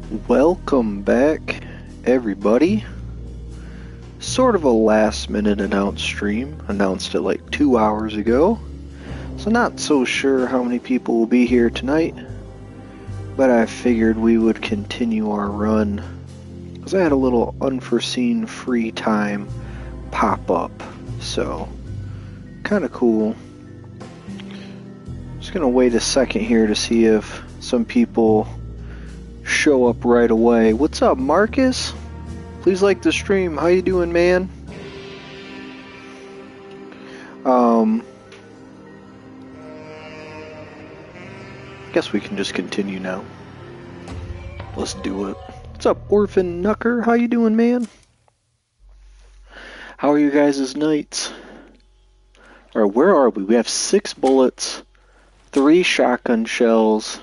Welcome back, everybody. Sort of a last minute announced stream. Announced it like 2 hours ago. So not so sure how many people will be here tonight. But I figured we would continue our run. Because I had a little unforeseen free time pop up. So, kind of cool. Just gonna wait a second here to see if some people show up right away. What's up, Marcus? Please like the stream. How you doing, man? Guess we can just continue now. Let's do it. What's up, Orphan Knucker? How you doing, man? How are you guys' nights? Alright, where are we? We have 6 bullets, 3 shotgun shells.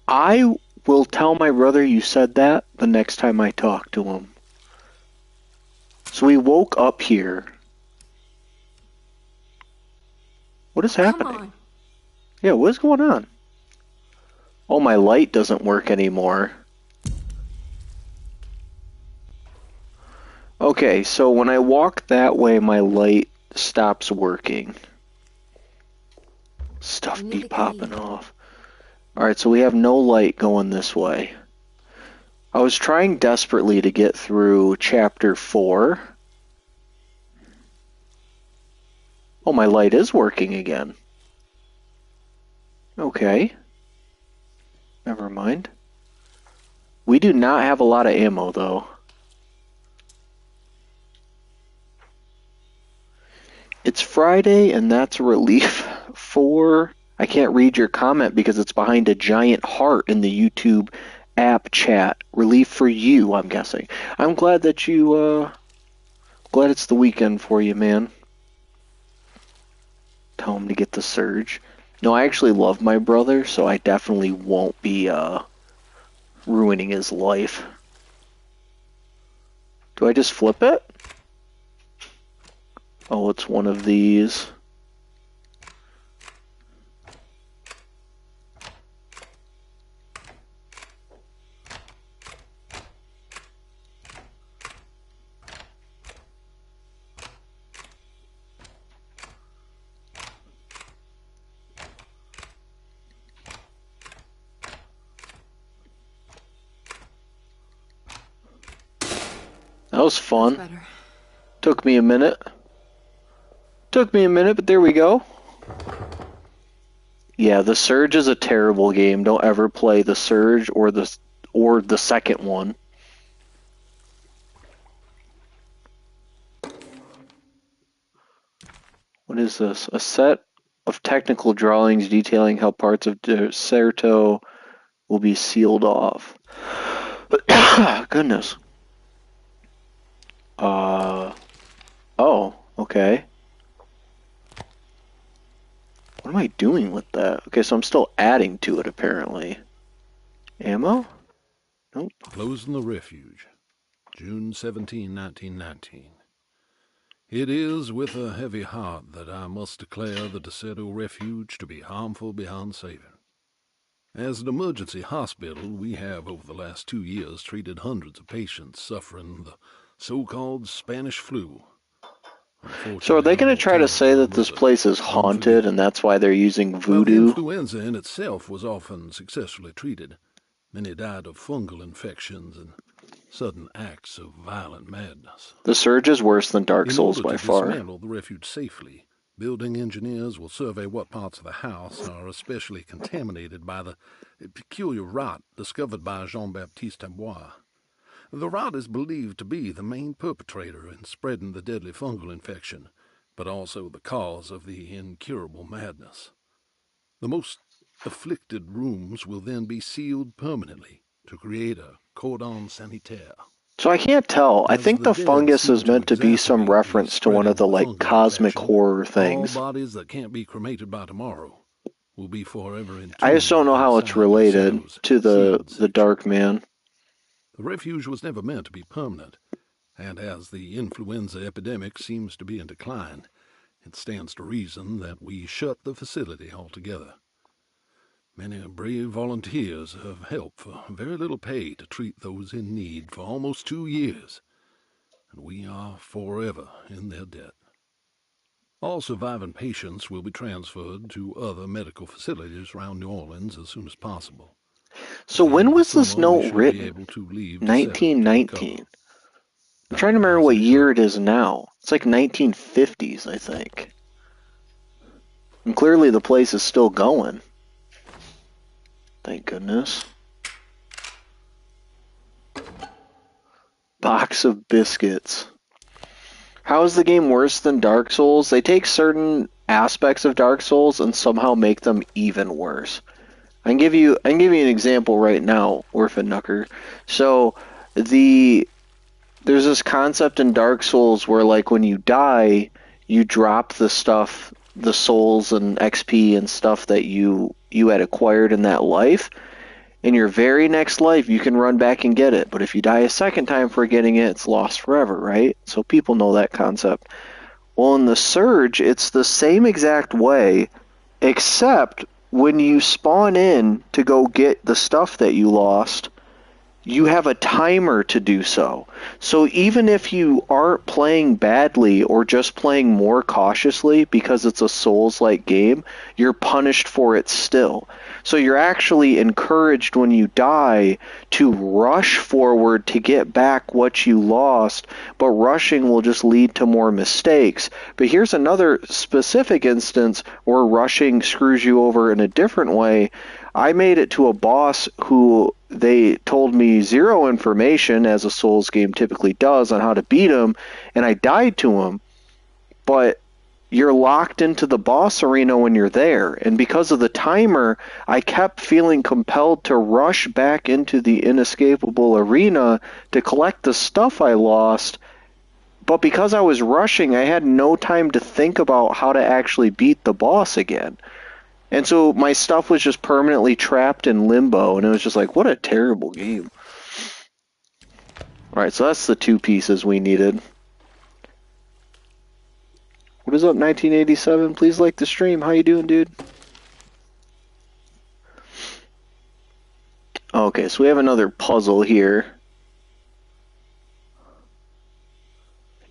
I will tell my brother you said that the next time I talk to him. So we woke up here. What is happening? Yeah, what is going on? Oh, my light doesn't work anymore. Okay, so when I walk that way, my light stops working. Stuff be popping off. Alright, so we have no light going this way. I was trying desperately to get through chapter 4. Oh, my light is working again. Okay. Never mind. We do not have a lot of ammo, though. It's Friday, and that's a relief for... I can't read your comment because it's behind a giant heart in the YouTube app chat. Relief for you, I'm guessing. I'm glad that you, glad it's the weekend for you, man. Tell him to get the surge. No, I actually love my brother, so I definitely won't be, ruining his life. Do I just flip it? Oh, it's one of these. That was fun. Took me a minute. But there we go. Yeah, The Surge is a terrible game. Don't ever play The Surge or the second one. What is this? A set of technical drawings detailing how parts of Deserto will be sealed off. Goodness. Oh, okay. What am I doing with that? Okay, so I'm still adding to it, apparently. Ammo? Nope. Closing the refuge, June 17, 1919. It is with a heavy heart that I must declare the Deserto Refuge to be harmful beyond saving. As an emergency hospital, we have over the last 2 years treated hundreds of patients suffering the so-called Spanish flu. So are they going to try to say that this place is haunted and that's why they're using voodoo? Well, influenza in itself was often successfully treated. Many died of fungal infections and sudden acts of violent madness. The Surge is worse than Dark Souls by far. In order to dismantle the refuge safely, building engineers will survey what parts of the house are especially contaminated by the peculiar rot discovered by Jean-Baptiste Tabois. The rot is believed to be the main perpetrator in spreading the deadly fungal infection, but also the cause of the incurable madness. The most afflicted rooms will then be sealed permanently to create a cordon sanitaire. So I can't tell. I think the fungus is meant to be some reference to one of the, like, cosmic horror things. All bodies that can't be cremated by tomorrow will be forever entombed. I just don't know how it's related to the Dark Man. The refuge was never meant to be permanent, and as the influenza epidemic seems to be in decline, it stands to reason that we shut the facility altogether. Many brave volunteers have helped for very little pay to treat those in need for almost 2 years, and we are forever in their debt. All surviving patients will be transferred to other medical facilities around New Orleans as soon as possible. So when was this note written? Able to leave 1919. I'm trying to remember what year it is now. It's like 1950s, I think. And clearly the place is still going. Thank goodness. Box of biscuits. How is the game worse than Dark Souls? They take certain aspects of Dark Souls and somehow make them even worse. I can give you an example right now, Orphan Knucker. So there's this concept in Dark Souls where, like, when you die, you drop the stuff, the souls and XP and stuff that you had acquired in that life. In your very next life, you can run back and get it. But if you die a second time for getting it, it's lost forever, right? So people know that concept. Well, in the Surge, it's the same exact way, except when you spawn in to go get the stuff that you lost, you have a timer to do so. So even if you aren't playing badly or just playing more cautiously because it's a Souls-like game, you're punished for it still. So you're actually encouraged when you die to rush forward to get back what you lost, but rushing will just lead to more mistakes. But here's another specific instance where rushing screws you over in a different way. I made it to a boss who they told me zero information, as a Souls game typically does, on how to beat him, and I died to him. But you're locked into the boss arena when you're there, and because of the timer, I kept feeling compelled to rush back into the inescapable arena to collect the stuff I lost. But because I was rushing, I had no time to think about how to actually beat the boss again. And so my stuff was just permanently trapped in limbo, and it was just like, what a terrible game. Alright, so that's the 2 pieces we needed. What is up, 1987? Please like the stream. How you doing, dude? Okay, so we have another puzzle here.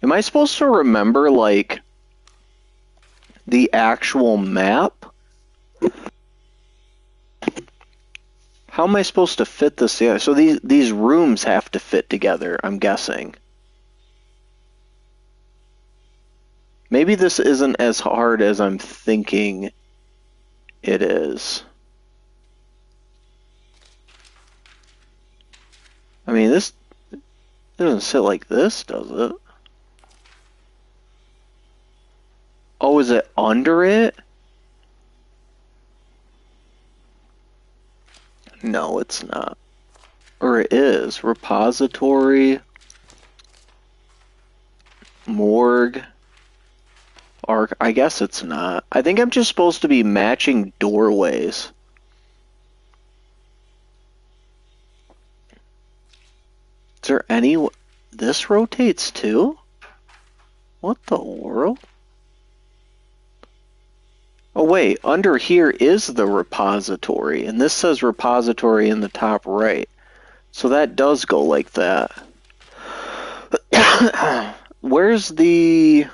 Am I supposed to remember, like, the actual map? How am I supposed to fit this together? So these rooms have to fit together, I'm guessing. Maybe this isn't as hard as I'm thinking it is. I mean, this doesn't sit like this, does it? Oh, is it under it? No, it's not. Or it is. Repository. Morgue. Arc. I guess it's not. I think I'm just supposed to be matching doorways. Is there any... This rotates too? What the world? Oh wait, under here is the repository, and this says repository in the top right. So that does go like that. Where's the...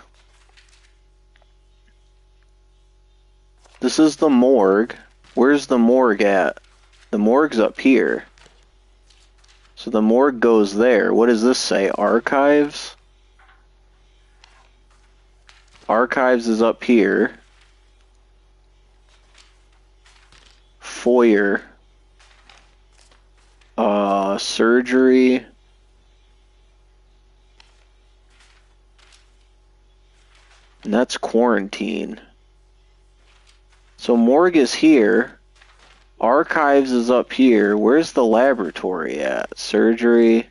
This is the morgue. Where's the morgue at? The morgue's up here. So the morgue goes there. What does this say? Archives? Archives is up here. Foyer. Surgery. And that's quarantine. So morgue is here. Archives is up here. Where's the laboratory at? Surgery.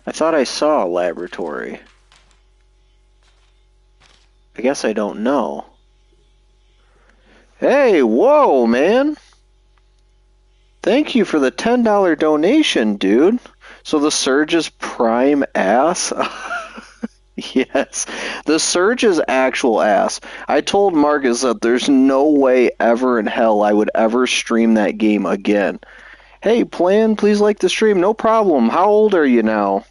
I thought I saw a laboratory. I guess I don't know. Hey, whoa, man. Thank you for the $10 donation, dude. So the Surge is prime ass? Yes, the Surge is actual ass. I told Marcus that there's no way ever in hell I would ever stream that game again. Hey, Plan, please like the stream. No problem. How old are you now?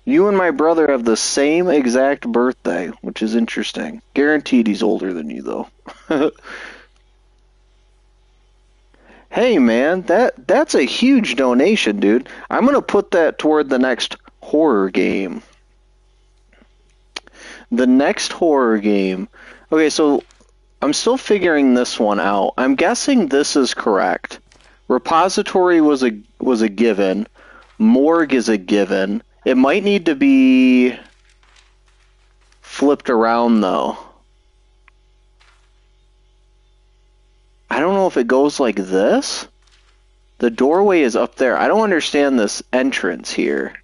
You and my brother have the same exact birthday, which is interesting. Guaranteed he's older than you, though. Hey, man, that's a huge donation, dude. I'm gonna put that toward the next horror game. The next horror game. Okay, so I'm still figuring this one out. I'm guessing this is correct. Repository was a given. Morgue is a given. It might need to be flipped around though. I don't know if it goes like this. The doorway is up there. I don't understand this entrance here.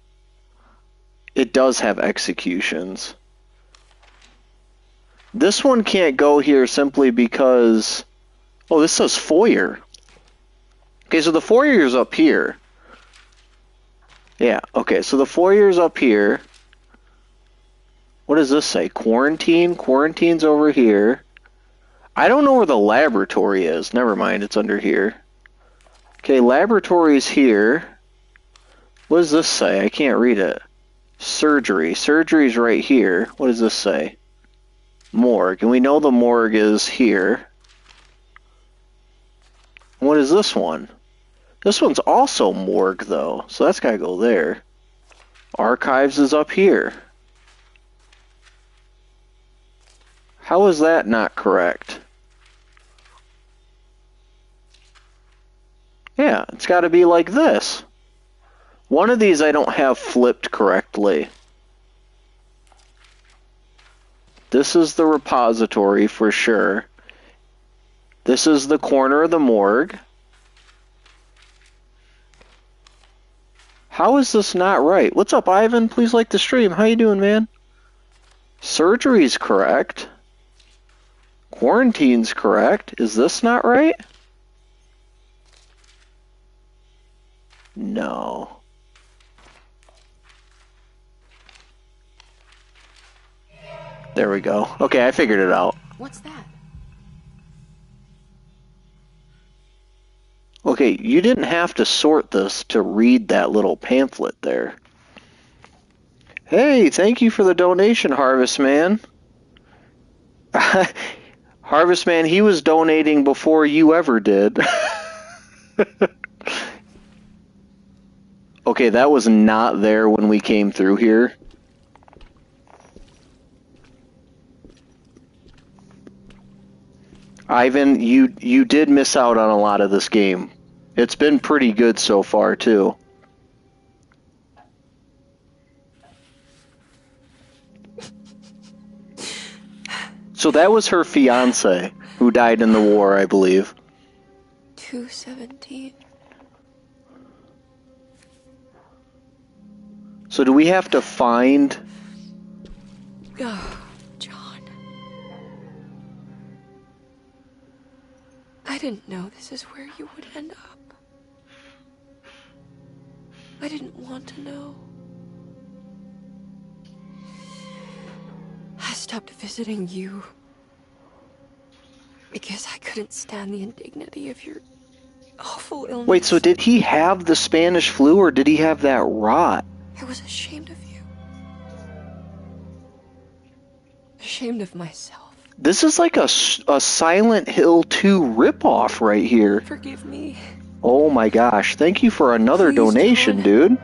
It does have executions. This one can't go here simply because... Oh, this says foyer. Okay, so the foyer is up here. Yeah, okay, so the foyer is up here. What does this say? Quarantine? Quarantine's over here. I don't know where the laboratory is. Never mind, it's under here. Okay, laboratory's here. What does this say? I can't read it. Surgery. Surgery's right here. What does this say? Morgue. And we know the morgue is here. What is this one? This one's also morgue, though. So that's got to go there. Archives is up here. How is that not correct? Yeah, it's got to be like this. One of these I don't have flipped correctly. This is the repository for sure. This is the corner of the morgue. How is this not right? What's up, Ivan? Please like the stream. How you doing, man? Surgery's correct. Quarantine's correct. Is this not right? No. There we go. Okay, I figured it out. What's that? Okay, you didn't have to sort this to read that little pamphlet there. Hey, thank you for the donation, Harvest Man. Harvest Man, he was donating before you ever did. Okay, that was not there when we came through here. Ivan, you did miss out on a lot of this game. It's been pretty good so far, too. So that was her fiance who died in the war, I believe. 217. So do we have to find... Oh, John. I didn't know this is where you would end up. I didn't want to know. I stopped visiting you because I couldn't stand the indignity of your awful illness. Wait, so did he have the Spanish flu or did he have that rot? I was ashamed of you. Ashamed of myself. This is like a Silent Hill 2 ripoff right here. Forgive me. Oh my gosh, thank you for another Please, donation, John. dude.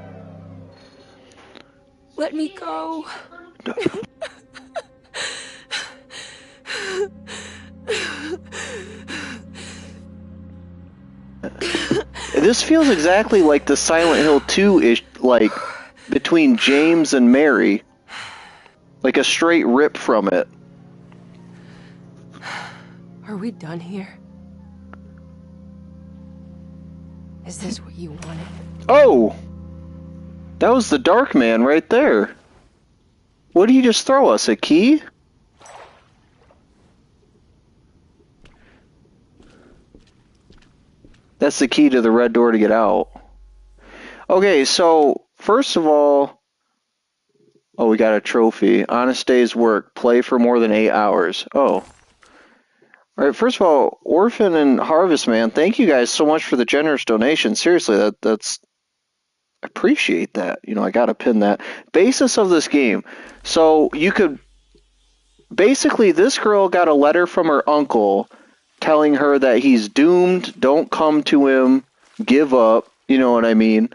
Let me go. This feels exactly like the Silent Hill 2-ish, like, between James and Mary. Like a straight rip from it. Are we done here? Is this what you wanted? Oh! That was the Dark Man right there. What did he just throw us, a key? That's the key to the red door to get out. Okay, so, first of all... Oh, we got a trophy. Honest day's work. Play for more than 8 hours. Oh. All right, first of all, Orphan and Harvest Man, thank you guys so much for the generous donation. Seriously, that's I appreciate that. You know, I gotta pin that. Basis of this game. So you could basically, this girl got a letter from her uncle telling her that he's doomed, don't come to him, give up, you know what I mean?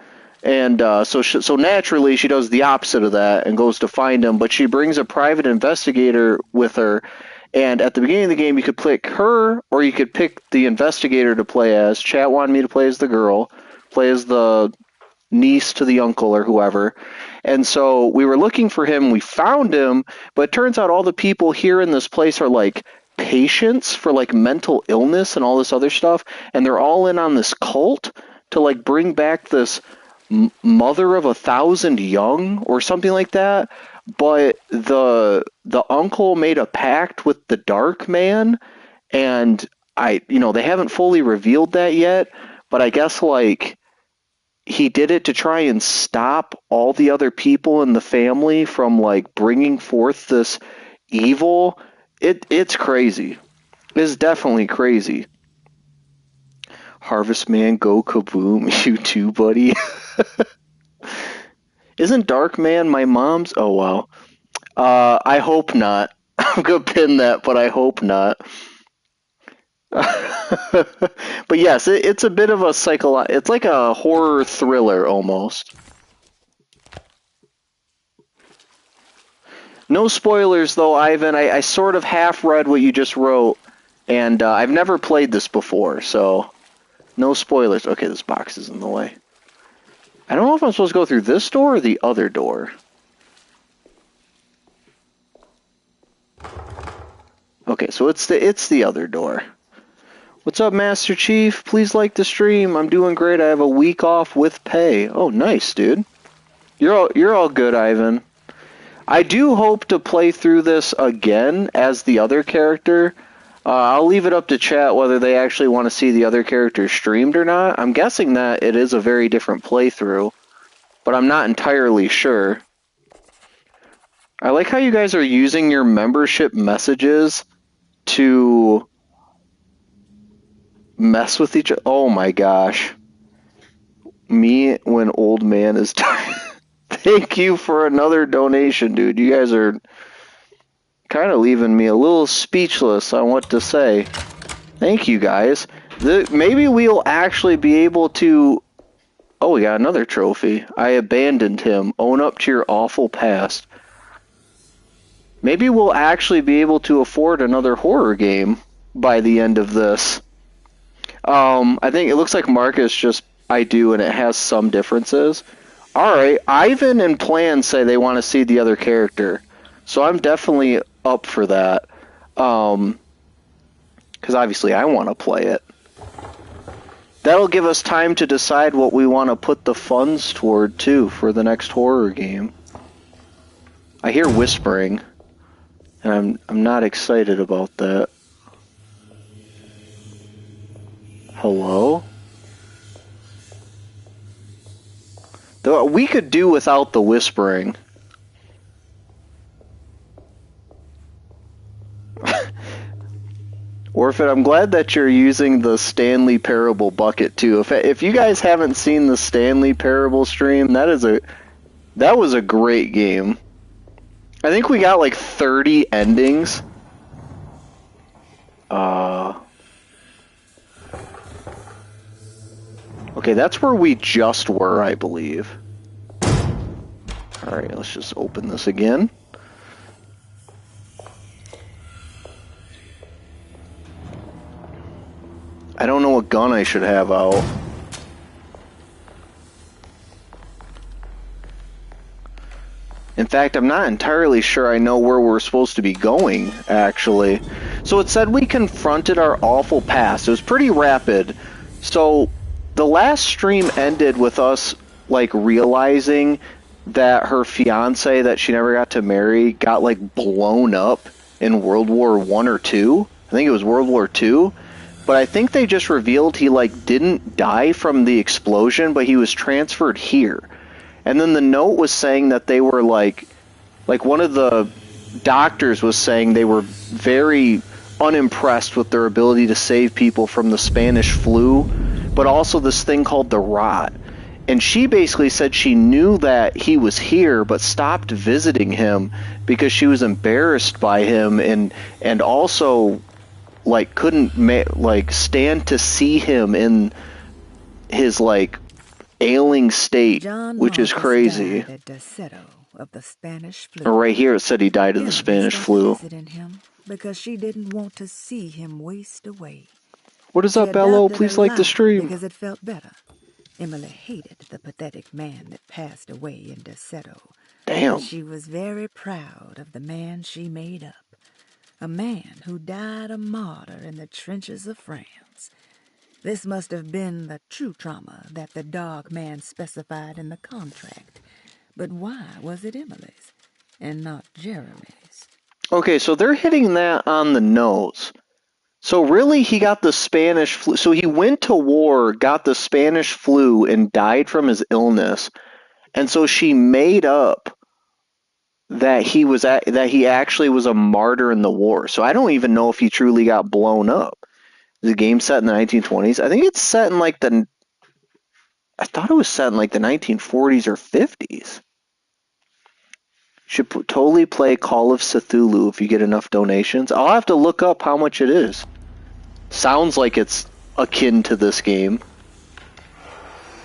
And so naturally she does the opposite of that and goes to find him, but she brings a private investigator with her. And at the beginning of the game, you could pick her, or you could pick the investigator to play as. Chat wanted me to play as the girl, play as the niece to the uncle or whoever. And so we were looking for him. We found him, but it turns out all the people here in this place are like patients for like mental illness and all this other stuff. And they're all in on this cult to like bring back this mother of 1,000 young or something like that. But the uncle made a pact with the Dark Man, and they haven't fully revealed that yet, but I guess like he did it to try and stop all the other people in the family from like bringing forth this evil. It's crazy. It's definitely crazy. Harvest Man, go kaboom, you too, buddy. Isn't Dark Man my mom's? Oh, wow. I hope not. I'm going to pin that, but I hope not. But yes, it's a bit of a it's like a horror thriller almost. No spoilers though, Ivan. I sort of half read what you just wrote, and I've never played this before, so no spoilers. Okay, this box is in the way. I don't know if I'm supposed to go through this door or the other door. Okay, so it's the other door. What's up, Master Chief? Please like the stream. I'm doing great. I have a week off with pay. Oh, nice, dude. You're all good, Ivan. I do hope to play through this again as the other character. I'll leave it up to chat whether they actually want to see the other character streamed or not. I'm guessing that it is a very different playthrough, but I'm not entirely sure. I like how you guys are using your membership messages to mess with each other. Oh my gosh. Me when old man is tired. Thank you for another donation, dude. You guys are kind of leaving me a little speechless on what to say. Thank you, guys. Maybe we'll actually be able to... Oh, we got another trophy. I abandoned him. Own up to your awful past. Maybe we'll actually be able to afford another horror game by the end of this. I think it looks like Marcus just... I do, and it has some differences. Alright, Ivan and Plan say they want to see the other character. So I'm definitely up for that. Because obviously I want to play it. That'll give us time to decide what we want to put the funds toward, too, for the next horror game. I hear whispering, and I'm not excited about that. Hello? Though we could do without the whispering. Orphan, I'm glad that you're using the Stanley Parable bucket too. If you guys haven't seen the Stanley Parable stream, that was a great game. I think we got like 30 endings. Okay, that's where we just were, I believe. Alright, let's just open this again. I don't know what gun I should have out. In fact, I'm not entirely sure I know where we're supposed to be going, actually. So it said we confronted our awful past. It was pretty rapid. So the last stream ended with us, like, realizing that her fiance that she never got to marry got, like, blown up in World War I or II. I think it was World War II. But I think they just revealed he, like, didn't die from the explosion, but he was transferred here. And then the note was saying that they were, like, Like, one of the doctors was saying they were very unimpressed with their ability to save people from the Spanish flu, but also this thing called the rot. And she basically said she knew that he was here, but stopped visiting him because she was embarrassed by him, and also like couldn't stand to see him in his like ailing state, John which is Marcus crazy. died at Deseto of the Spanish flu. Right here it said he died of the Emily Spanish stopped flu. visiting him because she didn't want to see him waste away. What is She up, Bello? adopted Please a like the lie stream. because it felt better. Emily hated the pathetic man that passed away in Deseto. Damn. But she was very proud of the man she made up. A man who died a martyr in the trenches of France. This must have been the true trauma that the dog man specified in the contract. But why was it Emily's and not Jeremy's? Okay, so they're hitting that on the nose. So really, he got the Spanish flu. So he went to war, got the Spanish flu, and died from his illness. And so she made up that he actually was a martyr in the war. So I don't even know if he truly got blown up. Is the game set in the 1920s? I think it's set in like I thought it was set in like the 1940s or 50s. Should totally play Call of Cthulhu if you get enough donations. I'll have to look up how much it is. Sounds like it's akin to this game.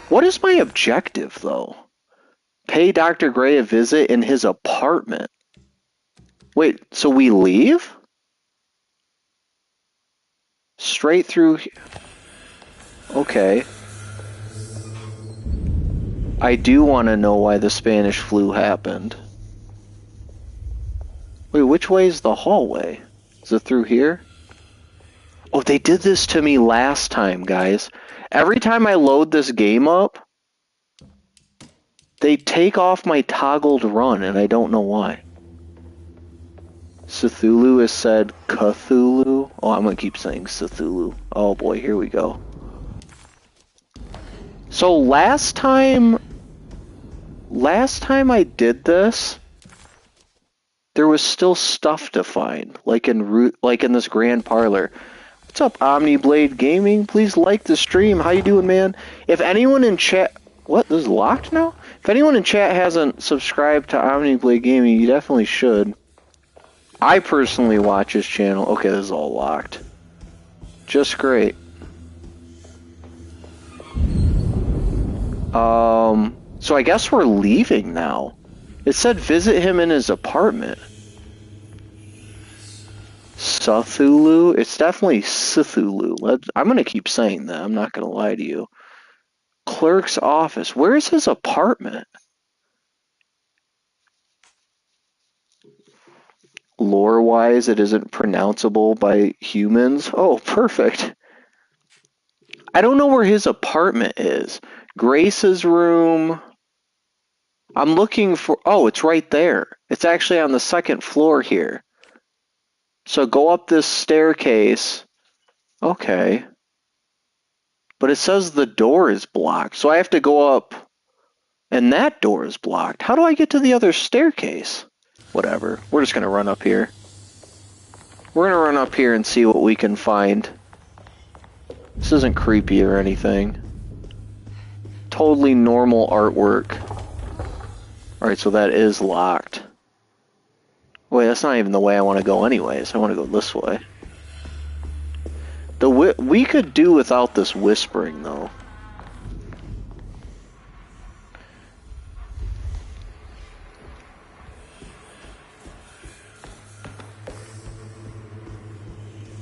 What is my objective, though? Pay Dr. Gray a visit in his apartment. Wait, so we leave? Straight through... Okay. I do want to know why the Spanish flu happened. Wait, which way is the hallway? Is it through here? Oh, they did this to me last time, guys. Every time I load this game up, they take off my toggled run, and I don't know why. Cthulhu is said Cthulhu. Oh, I'm going to keep saying Cthulhu. Oh boy, here we go. So last time I did this, there was still stuff to find, like in this grand parlor. What's up, Omniblade Gaming? Please like the stream. How you doing, man? If anyone in chat... What? This is locked now? If anyone in chat hasn't subscribed to Omniblade Gaming, you definitely should. I personally watch his channel. Okay, this is all locked. Just great. So I guess we're leaving now. It said visit him in his apartment. Cthulhu? It's definitely Cthulhu. I'm going to keep saying that. I'm not going to lie to you. Clerk's office. Where's his apartment? Lore-wise, it isn't pronounceable by humans. Oh, perfect. I don't know where his apartment is. Grace's room. I'm looking for... Oh, it's right there. It's actually on the second floor here. So go up this staircase. Okay. But it says the door is blocked. So I have to go up... And that door is blocked. How do I get to the other staircase? Whatever. We're just going to run up here. We're going to run up here and see what we can find. This isn't creepy or anything. Totally normal artwork. Alright, so that is locked. Wait, that's not even the way I want to go anyways. I want to go this way. We could do without this whispering, though.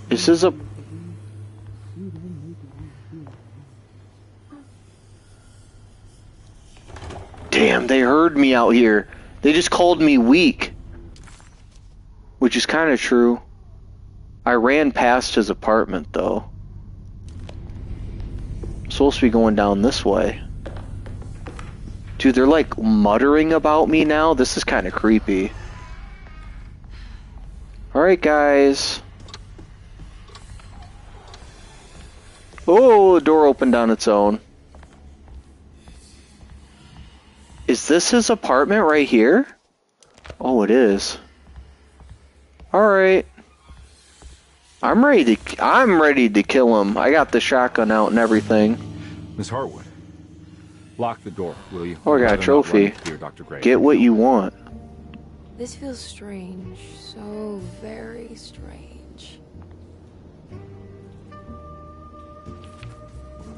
This is a... Damn, they heard me out here. They just called me weak. Which is kind of true. I ran past his apartment, though. I'm supposed to be going down this way. Dude, they're like muttering about me now. This is kind of creepy. Alright, guys. Oh, the door opened on its own. Is this his apartment right here? Oh, it is. Alright. I'm ready to kill him. I got the shotgun out and everything. Miss Hartwood, lock the door, will you? Oh, I got a trophy. Here, Dr. Gray. Get what you want. This feels strange. So very strange.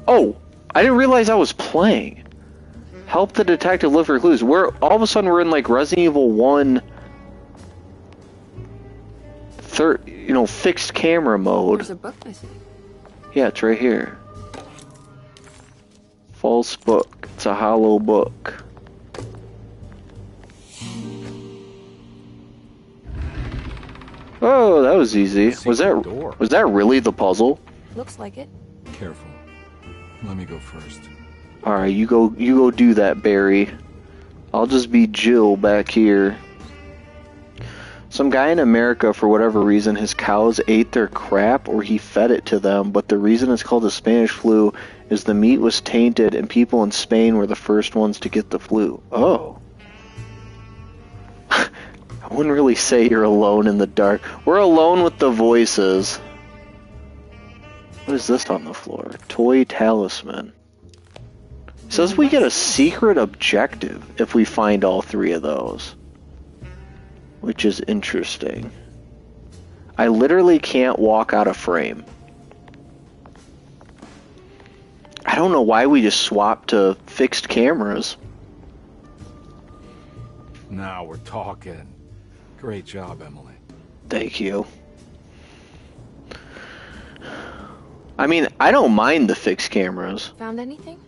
Oh, I didn't realize I was playing. Help the detective look for clues. All of a sudden we're in like Resident Evil 1 fixed camera mode. There's a book missing. Yeah, it's right here. False book. It's a hollow book. Oh, that was easy. Was that really the puzzle? Looks like it. Careful. Let me go first. Alright, you go do that, Barry. I'll just be Jill back here. Some guy in America, for whatever reason, his cows ate their crap or he fed it to them, but the reason it's called the Spanish flu is the meat was tainted and people in Spain were the first ones to get the flu. Oh. I wouldn't really say you're alone in the dark. We're alone with the voices. What is this on the floor? Toy talisman. It says we get a secret objective if we find all three of those. Which is interesting. I literally can't walk out of frame. I don't know why we just swapped to fixed cameras. Now we're talking. Great job, Emily. Thank you. I mean, I don't mind the fixed cameras. Found anything?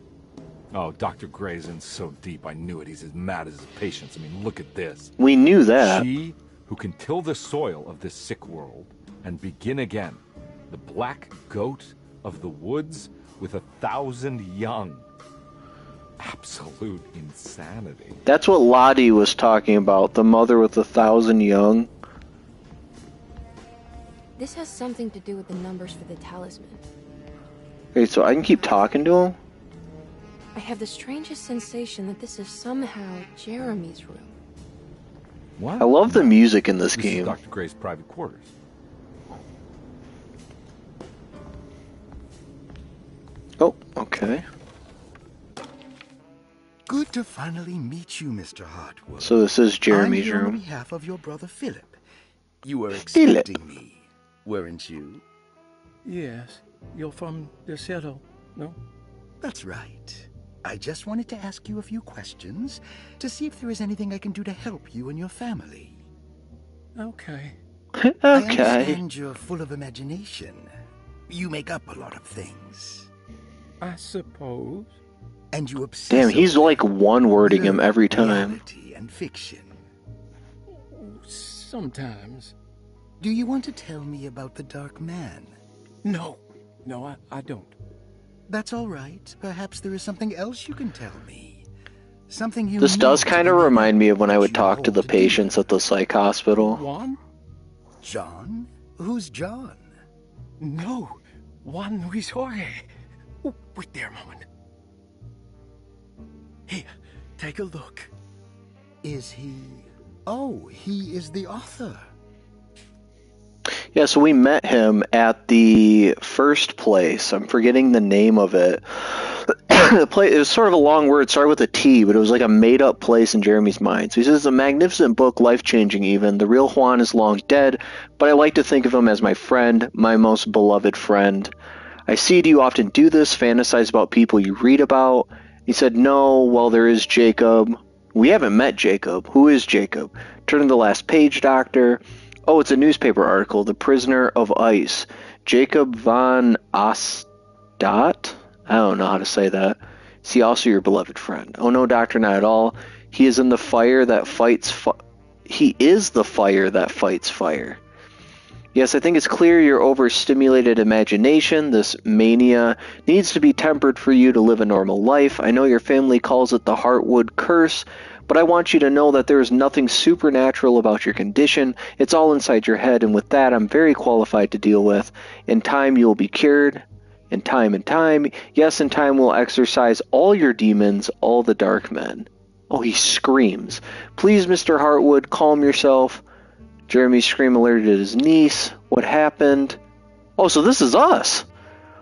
Oh, Dr. Gray's in so deep, I knew it. He's as mad as his patients. I mean, look at this. We knew that. She who can till the soil of this sick world and begin again. The black goat of the woods with 1,000 young. Absolute insanity. That's what Lottie was talking about, the mother with 1,000 young. This has something to do with the numbers for the talisman. Okay, so I can keep talking to him? I have the strangest sensation that this is somehow Jeremy's room. What? I love the music in this This game. is Dr. Gray's private quarters. Oh, okay. Good to finally meet you, Mr. Hartwood. So this is Jeremy's I'm here on room. behalf of your brother Philip. You were Philip. expecting me, weren't you? Yes, you're from the Cerro, no? That's right. I just wanted to ask you a few questions to see if there is anything I can do to help you and your family. Okay. I Okay. understand you're full of imagination. You make up a lot of things. I suppose. And you obsess Damn, he's over like one-wording him every time. reality and fiction. Sometimes. Do you want to tell me about the Dark Man? No, I don't. That's all right. Perhaps there is something else you can tell me. Something you This know does to kind of be remind me of when I that would you talk to hold the dear. patients at the psych hospital. Juan? John? Who's John? No. Juan Luis Jorge. Oh, wait there a moment. Here, take a look. Is he... Oh, he is the author. Yeah, so we met him at the first place. I'm forgetting the name of it. It was sort of a long word. It started with a T, but it was like a made-up place in Jeremy's mind. So he says, "A magnificent book, life-changing even. The real Juan is long dead, but I like to think of him as my friend, my most beloved friend. I see you often do this, fantasize about people you read about." He said, "No, well, there is Jacob." We haven't met Jacob. Who is Jacob? Turn to the last page, Doctor. Oh, it's a newspaper article. The Prisoner of Ice. Jacob van Ostad? I don't know how to say that. Is he also your beloved friend? Oh no, Doctor, not at all. He is in the fire that fights He is the fire that fights fire. Yes, I think it's clear your overstimulated imagination, this mania, needs to be tempered for you to live a normal life. I know your family calls it the Hartwood curse, but I want you to know that there is nothing supernatural about your condition. It's all inside your head, and with that, I'm very qualified to deal with. In time, you will be cured. In time, yes, in time will exorcise all your demons, all the dark men. Oh, he screams. Please, Mr. Hartwood, calm yourself. Jeremy's scream alerted his niece. What happened? Oh, so this is us.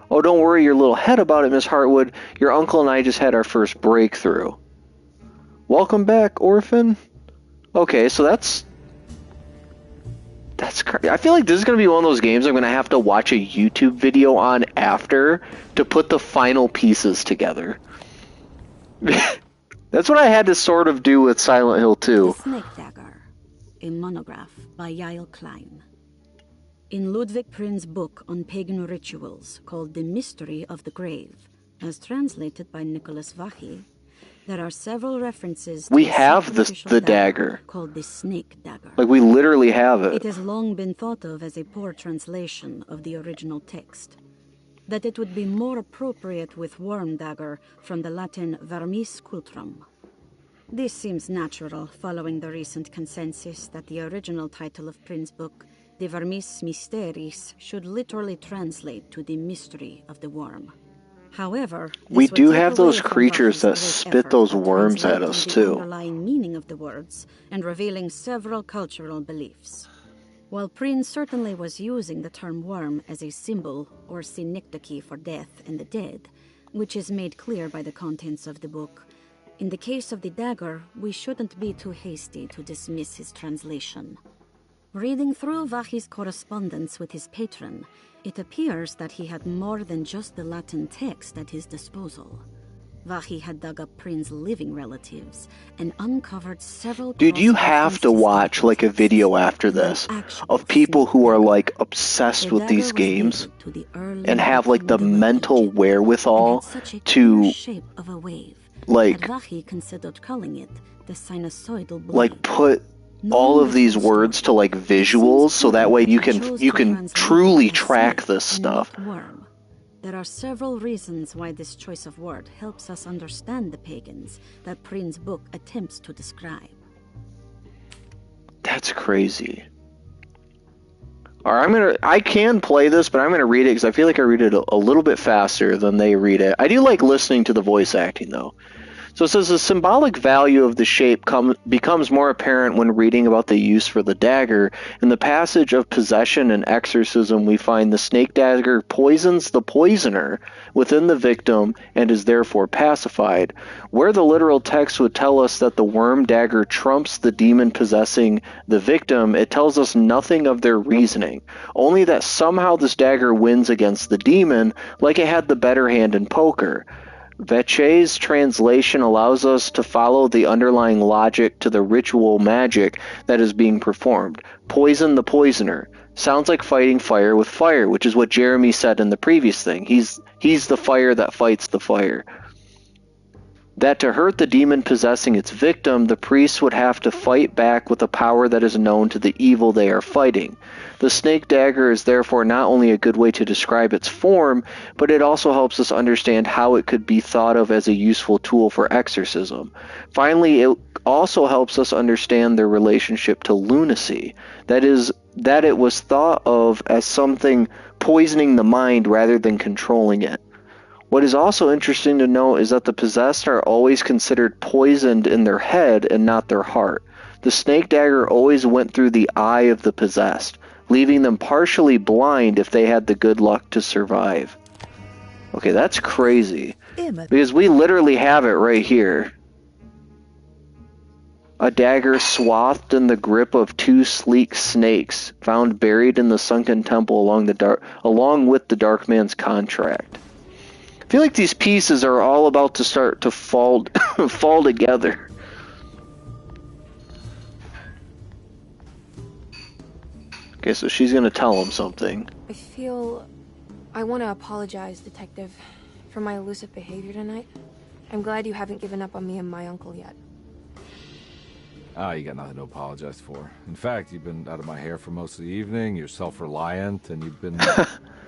Oh, don't worry your little head about it, Miss Hartwood. Your uncle and I just had our first breakthrough. Welcome back, orphan. Okay, so that's crazy. I feel like this is going to be one of those games I'm going to have to watch a YouTube video on after to put the final pieces together. That's what I had to sort of do with Silent Hill 2. The Snake Dagger, a monograph by Yael Klein. In Ludwig Prin's book on pagan rituals called The Mystery of the Grave, as translated by Nicholas Vachy, there are several references to we have the dagger called the Snake Dagger. Like, we literally have it. It has long been thought of as a poor translation of the original text. That it would be more appropriate with worm dagger from the Latin vermis cultrum. This seems natural following the recent consensus that the original title of Prin's book, De Vermis Mysteris, should literally translate to the mystery of the worm. However, we do have those creatures that spit those worms at us too. The underlying meaning of the words and revealing several cultural beliefs. While Prin certainly was using the term worm as a symbol or synecdoche for death and the dead, which is made clear by the contents of the book, in the case of the dagger, we shouldn't be too hasty to dismiss his translation. Reading through Vachy's correspondence with his patron, it appears that he had more than just the Latin text at his disposal. Vachy had dug up Prin's living relatives and uncovered several... Dude, you have to watch, like, a video after this of people who are, like, obsessed with these games and have, like, the mental wherewithal to, like, put all of these words to, like, visuals, so that way you can truly track this stuff. There are several reasons why this choice of word helps us understand the pagans that Prin's book attempts to describe. That's crazy. Alright, I can play this, but I'm gonna read it because I feel like I read it a little bit faster than they read it. I do like listening to the voice acting though. So it says the symbolic value of the shape becomes more apparent when reading about the use for the dagger. In the passage of possession and exorcism, we find the snake dagger poisons the poisoner within the victim and is therefore pacified. Where the literal text would tell us that the worm dagger trumps the demon possessing the victim, it tells us nothing of their reasoning, only that somehow this dagger wins against the demon, like it had the better hand in poker. Vachy's translation allows us to follow the underlying logic to the ritual magic that is being performed. Poison the poisoner. Sounds like fighting fire with fire, which is what Jeremy said in the previous thing. He's the fire that fights the fire. That to hurt the demon possessing its victim, the priest would have to fight back with a power that is known to the evil they are fighting. The snake dagger is therefore not only a good way to describe its form, but it also helps us understand how it could be thought of as a useful tool for exorcism. Finally, it also helps us understand their relationship to lunacy. That is, that it was thought of as something poisoning the mind rather than controlling it. What is also interesting to note is that the possessed are always considered poisoned in their head and not their heart. The snake dagger always went through the eye of the possessed, leaving them partially blind if they had the good luck to survive. Okay, that's crazy. Because we literally have it right here. A dagger swathed in the grip of two sleek snakes, found buried in the sunken temple along with the Dark Man's contract. I feel like these pieces are all about to start to fall together. Okay, so she's gonna tell him something. I want to apologize, Detective, for my elusive behavior tonight. I'm glad you haven't given up on me and my uncle yet. You got nothing to apologize for. In fact, you've been out of my hair for most of the evening, you're self-reliant, and you've been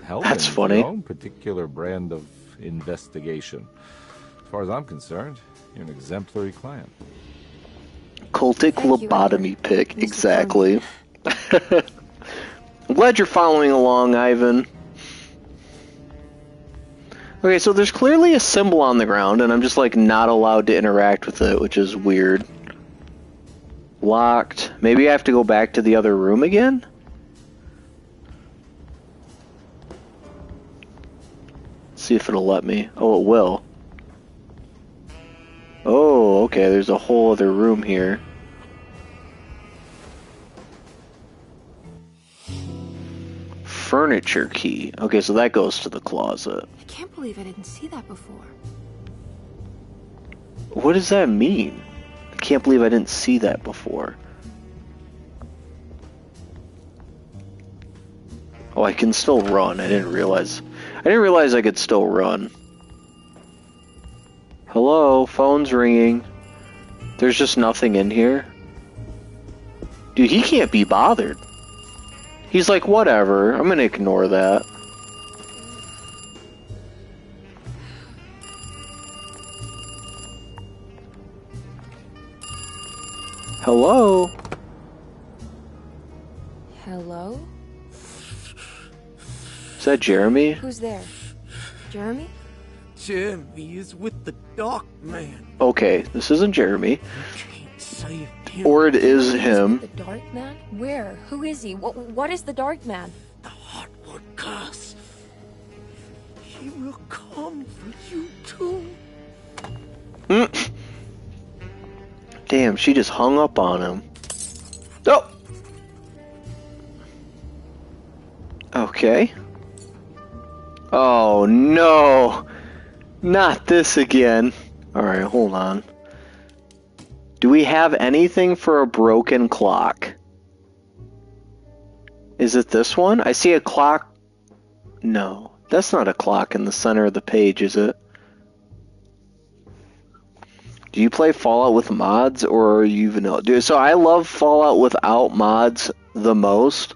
helping That's funny. Your own particular brand of investigation. As far as I'm concerned, you're an exemplary client. Cultic lobotomy pick, exactly. I'm glad you're following along, Ivan. Okay, so there's clearly a symbol on the ground, and I'm just, like, not allowed to interact with it, which is weird. Locked. Maybe I have to go back to the other room again? See if it'll let me. Oh, it will. Oh, okay, there's a whole other room here. Furniture key. Okay, so that goes to the closet. I can't believe I didn't see that before. What does that mean? I can't believe I didn't see that before. Oh, I can still run. I didn't realize I could still run. Hello, phone's ringing. There's just nothing in here. Dude, he can't be bothered. He's like, whatever, I'm gonna ignore that. Hello? Hello? Is that Jeremy? Who's there? Jeremy? Jeremy is with the Dark Man. Okay, this isn't Jeremy. You can't save him. Or it is him. The Dark Man? Where? Who is he? What is the Dark Man? The Heartwood curse. He will come for you too. Damn, she just hung up on him. Oh! Okay. Oh no! Not this again. Alright, hold on. Do we have anything for a broken clock? Is it this one? I see a clock. No, that's not a clock in the center of the page, is it? Do you play Fallout with mods, or are you vanilla? Dude, so I love Fallout without mods the most.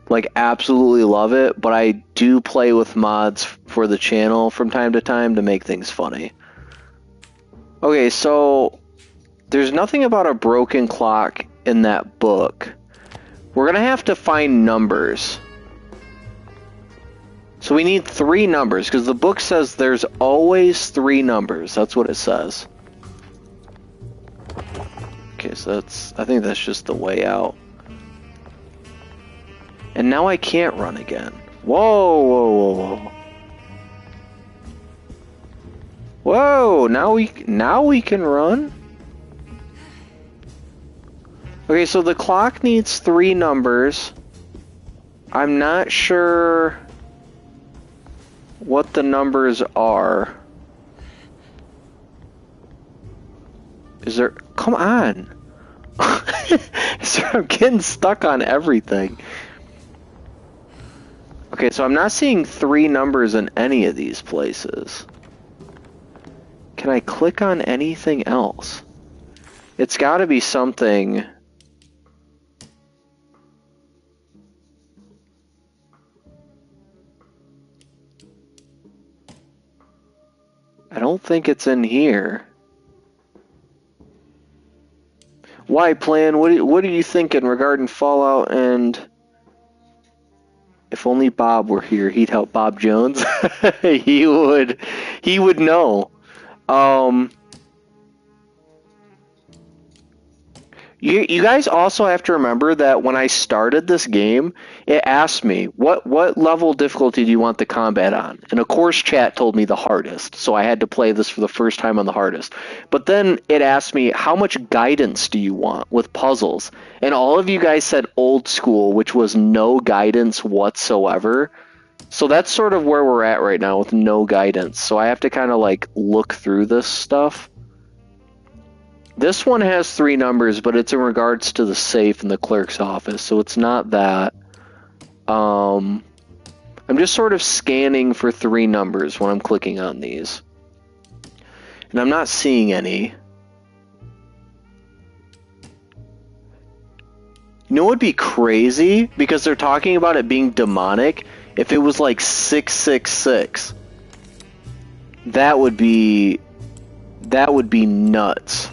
Like, absolutely love it, but I do play with mods for the channel from time to time to make things funny. Okay, so there's nothing about a broken clock in that book. We're gonna have to find numbers. So we need 3 numbers, because the book says there's always 3 numbers. That's what it says. Okay, so I think that's just the way out. And now I can't run again. Whoa, whoa, whoa, whoa. Whoa, now we can run? Okay, so the clock needs 3 numbers. I'm not sure what the numbers are. Is there... Come on! I'm getting stuck on everything. Okay, so I'm not seeing 3 numbers in any of these places. Can I click on anything else? It's gotta be something... I don't think it's in here. Why, Plan? What are you thinking regarding Fallout and... If only Bob were here, he'd help. Bob Jones. He would know. You guys also have to remember that when I started this game, it asked me, what level of difficulty do you want the combat on? And of course chat told me the hardest, so I had to play this for the first time on the hardest. But then it asked me, how much guidance do you want with puzzles? And all of you guys said old school, which was no guidance whatsoever. So that's sort of where we're at right now with no guidance. So I have to kind of like look through this stuff. This one has 3 numbers, but it's in regards to the safe in the clerk's office, so it's not that. I'm just sort of scanning for 3 numbers when I'm clicking on these. And I'm not seeing any. You know what would be crazy? Because they're talking about it being demonic. If it was like 666, that would be nuts.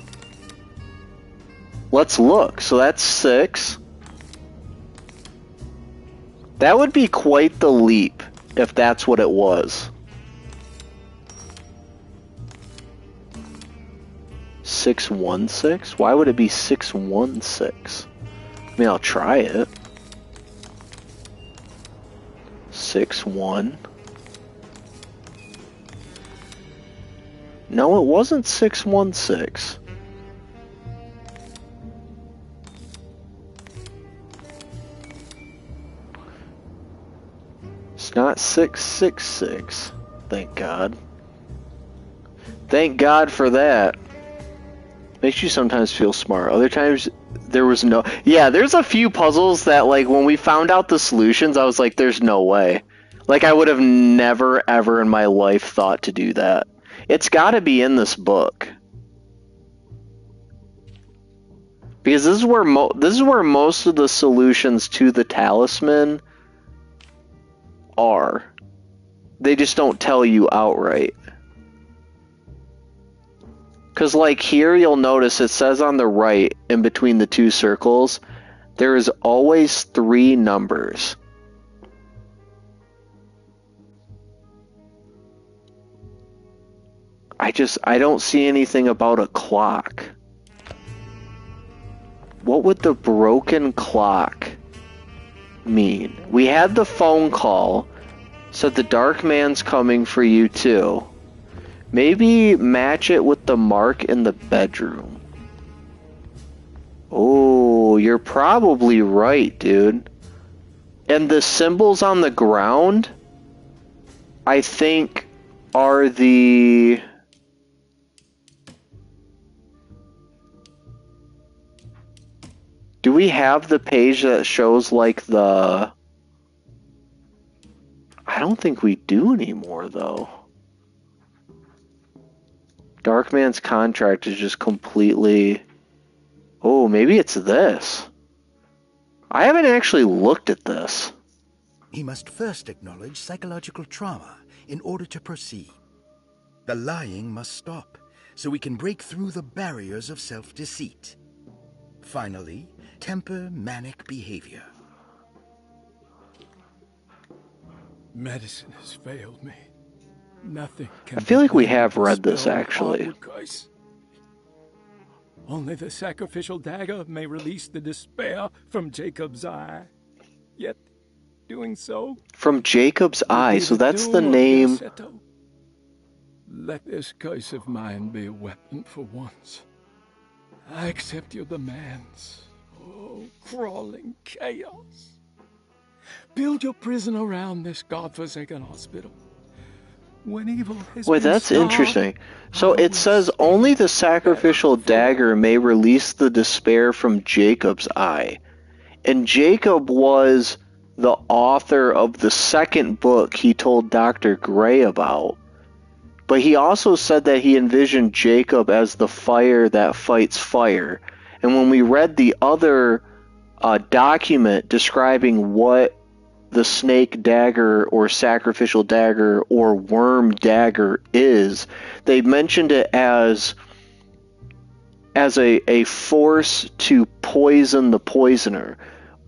Let's look. So that's 6. That would be quite the leap if that's what it was. 616? Why would it be 616? I mean, I'll try it. 6-1. No, it wasn't 616. It's not 666. Thank God. Thank God for that. Makes you sometimes feel smart. Other times, there was no... Yeah, there's a few puzzles that, like, when we found out the solutions, I was like, there's no way. Like, I would have never, ever in my life thought to do that. It's got to be in this book. Because this is where most of the solutions to the talisman are. They just don't tell you outright. Because, like, here you'll notice it says on the right, in between the two circles, there is always 3 numbers. I don't see anything about a clock. What would the broken clock mean? We had the phone call, said the Dark Man's coming for you too. Maybe match it with the mark in the bedroom. Oh, you're probably right, dude. And the symbols on the ground, I think, are the... Do we have the page that shows, like, the... I don't think we do anymore, though. Darkman's contract is just completely... Oh, maybe it's this. I haven't actually looked at this. He must first acknowledge psychological trauma in order to proceed. The lying must stop, so we can break through the barriers of self-deceit. Finally, temper manic behavior. Medicine has failed me. Nothing can I feel like we prevent have the read this, spell of actually. outward curse. Only the sacrificial dagger may release the despair from Jacob's eye. Yet, doing so... From Jacob's Eye, so that's the name... Let this curse of mine be a weapon for once. I accept your demands. Oh, crawling chaos. Build your prison around this godforsaken hospital. When evil has Wait, been that's stopped, interesting. So it says only the sacrificial dagger may release the despair from Jacob's eye. And Jacob was the author of the second book he told Dr. Gray about. But he also said that he envisioned Jacob as the fire that fights fire. And when we read the other document describing what the snake dagger or sacrificial dagger or worm dagger is, they mentioned it as a force to poison the poisoner,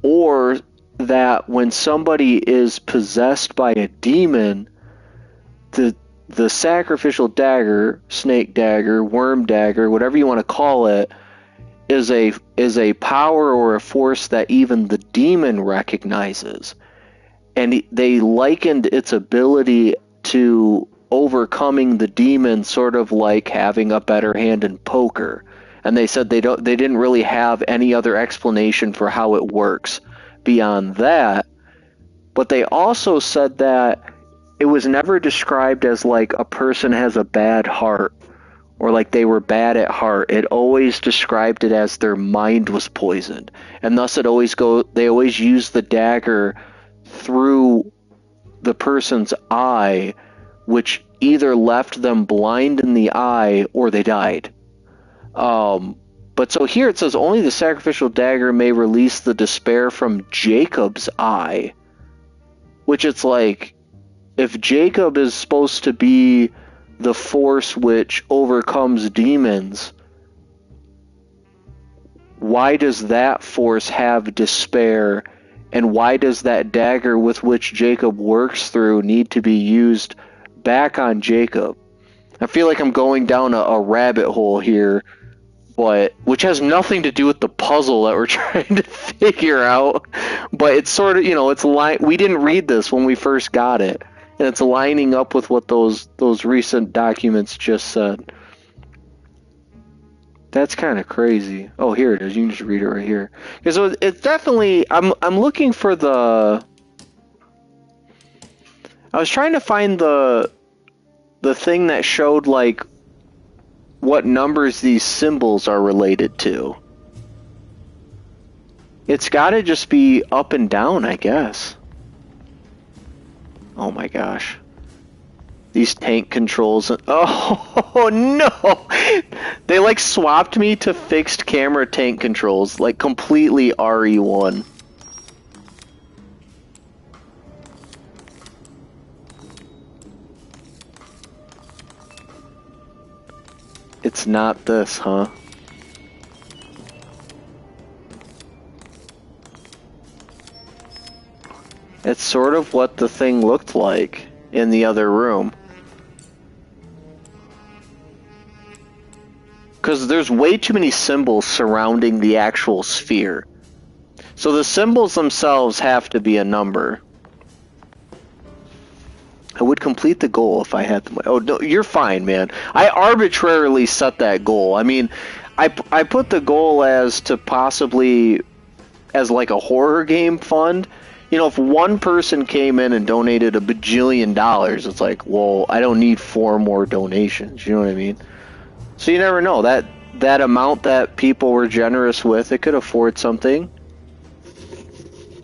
or that when somebody is possessed by a demon, the sacrificial dagger, snake dagger, worm dagger, whatever you want to call it, is a power or a force that even the demon recognizes. And they likened its ability to overcoming the demon sort of like having a better hand in poker. And they said they didn't really have any other explanation for how it works beyond that. But they also said that it was never described as like a person has a bad heart or like they were bad at heart. It always described it as their mind was poisoned. And thus they always used the dagger through the person's eye, which either left them blind in the eye or they died. But so here it says only the sacrificial dagger may release the despair from Jacob's eye, which it's like, if Jacob is supposed to be the force which overcomes demons, why does that force have despair? And why does that dagger with which Jacob works through need to be used back on Jacob? I feel like I'm going down a rabbit hole here but which has nothing to do with the puzzle that we're trying to figure out. But it's sort of, it's we didn't read this when we first got it, and it's lining up with what those recent documents just said. That's kind of crazy. Oh, here it is. You can just read it right here. So it's definitely. I'm looking for the. I was trying to find the thing that showed like what numbers these symbols are related to. It's got to just be up and down, I guess. Oh my gosh. These tank controls. Oh no! They like swapped me to fixed camera tank controls, like completely RE1. It's not this, huh? It's sort of what the thing looked like in the other room. Because there's way too many symbols surrounding the actual sphere. So the symbols themselves have to be a number. I would complete the goal if I had the money. Oh, no, you're fine, man. I arbitrarily set that goal. I mean, I put the goal as to possibly as like a horror game fund. If one person came in and donated $1 bajillion, it's like, well, I don't need 4 more donations. You know what I mean? So you never know. That amount that people were generous with, it could afford something.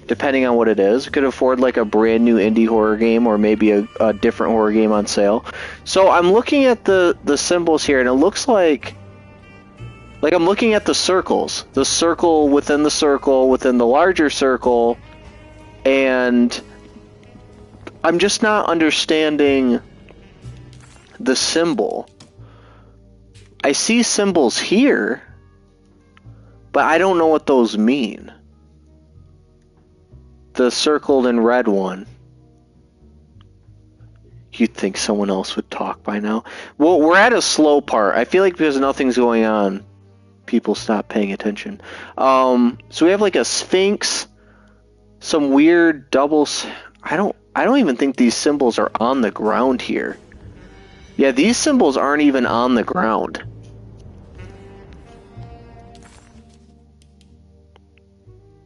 Depending on what it is. It could afford like a brand new indie horror game or maybe a different horror game on sale. So I'm looking at the symbols here, and it looks like I'm looking at the circles. The circle, within the larger circle, and I'm just not understanding the symbol. I see symbols here, but I don't know what those mean. The circled in red one. You'd think someone else would talk by now. Well, we're at a slow part. I feel like because nothing's going on, people stop paying attention. So we have like a sphinx, some weird doubles. I don't even think these symbols are on the ground here. Yeah, these symbols aren't even on the ground.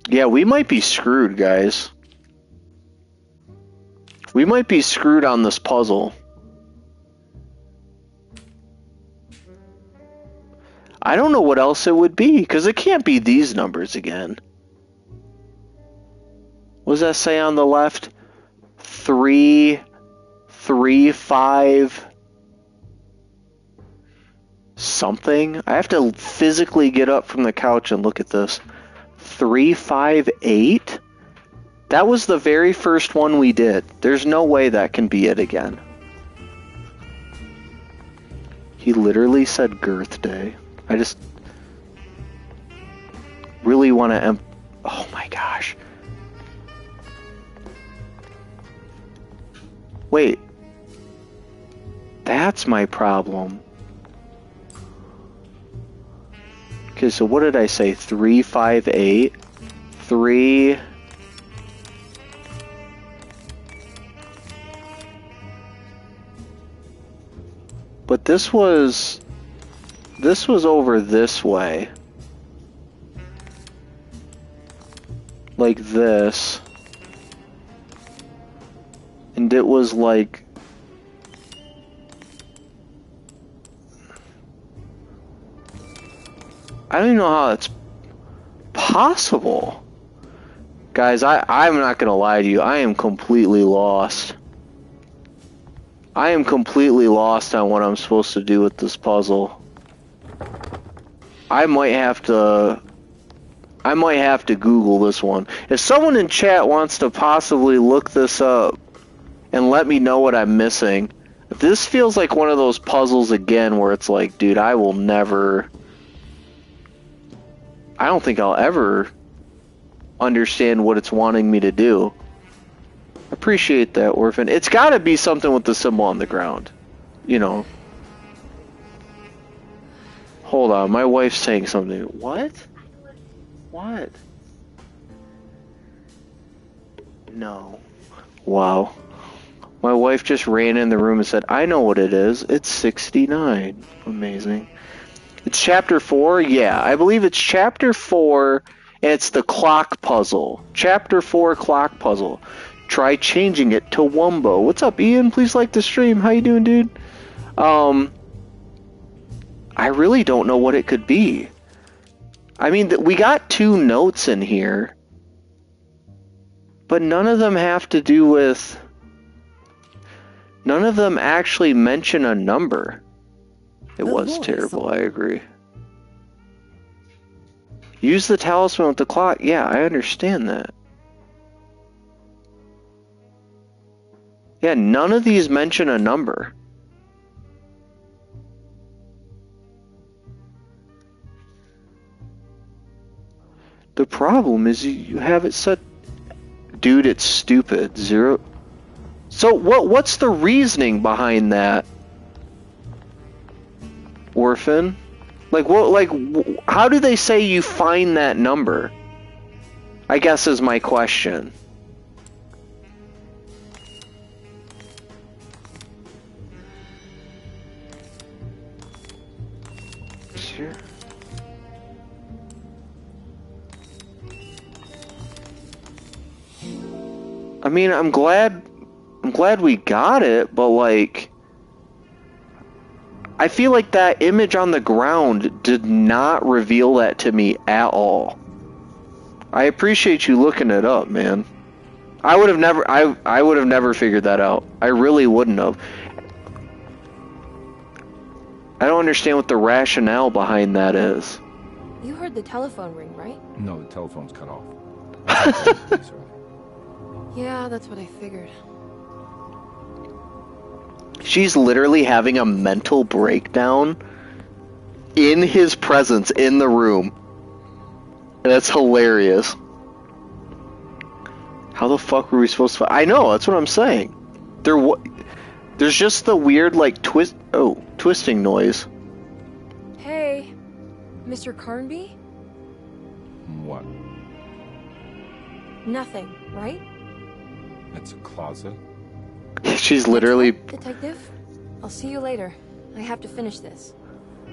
Yeah, we might be screwed, guys. We might be screwed on this puzzle. I don't know what else it would be, because it can't be these numbers again. What does that say on the left? 3, 3, 5... something? I have to physically get up from the couch and look at this. 3, 5, 8? That was the very first one we did. There's no way that can be it again. He literally said girth day. I just really want to oh my gosh. Wait. That's my problem. Okay, so what did I say? 3, 5, 8? 3... But this was over this way. Like this. And it was like... I don't even know how it's possible. Guys, I'm not gonna lie to you. I am completely lost. I am completely lost on what I'm supposed to do with this puzzle. I might have to Google this one. If someone in chat wants to possibly look this up and let me know what I'm missing. If this feels like one of those puzzles again where it's like, dude, I don't think I'll ever understand what it's wanting me to do. Appreciate that, Orphan. It's got to be something with the symbol on the ground. You know. Hold on, my wife's saying something. What? What? No. Wow. My wife just ran in the room and said, I know what it is. It's 69. Amazing. It's chapter 4? Yeah, I believe it's chapter 4, and it's the clock puzzle. Chapter 4 clock puzzle. Try changing it to Wumbo. What's up, Ian? Please like the stream. How you doing, dude? I really don't know what it could be. I mean, we got 2 notes in here, but none of them have to do with... None of them actually mention a number. It was terrible, I agree. Use the talisman with the clock. Yeah, I understand that. Yeah, none of these mention a number. The problem is you have it set... Dude, it's stupid. 0... So what's the reasoning behind that? Orphan? How do they say you find that number? I guess is my question. Sure. I mean, I'm glad we got it, but like, I feel like that image on the ground did not reveal that to me at all. I appreciate you looking it up, man. I would have never figured that out. I really wouldn't have. I don't understand what the rationale behind that is. You heard the telephone ring, right? No, the telephone's cut off. Yeah, that's what I figured. She's literally having a mental breakdown in his presence in the room. And that's hilarious. How the fuck were we supposed to... I know, that's what I'm saying. There's just the weird, like, twisting noise. Hey, Mr. Carnby? What? Nothing, right? It's a closet? She's literally... Detective, I'll see you later. I have to finish this.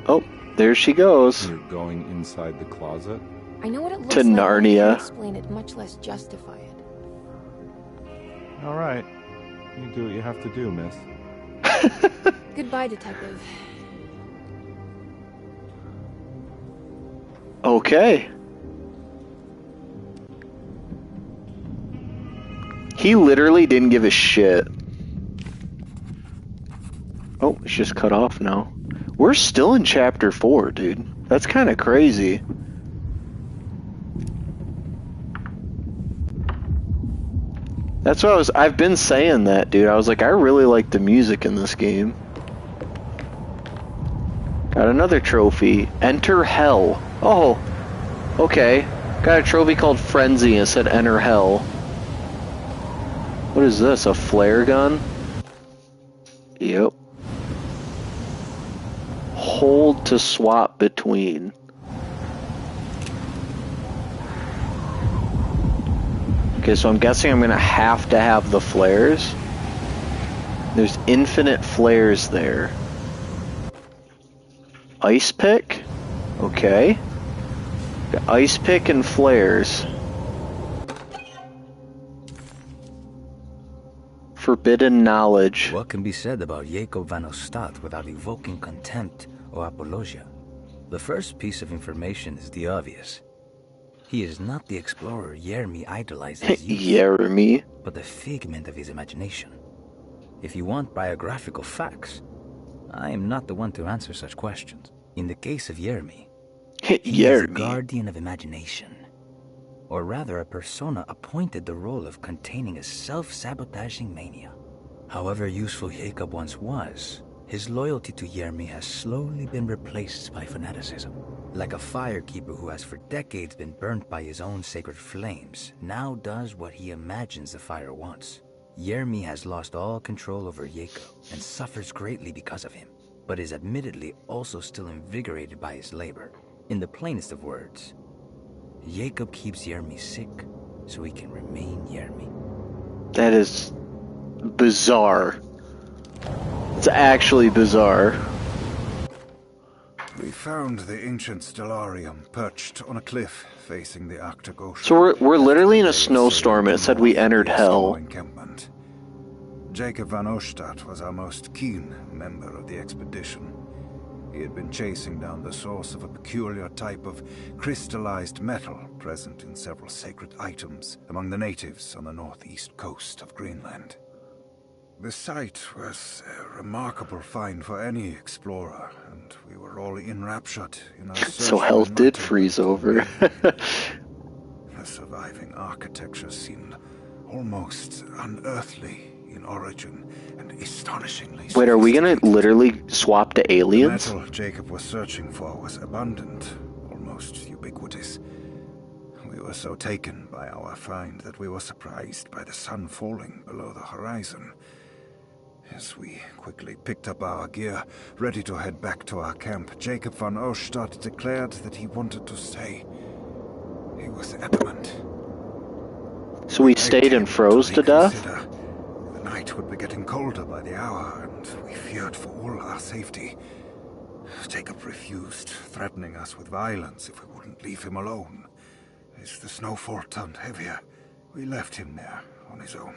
Oh, there she goes. You're going inside the closet? I know what it looks to like. Narnia. I can't explain it, much less justify it. All right. You do what you have to do, miss. Goodbye, Detective. Okay. He literally didn't give a shit. Oh, it's just cut off now. We're still in chapter 4, dude. That's kind of crazy. That's what I've been saying that, dude. I was like, I really like the music in this game. Got another trophy. Enter Hell. Oh, okay. Got a trophy called Frenzy and it said Enter Hell. What is this, a flare gun? Yep. Hold to swap between. Okay, so I'm guessing I'm gonna have to have the flares. There's infinite flares there. Ice pick? Okay. Got ice pick and flares. Forbidden knowledge. What can be said about Jacob van Ostad without evoking contempt or apologia? The first piece of information is the obvious. He is not the explorer Yermi idolizes, Yermi, but the figment of his imagination. If you want biographical facts, I am not the one to answer such questions. In the case of Yermi, he is a guardian of imagination. Or rather, a persona appointed the role of containing a self-sabotaging mania. However useful Jacob once was, his loyalty to Yermi has slowly been replaced by fanaticism. Like a firekeeper who has for decades been burnt by his own sacred flames, now does what he imagines the fire wants. Yermi has lost all control over Jacob and suffers greatly because of him. but is admittedly also still invigorated by his labor. In the plainest of words, Jacob keeps Yermi sick so he can remain Yermi. That is bizarre. It's actually bizarre. We found the ancient stellarium perched on a cliff facing the Arctic Ocean. So we're literally in a snowstorm. It said we entered hell. Encampment. Jacob van Oostad was our most keen member of the expedition. He had been chasing down the source of a peculiar type of crystallized metal present in several sacred items among the natives on the northeast coast of Greenland. The site was a remarkable find for any explorer, and we were all enraptured in our search. So health did freeze over. The surviving architecture seemed almost unearthly in origin and astonishingly. Wait, are we gonna literally swap to aliens? The metal Jacob was searching for was abundant, almost ubiquitous. We were so taken by our find that we were surprised by the sun falling below the horizon. As we quickly picked up our gear, ready to head back to our camp, Jacob van Oostad declared that he wanted to stay. He was adamant. So we stayed and froze to death? The night would be getting colder by the hour, and we feared for all our safety. Jacob refused, threatening us with violence if we wouldn't leave him alone. As the snowfall turned heavier, we left him there on his own.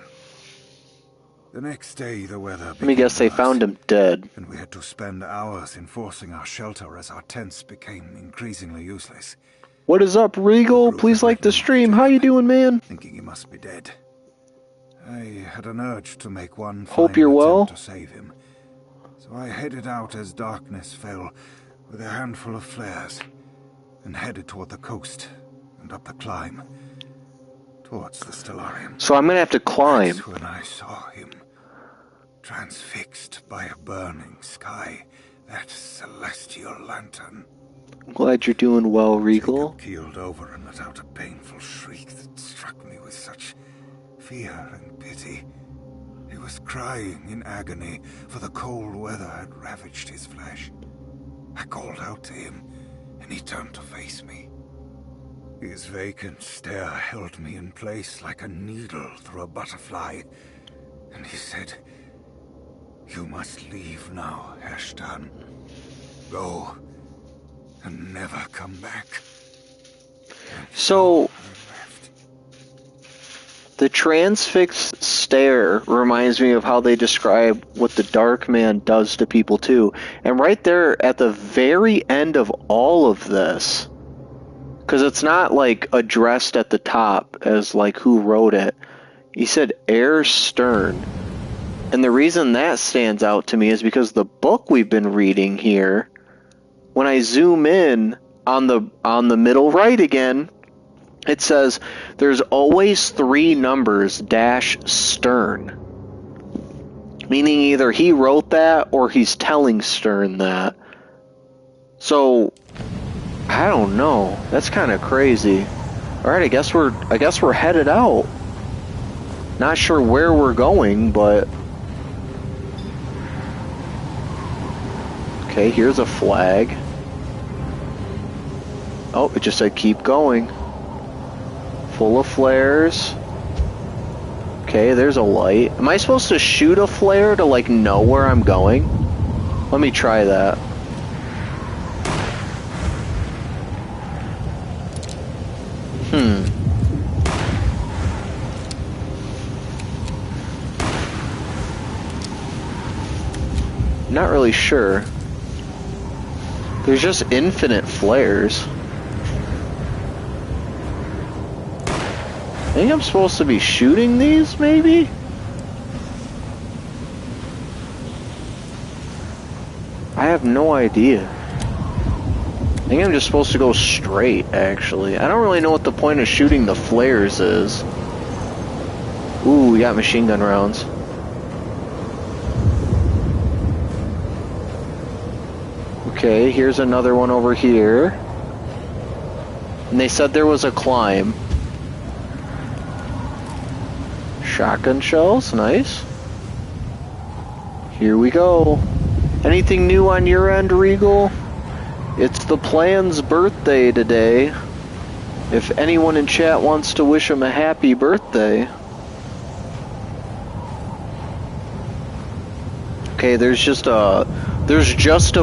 The next day, the weather became Let me guess, they worse, found him dead. and we had to spend hours enforcing our shelter as our tents became increasingly useless. What is up, Regal? Please like the stream. How you doing, man? Thinking he must be dead. I had an urge to make one Hope final you're well. attempt to save him. So I headed out as darkness fell with a handful of flares and headed toward the coast and up the climb towards the Stellarium. So I'm gonna have to climb. That's when I saw him, transfixed by a burning sky, that celestial lantern. Glad you're doing well, Regal. Jacob keeled over and let out a painful shriek that struck me with such fear and pity. He was crying in agony, for the cold weather had ravaged his flesh. I called out to him, and he turned to face me. His vacant stare held me in place like a needle through a butterfly, and he said, "You must leave now, Herstan. Go, and never come back." So, the transfixed stare reminds me of how they describe what the Dark Man does to people too. And right there at the very end of all of this, because it's not like addressed at the top as like who wrote it, he said Air Stern. And the reason that stands out to me is because the book we've been reading here, when I zoom in on the middle right again, it says there's always 3 numbers -Stern. Meaning either he wrote that or he's telling Stern that. So I don't know. That's kind of crazy. Alright, I guess we're headed out. Not sure where we're going, but okay, here's a flag. Oh, it just said keep going. Full of flares. Okay, there's a light. Am I supposed to shoot a flare to like know where I'm going? Let me try that. Not really sure. There's just infinite flares. I think I'm supposed to be shooting these, maybe? I have no idea. I think I'm just supposed to go straight, actually. I don't really know what the point of shooting the flares is. Ooh, we got machine gun rounds. Okay, here's another one over here. And they said there was a climb. Shotgun shells, nice. Here we go. Anything new on your end, Regal? It's the plan's birthday today. If anyone in chat wants to wish him a happy birthday. Okay, there's just a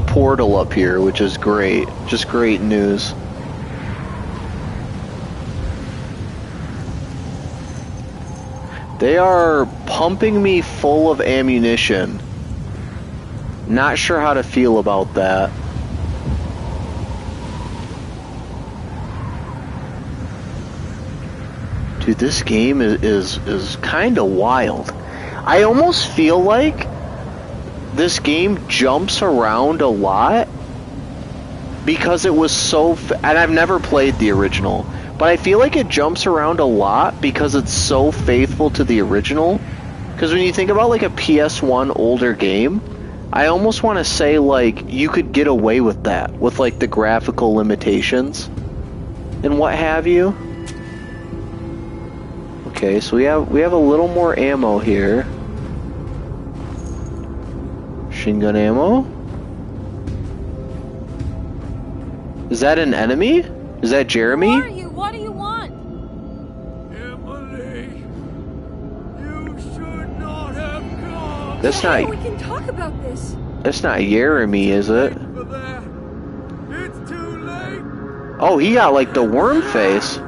portal up here, which is great. Just great news. They are pumping me full of ammunition. Not sure how to feel about that. Dude, this game is kind of wild. I almost feel like this game jumps around a lot because it was so... and I've never played the original, but I feel like it jumps around a lot because it's so faithful to the original. Because when you think about like a PS1 older game, I almost want to say like you could get away with that with like the graphical limitations and what have you. Okay, so we have a little more ammo here. Machine gun ammo. Is that an enemy? Is that Jeremy? Who are you? What do you want? Emily, you should not have come. That's Hey, not. we can talk about this. That's not Jeremy, is it? For that. It's too late. Oh, he got like the worm face.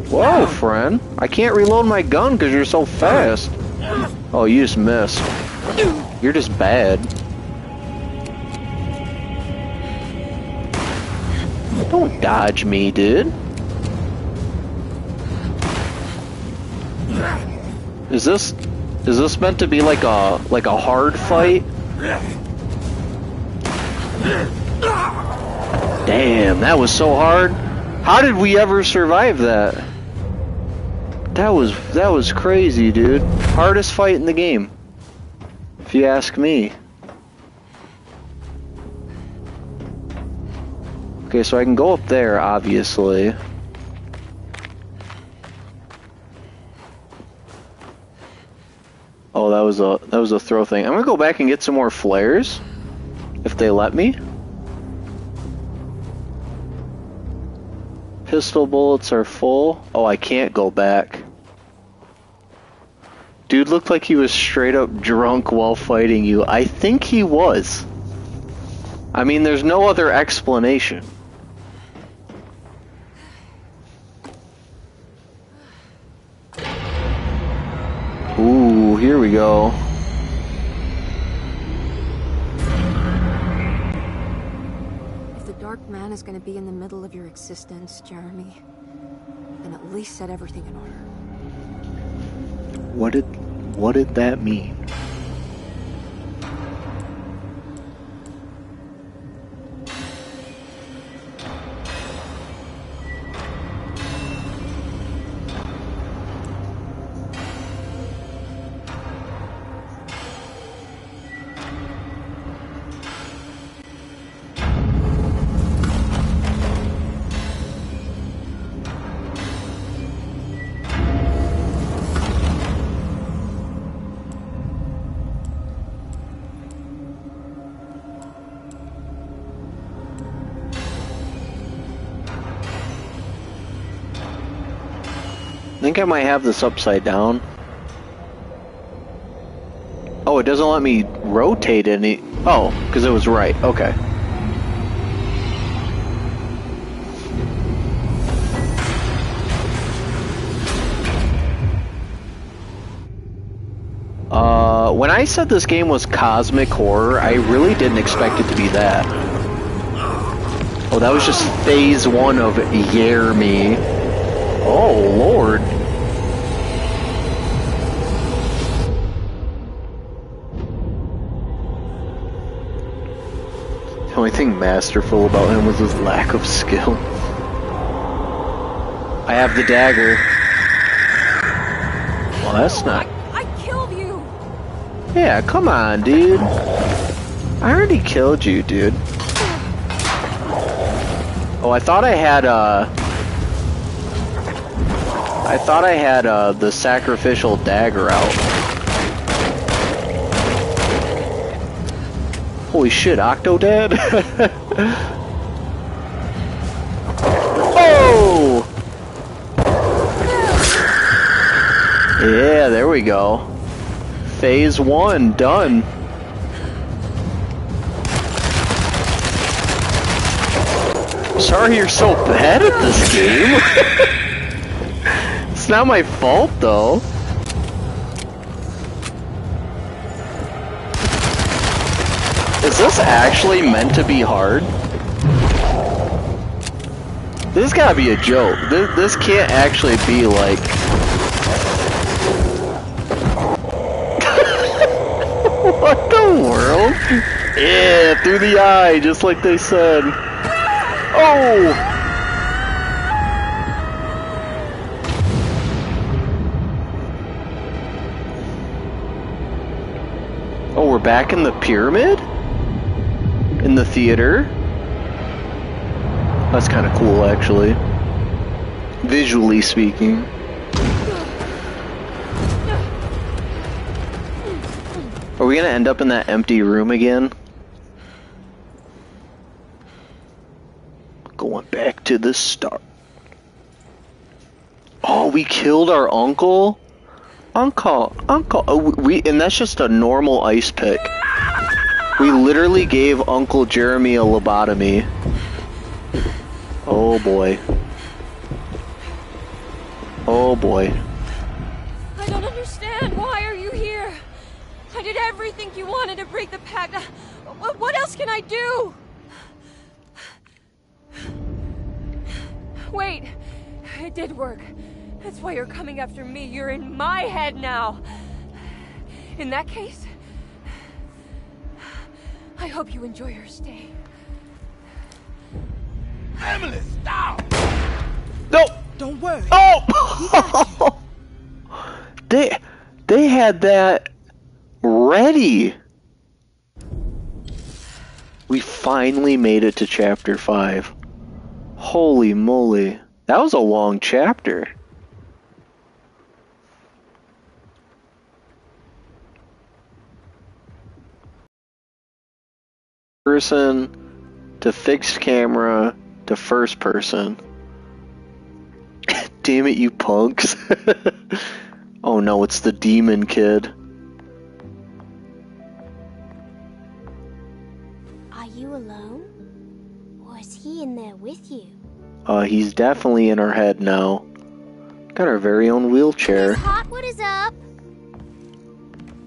Whoa, friend. I can't reload my gun because you're so fast. Oh, you just missed. You're just bad. Don't dodge me, dude. Is this meant to be like a hard fight? Damn, that was so hard. How did we ever survive that? That was crazy, dude. Hardest fight in the game, if you ask me. Okay, so I can go up there, obviously. Oh, that was a throw thing. I'm gonna go back and get some more flares, if they let me. Pistol bullets are full. Oh, I can't go back. Dude looked like he was straight up drunk while fighting you. I think he was. I mean, there's no other explanation. Ooh, here we go. If the Dark Man is going to be in the middle of your existence, Jeremy, then at least set everything in order. What did that mean? I think I might have this upside down. Oh, it doesn't let me rotate any... Oh, because it was right. Okay. When I said this game was cosmic horror, I really didn't expect it to be that. Oh, that was just phase 1 of Jeremy. Oh, Lord. The only thing masterful about him was his lack of skill. I have the dagger. Well, that's not... I killed you! Yeah, come on, dude. I already killed you, dude. Oh, I thought I had, I thought I had the sacrificial dagger out. Holy shit, Octodad? Oh! Yeah, there we go. Phase 1, done. Sorry you're so bad at this game. It's not my fault, though. Is this actually meant to be hard? This gotta be a joke. This can't actually be like... What the world? Yeah, through the eye, just like they said. Oh! Oh, we're back in the pyramid? In the theater? That's kind of cool, actually. Visually speaking. Are we gonna end up in that empty room again? Going back to the start. Oh, we killed our uncle? Uncle. Oh, and that's just a normal ice pick. We literally gave Uncle Jeremy a lobotomy. Oh boy. Oh boy. I don't understand. Why are you here? I did everything you wanted to break the pact. What else can I do? Wait. It did work. That's why you're coming after me. You're in my head now. In that case, I hope you enjoy your stay. Emily, stop! No! Don't worry. Oh! They had that ready. We finally made it to chapter 5. Holy moly. That was a long chapter. Person to fixed camera to first person. Damn it, you punks. Oh no, it's the demon kid. Are you alone? Or is he in there with you? He's definitely in our head now. Got our very own wheelchair. Miss Hotwood is up.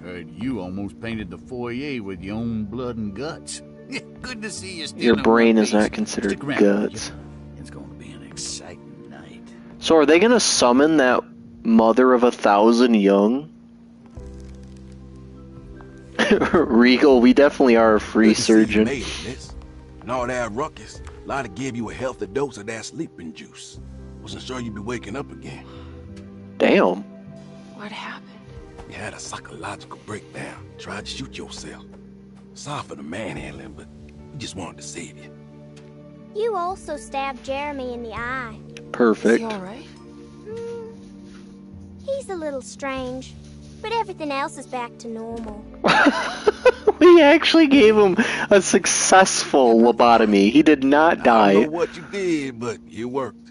Heard you almost painted the foyer with your own blood and guts. Good to see you still. Your brain is not considered guts. It's going to be an exciting night. So are they gonna summon that mother of 1,000 young? Regal, we definitely are a free surgeon. You made it, miss. And all that ruckus, Lottie gave you a healthy dose of that sleeping juice. Wasn't sure you'd be waking up again. Damn. What happened? You had a psychological breakdown. Tried to shoot yourself. Sorry for the manhandling, but we just wanted to save you. You also stabbed Jeremy in the eye. Perfect. Is he alright? He's a little strange, but everything else is back to normal. We actually gave him a successful lobotomy. He did not die. I don't know what you did, but it worked.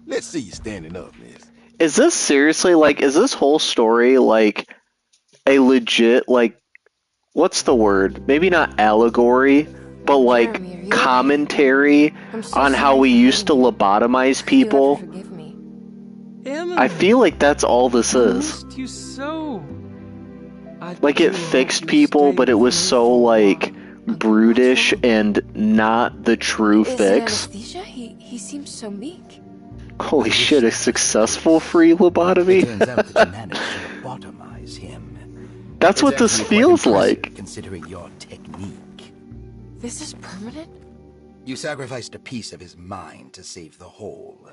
Let's see you standing up, miss. Is this seriously, like, is this whole story, like, a legit, like, what's the word? Maybe not allegory, but, like, Jeremy, commentary on how we used to lobotomize people? Forgive me. I feel like that's all this is. You so. Like, it fixed people, but it was so, like, brutish and not the true fix. Anesthesia? He seems so meek. Holy shit, a successful free lobotomy? Turns out that you managed to lobotomize him. That's what this feels like. Considering your technique. This is permanent? You sacrificed a piece of his mind to save the whole.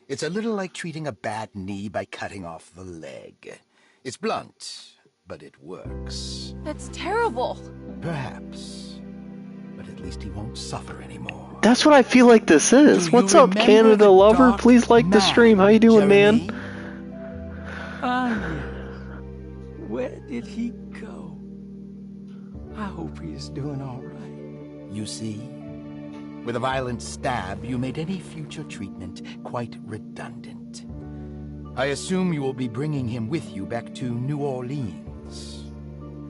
It's a little like treating a bad knee by cutting off the leg. It's blunt, but it works. That's terrible. Perhaps. But at least he won't suffer anymore. That's what I feel like this is. What's up, Canada lover? Please like the stream. How you doing, Jeremy? man? Anya. Where did he go? I hope he is doing all right. You see, with a violent stab, you made any future treatment quite redundant. I assume you will be bringing him with you back to New Orleans.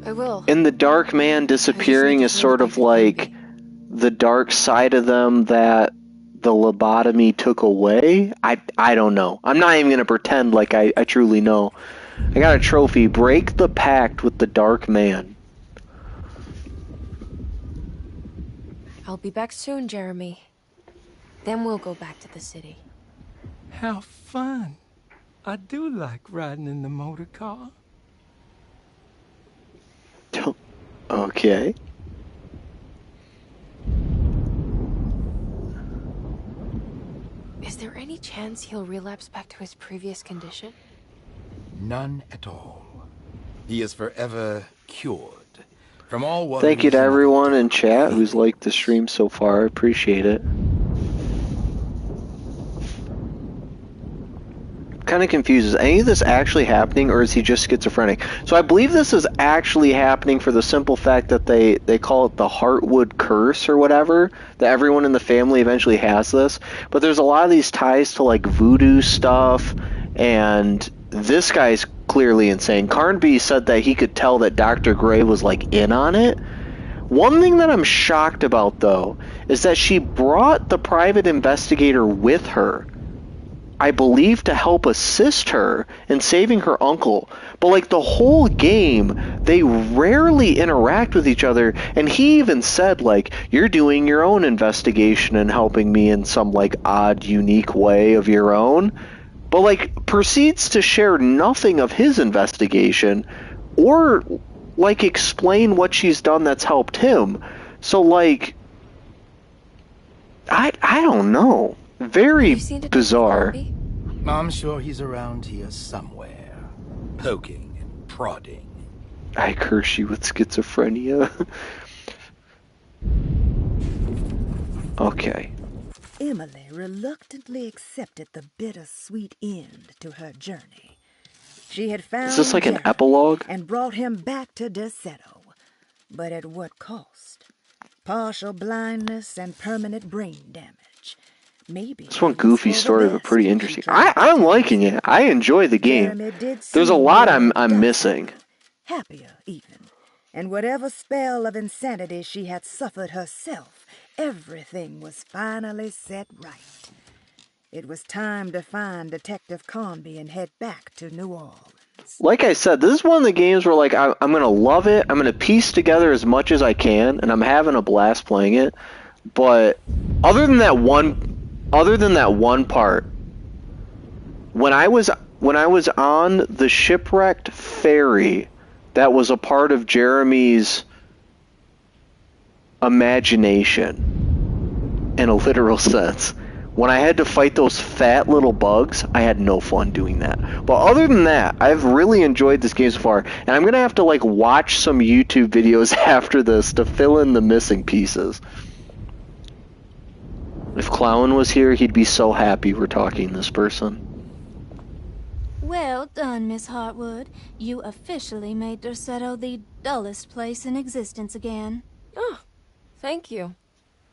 I will. And the Dark Man disappearing is sort of like the dark side of them that the lobotomy took away. I don't know. I'm not even going to pretend like I truly know. I got a trophy. Break the pact with the Dark Man. I'll be back soon, Jeremy. Then we'll go back to the city. How fun. I do like riding in the motor car. Okay. Is there any chance he'll relapse back to his previous condition? None at all. He is forever cured from all. Thank you to everyone in chat who's liked the stream so far. I appreciate it. Kind of confused. Is any of this actually happening, or is he just schizophrenic? So I believe this is actually happening for the simple fact that they call it the Heartwood curse or whatever, that everyone in the family eventually has this. But there's a lot of these ties to like voodoo stuff, and this guy's clearly insane. Carnby said that he could tell that Dr. Gray was like in on it. One thing that I'm shocked about though is that she brought the private investigator with her, I believe, to help assist her in saving her uncle. But like the whole game, they rarely interact with each other, and he even said like, you're doing your own investigation and helping me in some like odd, unique way of your own. But like proceeds to share nothing of his investigation or like explain what she's done that's helped him. So like, I don't know. Very bizarre. I'm sure he's around here somewhere, poking and prodding. I curse you with schizophrenia. Okay. Emily reluctantly accepted the bittersweet end to her journey. She had found Is this like an Jeremy epilogue? and brought him back to Derceto, but at what cost? Partial blindness and permanent brain damage. Maybe this one goofy story, but pretty interesting. I'm liking it. I enjoy the game. There's a lot I'm missing. Happier even. And whatever spell of insanity she had suffered herself, everything was finally set right. It was time to find Detective Carnby and head back to New Orleans. Like I said, this is one of the games where like I'm gonna love it. I'm gonna piece together as much as I can, and I'm having a blast playing it. But other than that one part, when I was on the shipwrecked ferry, that was a part of Jeremy's imagination, in a literal sense. When I had to fight those fat little bugs, I had no fun doing that. But other than that, I've really enjoyed this game so far, and I'm gonna have to like watch some YouTube videos after this to fill in the missing pieces. If Clown was here, he'd be so happy we're talking to this person. Well done, Miss Heartwood. You officially made Derceto the dullest place in existence again. Oh, thank you.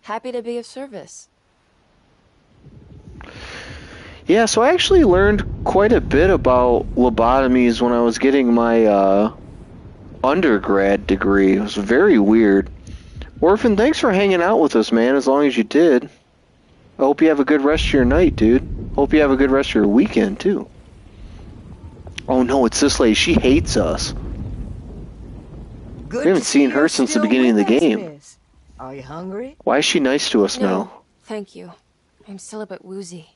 Happy to be of service. Yeah, so I actually learned quite a bit about lobotomies when I was getting my undergrad degree. It was very weird. Orphan, thanks for hanging out with us, man, as long as you did. I hope you have a good rest of your night, dude. Hope you have a good rest of your weekend, too. Oh no, it's this lady. She hates us. We haven't seen her since the beginning of the game. Are you hungry? Why is she nice to us now? Thank you. I'm still a bit woozy.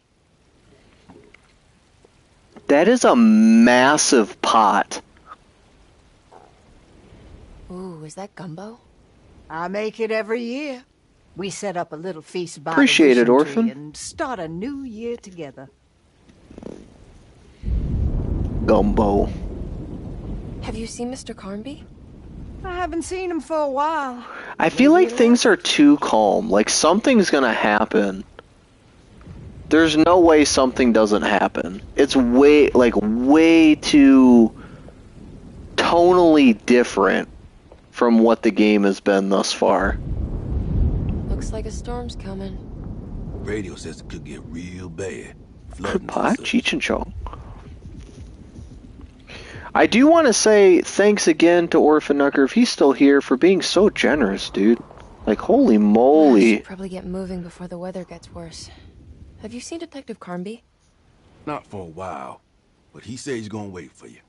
That is a massive pot. Ooh, is that gumbo? I make it every year. We set up a little feast by Appreciate the it, Orphan. tree and start a new year together. Gumbo. Have you seen Mr. Carnby? I haven't seen him for a while. I feel like things are too calm. Like, something's gonna happen. There's no way something doesn't happen. It's way too tonally different from what the game has been thus far. Looks like a storm's coming. Radio says it could get real bad. Pa, Cheech and Chong. I do want to say thanks again to Orphan Knucker, if he's still here, for being so generous, dude. Like, holy moly. I should probably get moving before the weather gets worse. Have you seen Detective Carnby? Not for a while, but he says he's gonna wait for you.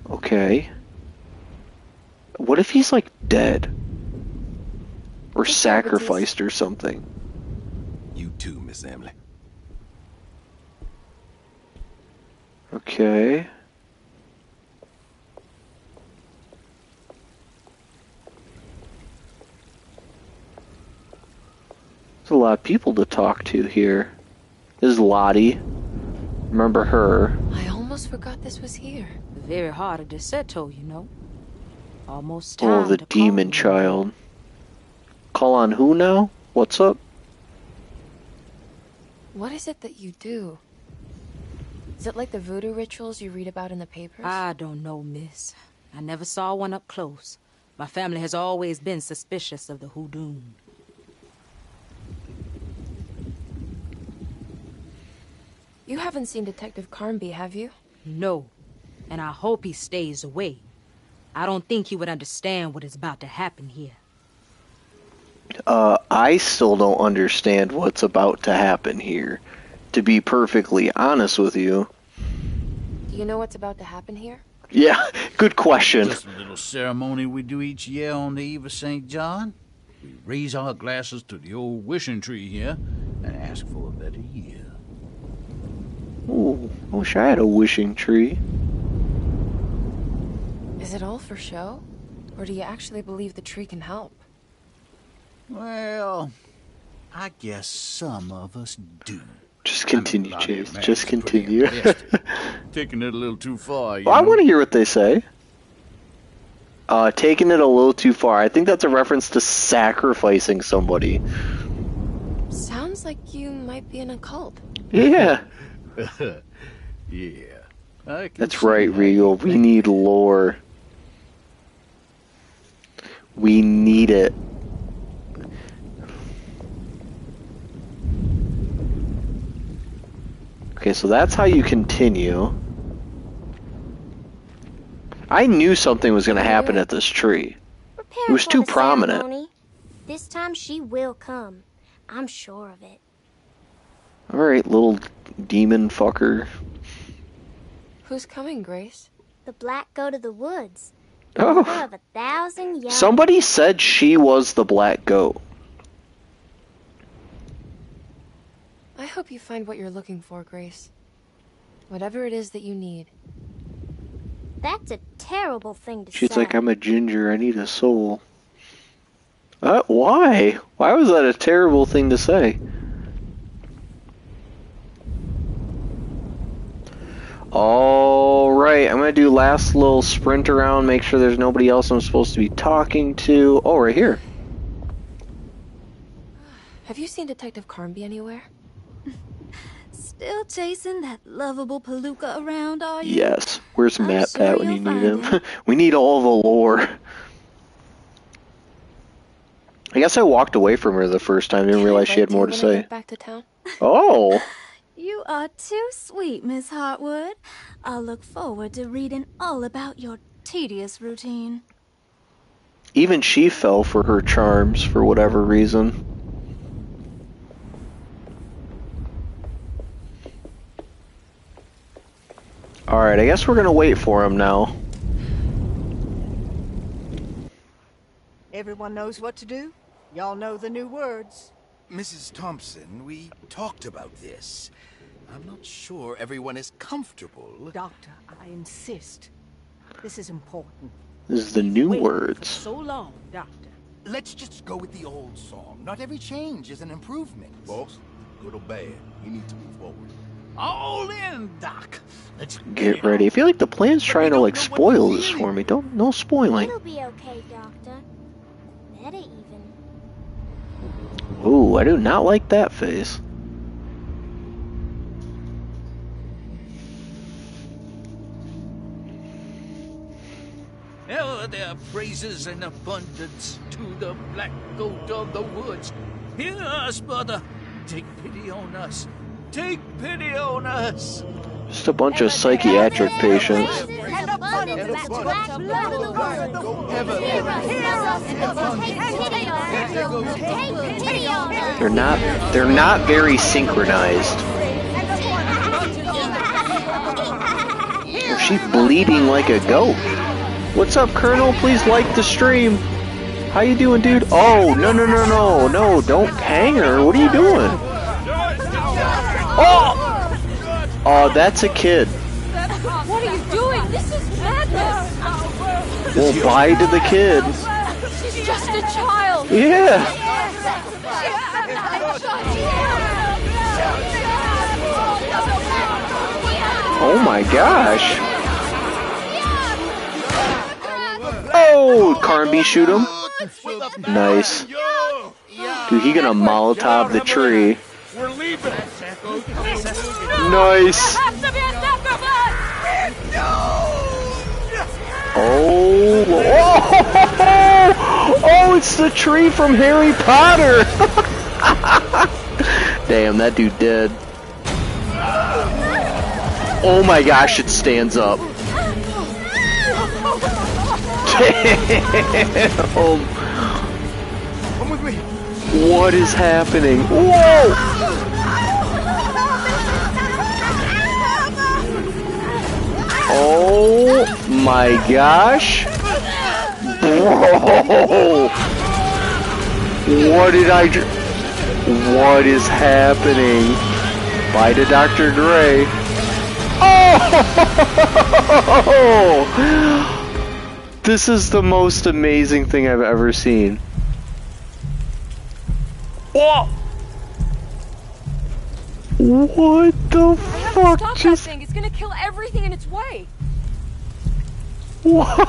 Okay. What if he's, like, dead? Or sacrificed or something? You too, Miss Emily. Okay. There's a lot of people to talk to here. This is Lottie. Remember her. I almost forgot this was here. The very heart of Deseto, you know. Almost time Oh, the demon child. Call on who now? What's up? What is it that you do? Is it like the voodoo rituals you read about in the papers? I don't know, miss. I never saw one up close. My family has always been suspicious of the hoodoo. You haven't seen Detective Carnby, have you? No, and I hope he stays away. I don't think he would understand what is about to happen here. I still don't understand what's about to happen here. To be perfectly honest with you. Do you know what's about to happen here? Yeah, good question. Just a little ceremony we do each year on the eve of St. John. We raise our glasses to the old wishing tree here and ask for a better year. Ooh, I wish I had a wishing tree. Is it all for show? Or do you actually believe the tree can help? Well, I guess some of us do. Just continue, Chase. Just continue. Taking it a little too far, you Well, I know? want to hear what they say. Taking it a little too far. I think that's a reference to sacrificing somebody. Sounds like you might be in a cult. Yeah. Yeah. I can That's see right, that. Regal. We need lore. We need it. Okay, so that's how you continue. I knew something was going to happen at this tree. Prepare It was for too the prominent. ceremony. This time she will come. I'm sure of it. Alright, little demon fucker. Who's coming, Grace? The black goat of the woods. Oh. Mother of 1,000 young. Somebody said she was the black goat. I hope you find what you're looking for, Grace. Whatever it is that you need. That's a terrible thing to She's say. like, I'm a ginger, I need a soul. Why? Why was that a terrible thing to say? Alright, I'm gonna do last little sprint around, make sure there's nobody else I'm supposed to be talking to. Oh, right here. Have you seen Detective Carnby anywhere? Still chasing that lovable palooka around, are you? Yes. Where's I'm Matt sure Pat when you you'll need find him? We need all the lore. I guess I walked away from her the first time, didn't realize she had more to say. Back to town? Oh! You are too sweet, Miss Hartwood. I'll look forward to reading all about your tedious routine. Even she fell for her charms for whatever reason. Alright, I guess we're gonna wait for him now. Everyone knows what to do? Y'all know the new words. Mrs. Thompson, we talked about this. I'm not sure everyone is comfortable. Doctor, I insist. This is important. This is the new Waited words. For so long, Doctor. Let's just go with the old song. Not every change is an improvement. Boss, good or bad, we need to move forward. All in, Doc. Let's get ready. I feel like the plan's trying to like spoil this for me. No spoiling. It'll be okay, Doctor. Better even. Ooh, I do not like that face. Hell, there are praises in abundance to the black goat of the woods. Hear us, mother. Take pity on us. Take pity on us. Just a bunch of psychiatric patients. They're not very synchronized. Oh, she's bleeding like a goat. What's up, Colonel? Please like the stream. How you doing, dude? Oh, no, don't hang her. What are you doing? Oh! Oh, that's a kid. What are you doing? This is madness. Well, bye to the kid. She's just a child. Yeah. Oh my gosh. Oh, Carnby shoot him. Nice. Dude, he gonna Molotov the tree. Nice. Oh, oh, it's the tree from Harry Potter. Damn, that dude dead. Oh my gosh, it stands up. Damn. Come with me. What is happening? Whoa! Oh my gosh. Whoa! What did I do? What is happening? Bye to Dr. Gray. Oh! This is the most amazing thing I've ever seen. Whoa! What the fuck? Stop that thing. It's gonna kill everything in its way. What?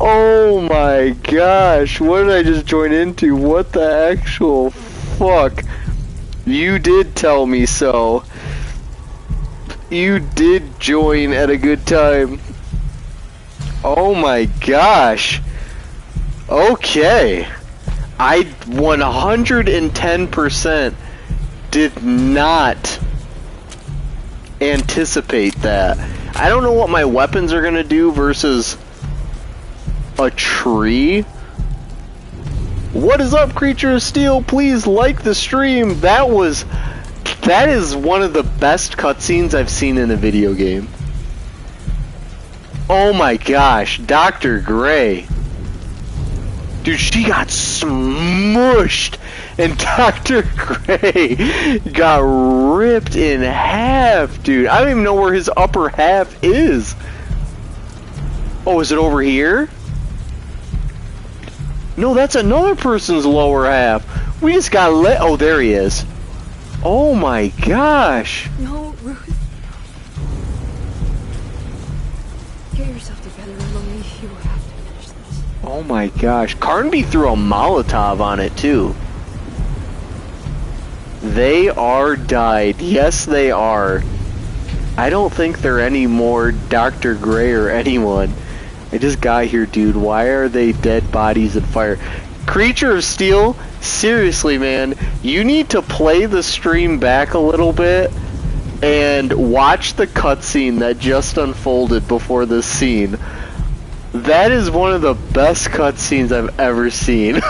Oh my gosh, what did I just join into? What the actual fuck? You did tell me so. You did join at a good time. Oh my gosh. Okay. I 110% did not anticipate that. I don't know what my weapons are gonna do versus a tree. What is up, Creature of Steel? Please like the stream. That is one of the best cutscenes I've seen in a video game. Oh my gosh, Dr. Gray. Dude, she got smushed, and Dr. Gray got ripped in half, dude. I don't even know where his upper half is. Oh, is it over here? No, that's another person's lower half. We just got let. Oh, there he is. Oh my gosh. No, Ruth. Get yourself together, Emily. You have to finish this. Oh my gosh. Carnby threw a Molotov on it too. They are died. Yes, they are. I don't think they're any more Dr. Gray or anyone. I just got here, dude. Why are they dead bodies in fire? Creature of Steel, seriously, man, you need to play the stream back a little bit and watch the cutscene that just unfolded before this scene. That is one of the best cutscenes I've ever seen.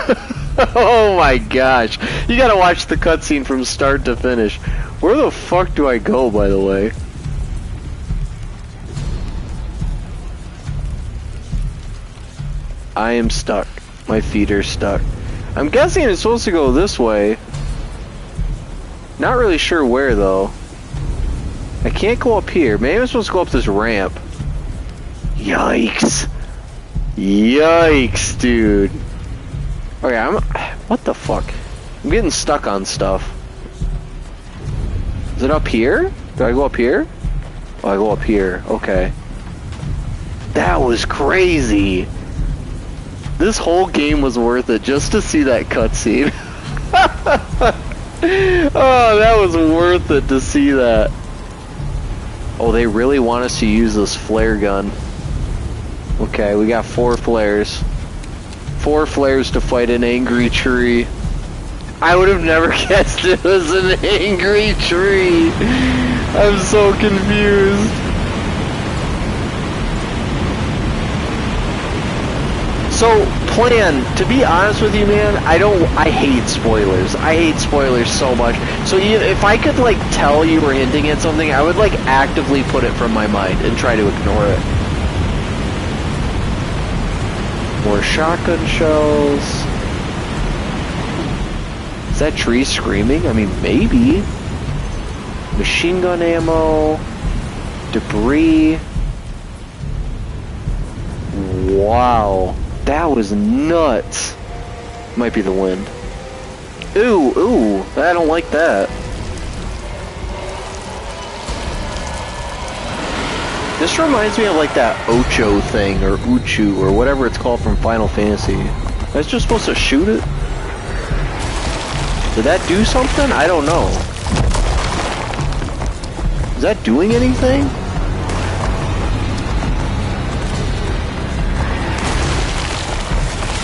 Oh my gosh. You gotta watch the cutscene from start to finish. Where the fuck do I go, by the way? I am stuck. My feet are stuck. I'm guessing it's supposed to go this way. Not really sure where, though. I can't go up here. Maybe I'm supposed to go up this ramp. Yikes. Yikes, dude. Okay, what the fuck? I'm getting stuck on stuff. Is it up here? Do I go up here? Oh, I go up here. Okay. That was crazy. This whole game was worth it just to see that cutscene. Oh, that was worth it to see that. Oh, they really want us to use this flare gun. Okay, we got 4 flares. 4 flares to fight an angry tree. I would have never guessed it was an angry tree. I'm so confused. So, plan, to be honest with you, man, I hate spoilers. I hate spoilers so much. So if I could, like, tell you were hinting at something, I would, like, actively put it from my mind and try to ignore it. More shotgun shells. Is that tree screaming? I mean, maybe. Machine gun ammo. Debris. Wow. That was nuts. Might be the wind. Ooh, I don't like that. This reminds me of like that Ocho thing, or Uchu, or whatever it's called from Final Fantasy. I was just supposed to shoot it? Did that do something? I don't know. Is that doing anything?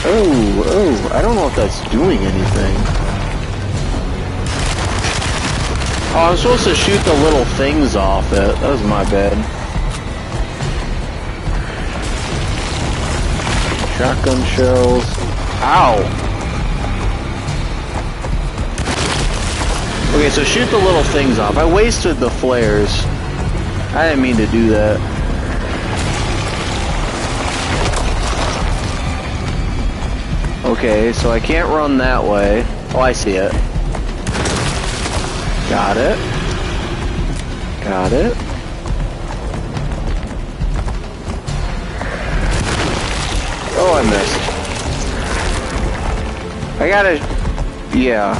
Oh, I don't know if that's doing anything. Oh, I'm supposed to shoot the little things off it. That was my bad. Shotgun shells. Ow! Okay, so shoot the little things off. I wasted the flares. I didn't mean to do that. Okay, so I can't run that way. Oh, I see it. Got it. Got it. Oh, I missed. I gotta... Yeah.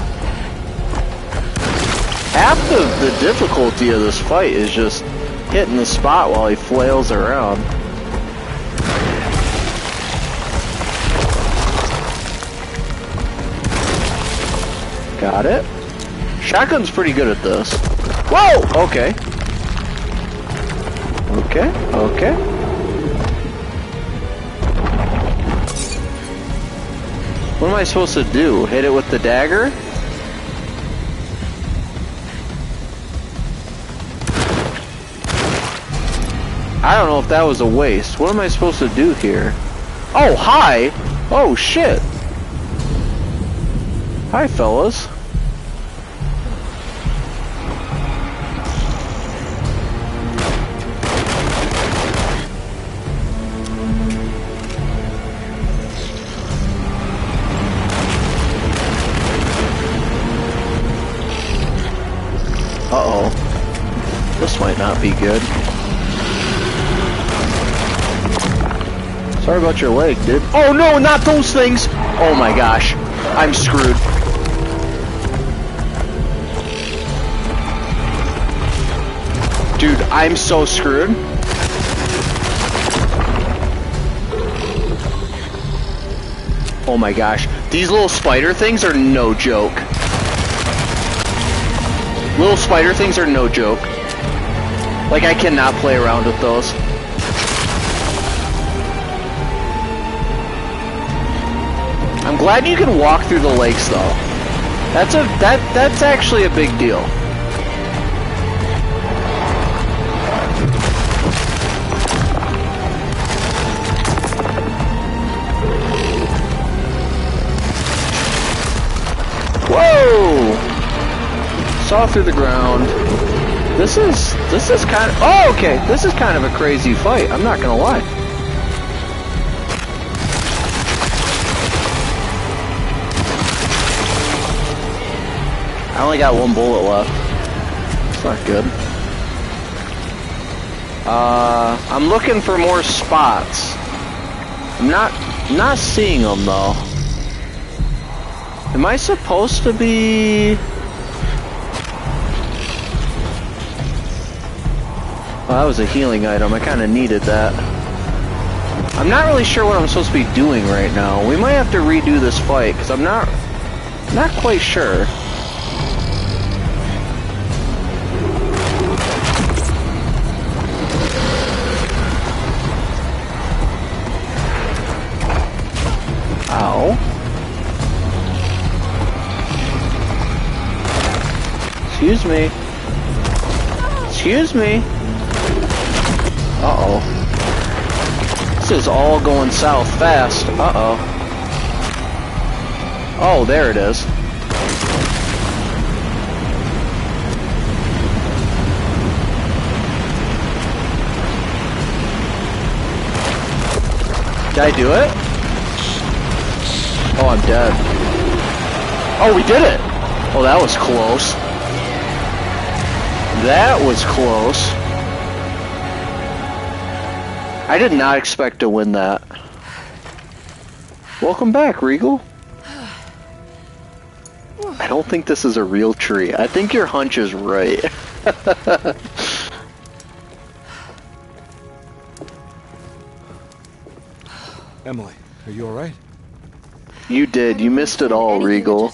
Half of the difficulty of this fight is just hitting the spot while he flails around. Got it. Shotgun's pretty good at this. Whoa! Okay. Okay. What am I supposed to do? Hit it with the dagger? I don't know if that was a waste. What am I supposed to do here? Oh, hi! Oh, shit! Hi, fellas. Uh-oh. This might not be good. Sorry about your leg, dude. Oh no, not those things! Oh my gosh. I'm screwed. Dude, I'm so screwed. Oh my gosh. These little spider things are no joke. Little spider things are no joke. Like, I cannot play around with those. I'm glad you can walk through the lakes, though. That's actually a big deal. Whoa! Saw through the ground. This is kind of... Oh, okay. This is kind of a crazy fight. I'm not gonna lie. I only got one bullet left. It's not good. I'm looking for more spots. I'm not seeing them though. Am I supposed to be... Well, that was a healing item. I kind of needed that. I'm not really sure what I'm supposed to be doing right now. We might have to redo this fight, because I'm not quite sure. Ow. Excuse me. Excuse me. Uh-oh. This is all going south fast. Uh-oh. Oh, there it is. Did I do it? Oh, I'm dead. Oh, we did it! Oh, that was close. That was close. I did not expect to win that. Welcome back, Regal. I don't think this is a real tree. I think your hunch is right. Emily, are you alright? You did. You missed it all, Regal.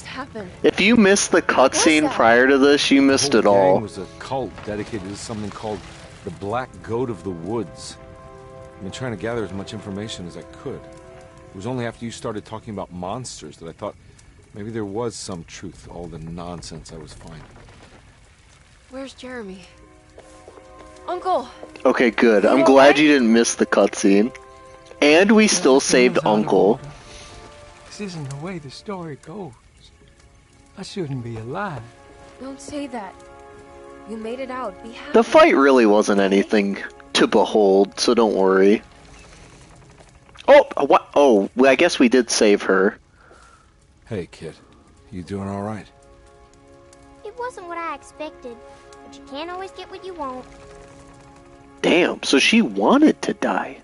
If you missed the cutscene prior to this, you missed it all. It was a cult dedicated to something called the Black Goat of the Woods. I've been trying to gather as much information as I could. It was only after you started talking about monsters that I thought maybe there was some truth to all the nonsense I was finding. Where's Jeremy? Uncle! Okay, good. I'm glad you didn't miss the cutscene. And we still saved Uncle. This isn't the way the story goes. I shouldn't be alive. Don't say that. You made it out. Be happy. The fight really wasn't anything to behold, so don't worry. Oh, what? Oh, I guess we did save her. Hey, kid. You doing alright? It wasn't what I expected, but you can't always get what you want. Damn, so she wanted to die.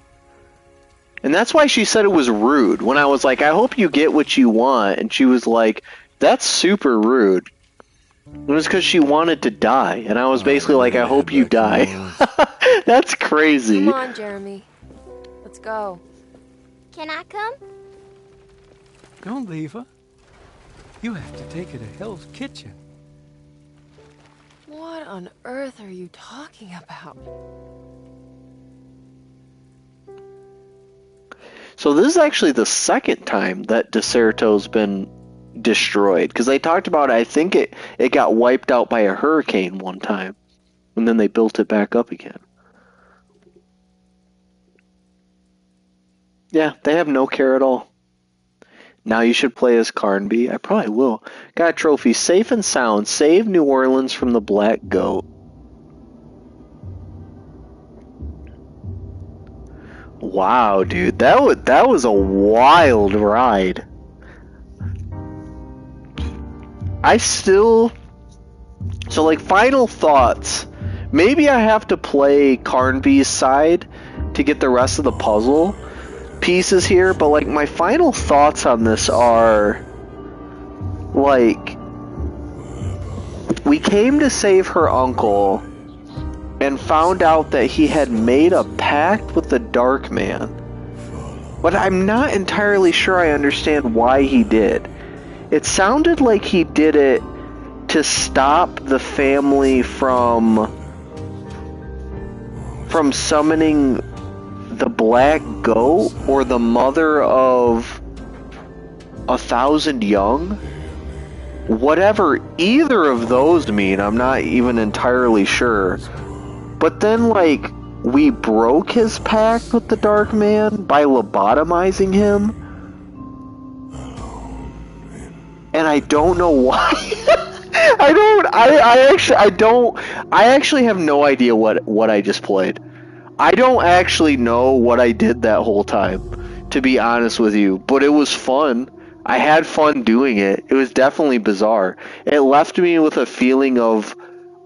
And that's why she said it was rude. When I was like, I hope you get what you want. And she was like, that's super rude. It was because she wanted to die. And I was basically like, I hope you die. That's crazy. Come on, Jeremy. Let's go. Can I come? Don't leave her. You have to take her to Hell's Kitchen. What on earth are you talking about? So this is actually the second time that Desierto's been destroyed. Because they talked about, I think it got wiped out by a hurricane one time. And then they built it back up again. Yeah, they have no care at all. Now you should play as Carnby. I probably will. Got a trophy. Safe and sound. Save New Orleans from the Black Goat. Wow, dude. That was a wild ride. So like, final thoughts. Maybe I have to play Carnby's side to get the rest of the puzzle pieces here, but like, my final thoughts on this are, like, we came to save her uncle and found out that he had made a pact with the Dark Man. But I'm not entirely sure I understand why he did. It sounded like he did it to stop the family from summoning the Black Goat, or the mother of 1,000 young. Whatever either of those mean, I'm not even entirely sure. But then, like, we broke his pact with the Dark Man by lobotomizing him. And I don't know why. I actually have no idea what I just played. I don't actually know what I did that whole time, to be honest with you, but it was fun. I had fun doing it. It was definitely bizarre. It left me with a feeling of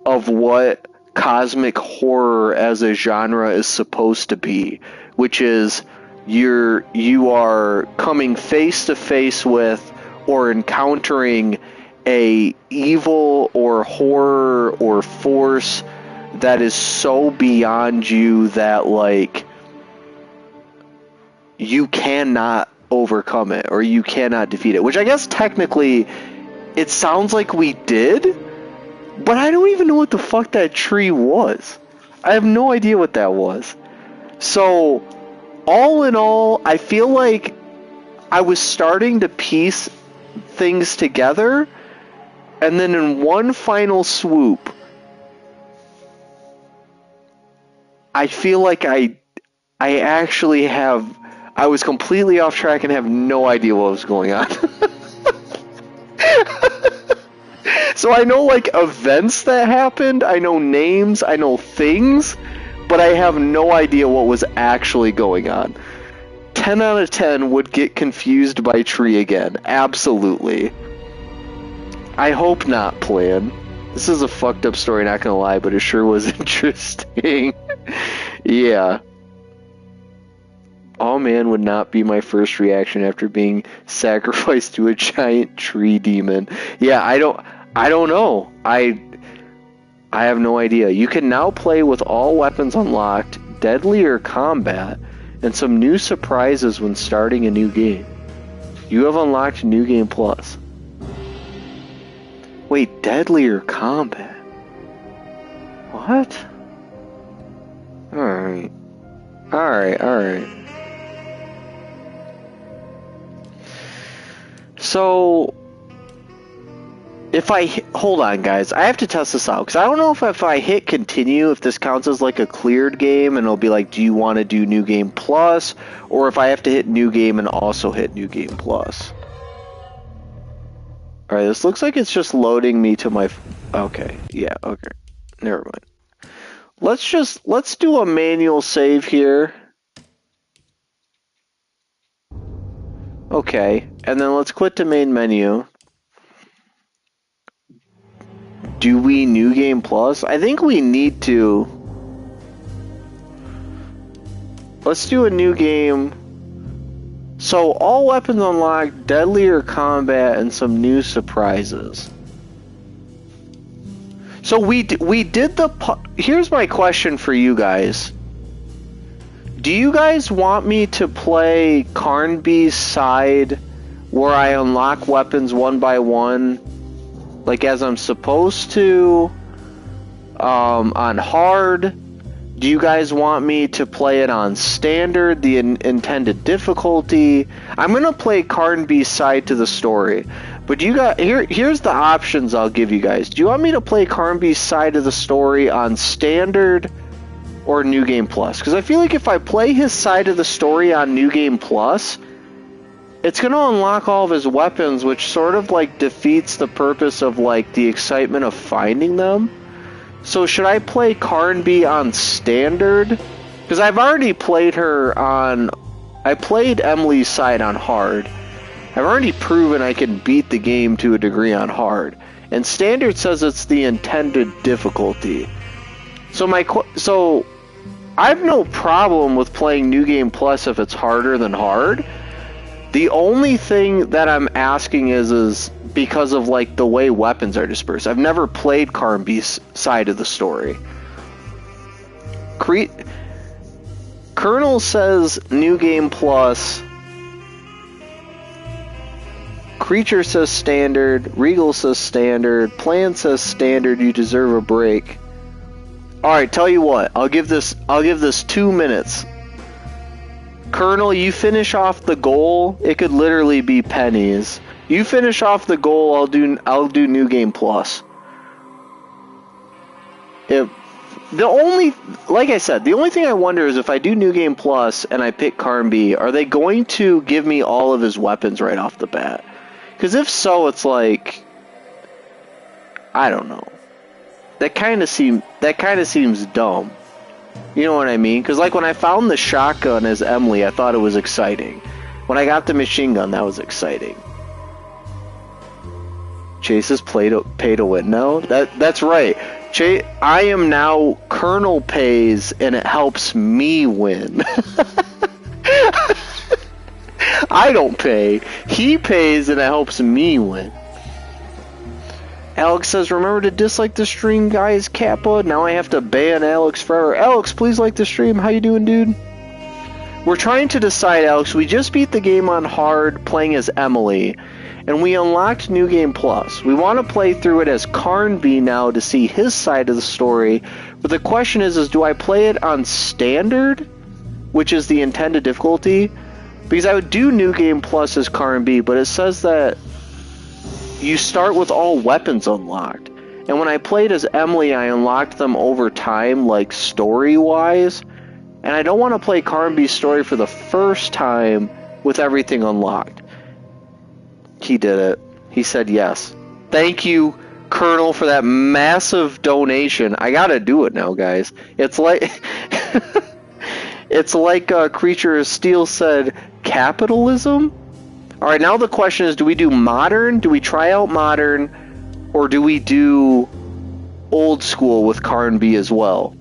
what cosmic horror as a genre is supposed to be, which is you are coming face to face with or encountering a evil or horror or force that is so beyond you that, like, you cannot overcome it, or you cannot defeat it. Which I guess technically, it sounds like we did, but I don't even know what the fuck that tree was. I have no idea what that was. So, all in all, I feel like I was starting to piece things together, and then in one final swoop, I feel like I actually have... I was completely off track and have no idea what was going on. So I know, like, events that happened, I know names, I know things, but I have no idea what was actually going on. 10 out of 10 would get confused by tree again. Absolutely. I hope not, plan. This is a fucked up story, not gonna lie, but it sure was interesting. Yeah. Oh man would not be my first reaction after being sacrificed to a giant tree demon. Yeah, I don't know. I have no idea. You can now play with all weapons unlocked, deadlier combat, and some new surprises when starting a new game. You have unlocked New Game Plus. Wait, deadlier combat? What? Alright. So, if hold on guys, I have to test this out, because I don't know if I hit continue, if this counts as like a cleared game, and it'll be like, do you want to do New Game Plus, or if I have to hit New Game and also hit New Game Plus. Alright, this looks like it's just loading me to my... Okay, yeah, okay. Never mind. Let's do a manual save here. Okay, and then let's quit to main menu. Do we New Game Plus? I think we need to. Let's do a new game. So, all weapons unlocked, deadlier combat, and some new surprises. So we did the... Here's my question for you guys. Do you guys want me to play Carnby's side where I unlock weapons one by one, like as I'm supposed to, on hard? Do you guys want me to play it on standard, the intended difficulty? I'm gonna play Carnby's side to the story, but you got here's the options I'll give you guys. Do you want me to play Carnby's side of the story on standard or New Game Plus? Because I feel like if I play his side of the story on New Game Plus, it's going to unlock all of his weapons, which sort of like defeats the purpose of like the excitement of finding them. So should I play Carnby on standard? Because I've already played her on... I played Emily's side on hard. I've already proven I can beat the game to a degree on hard. And standard says it's the intended difficulty. So I have no problem with playing New Game Plus if it's harder than hard. The only thing that I'm asking is because of like the way weapons are dispersed. I've never played Carnby's side of the story. Colonel says New Game Plus. Creature says standard. Regal says standard. Plan says standard. You deserve a break. Alright, tell you what, I'll give this 2 minutes. Colonel, you finish off the goal, it could literally be pennies. You finish off the goal, I'll do New Game Plus. Like I said, the only thing I wonder is if I do New Game Plus and I pick Carnby, are they going to give me all of his weapons right off the bat? Because if so, it's like, I don't know. That kind of seems dumb. You know what I mean? Because like when I found the shotgun as Emily, I thought it was exciting. When I got the machine gun, that was exciting. Chase is pay to win now? That's right. I am now Colonel pays and it helps me win. I don't pay. He pays and it helps me win. Alex says, remember to dislike the stream, guys, Kappa. Now I have to ban Alex forever. Alex, please like the stream. How you doing, dude? We're trying to decide, Alex. We just beat the game on hard playing as Emily, and we unlocked New Game Plus. We want to play through it as Carnby now to see his side of the story. But the question is do I play it on standard, which is the intended difficulty? Because I would do New Game Plus as Carnby, but it says that you start with all weapons unlocked. And when I played as Emily, I unlocked them over time, like story-wise. And I don't want to play Carnby's story for the first time with everything unlocked. He did it. He said yes. Thank you, Colonel, for that massive donation. I gotta do it now, guys. It's like... it's like Creature of Steel said, capitalism? Alright, now the question is, do we do modern? Do we try out modern? Or do we do old school with Carnby as well?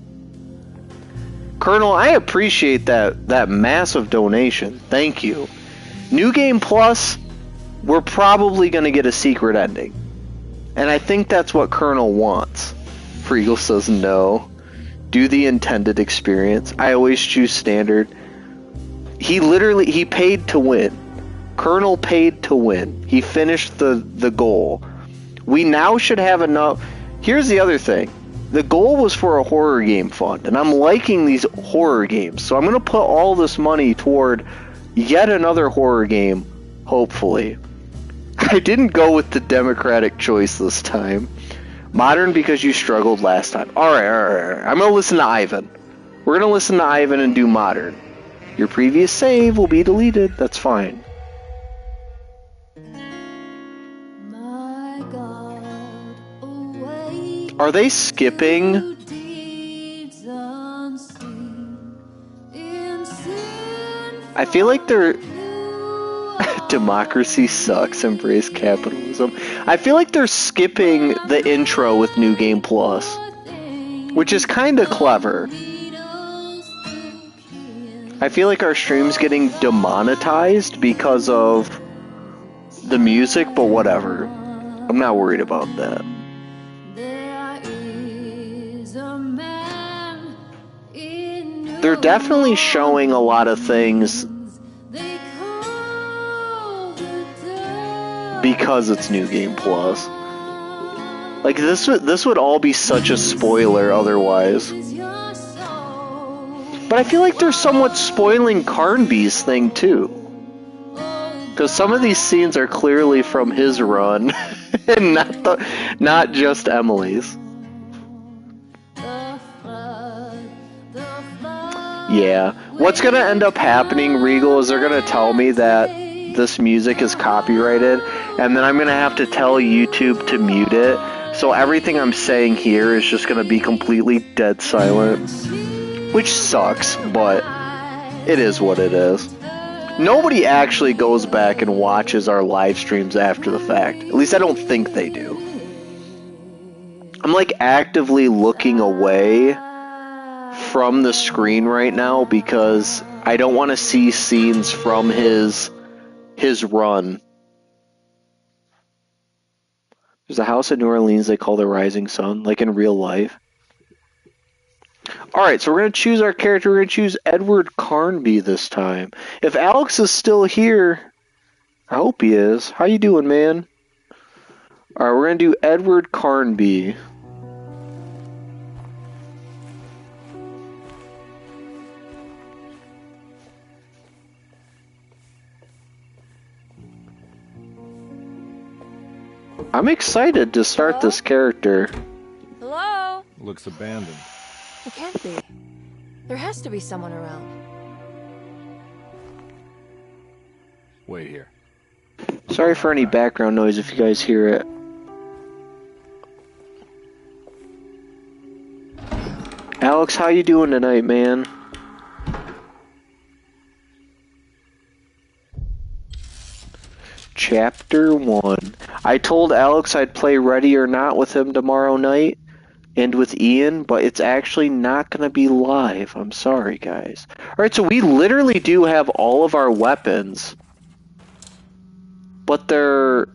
Colonel, I appreciate that massive donation. Thank you. New Game Plus, we're probably going to get a secret ending. And I think that's what Colonel wants. Freagle says no. Do the intended experience. I always choose standard. He paid to win. Colonel paid to win. He finished the goal. We now should have enough. Here's the other thing. The goal was for a horror game fund, and I'm liking these horror games, so I'm going to put all this money toward yet another horror game, hopefully. I didn't go with the democratic choice this time. Modern because you struggled last time. Alright. I'm going to listen to Ivan. We're going to listen to Ivan and do modern. Your previous save will be deleted. That's fine. Are they skipping? I feel like they're... Democracy sucks, embrace capitalism. I feel like they're skipping the intro with New Game Plus, which is kind of clever. I feel like our stream's getting demonetized because of the music, but whatever. I'm not worried about that. They're definitely showing a lot of things because it's New Game Plus. Like this would all be such a spoiler otherwise. But I feel like they're somewhat spoiling Carnby's thing too. Because some of these scenes are clearly from his run and not just Emily's. Yeah. What's gonna end up happening, Regal, is they're gonna tell me that this music is copyrighted, and then I'm gonna have to tell YouTube to mute it, so everything I'm saying here is just gonna be completely dead silent. Which sucks, but it is what it is. Nobody actually goes back and watches our live streams after the fact. At least I don't think they do. I'm like actively looking away from the screen right now because I don't want to see scenes from his run. There's a house in New Orleans they call the Rising Sun, like in real life. Alright, so we're going to choose our character. We're going to choose Edward Carnby this time. If Alex is still here, I hope he is. How you doing, man? Alright, we're going to do Edward Carnby. I'm excited to start this character. Hello? Looks abandoned. It can't be. There has to be someone around. Wait here. Sorry for any background noise if you guys hear it. Alex, how you doing tonight, man? Chapter 1. I told Alex I'd play Ready or Not with him tomorrow night, and with Ian, but it's actually not going to be live. I'm sorry, guys. Alright, so we literally do have all of our weapons, but they're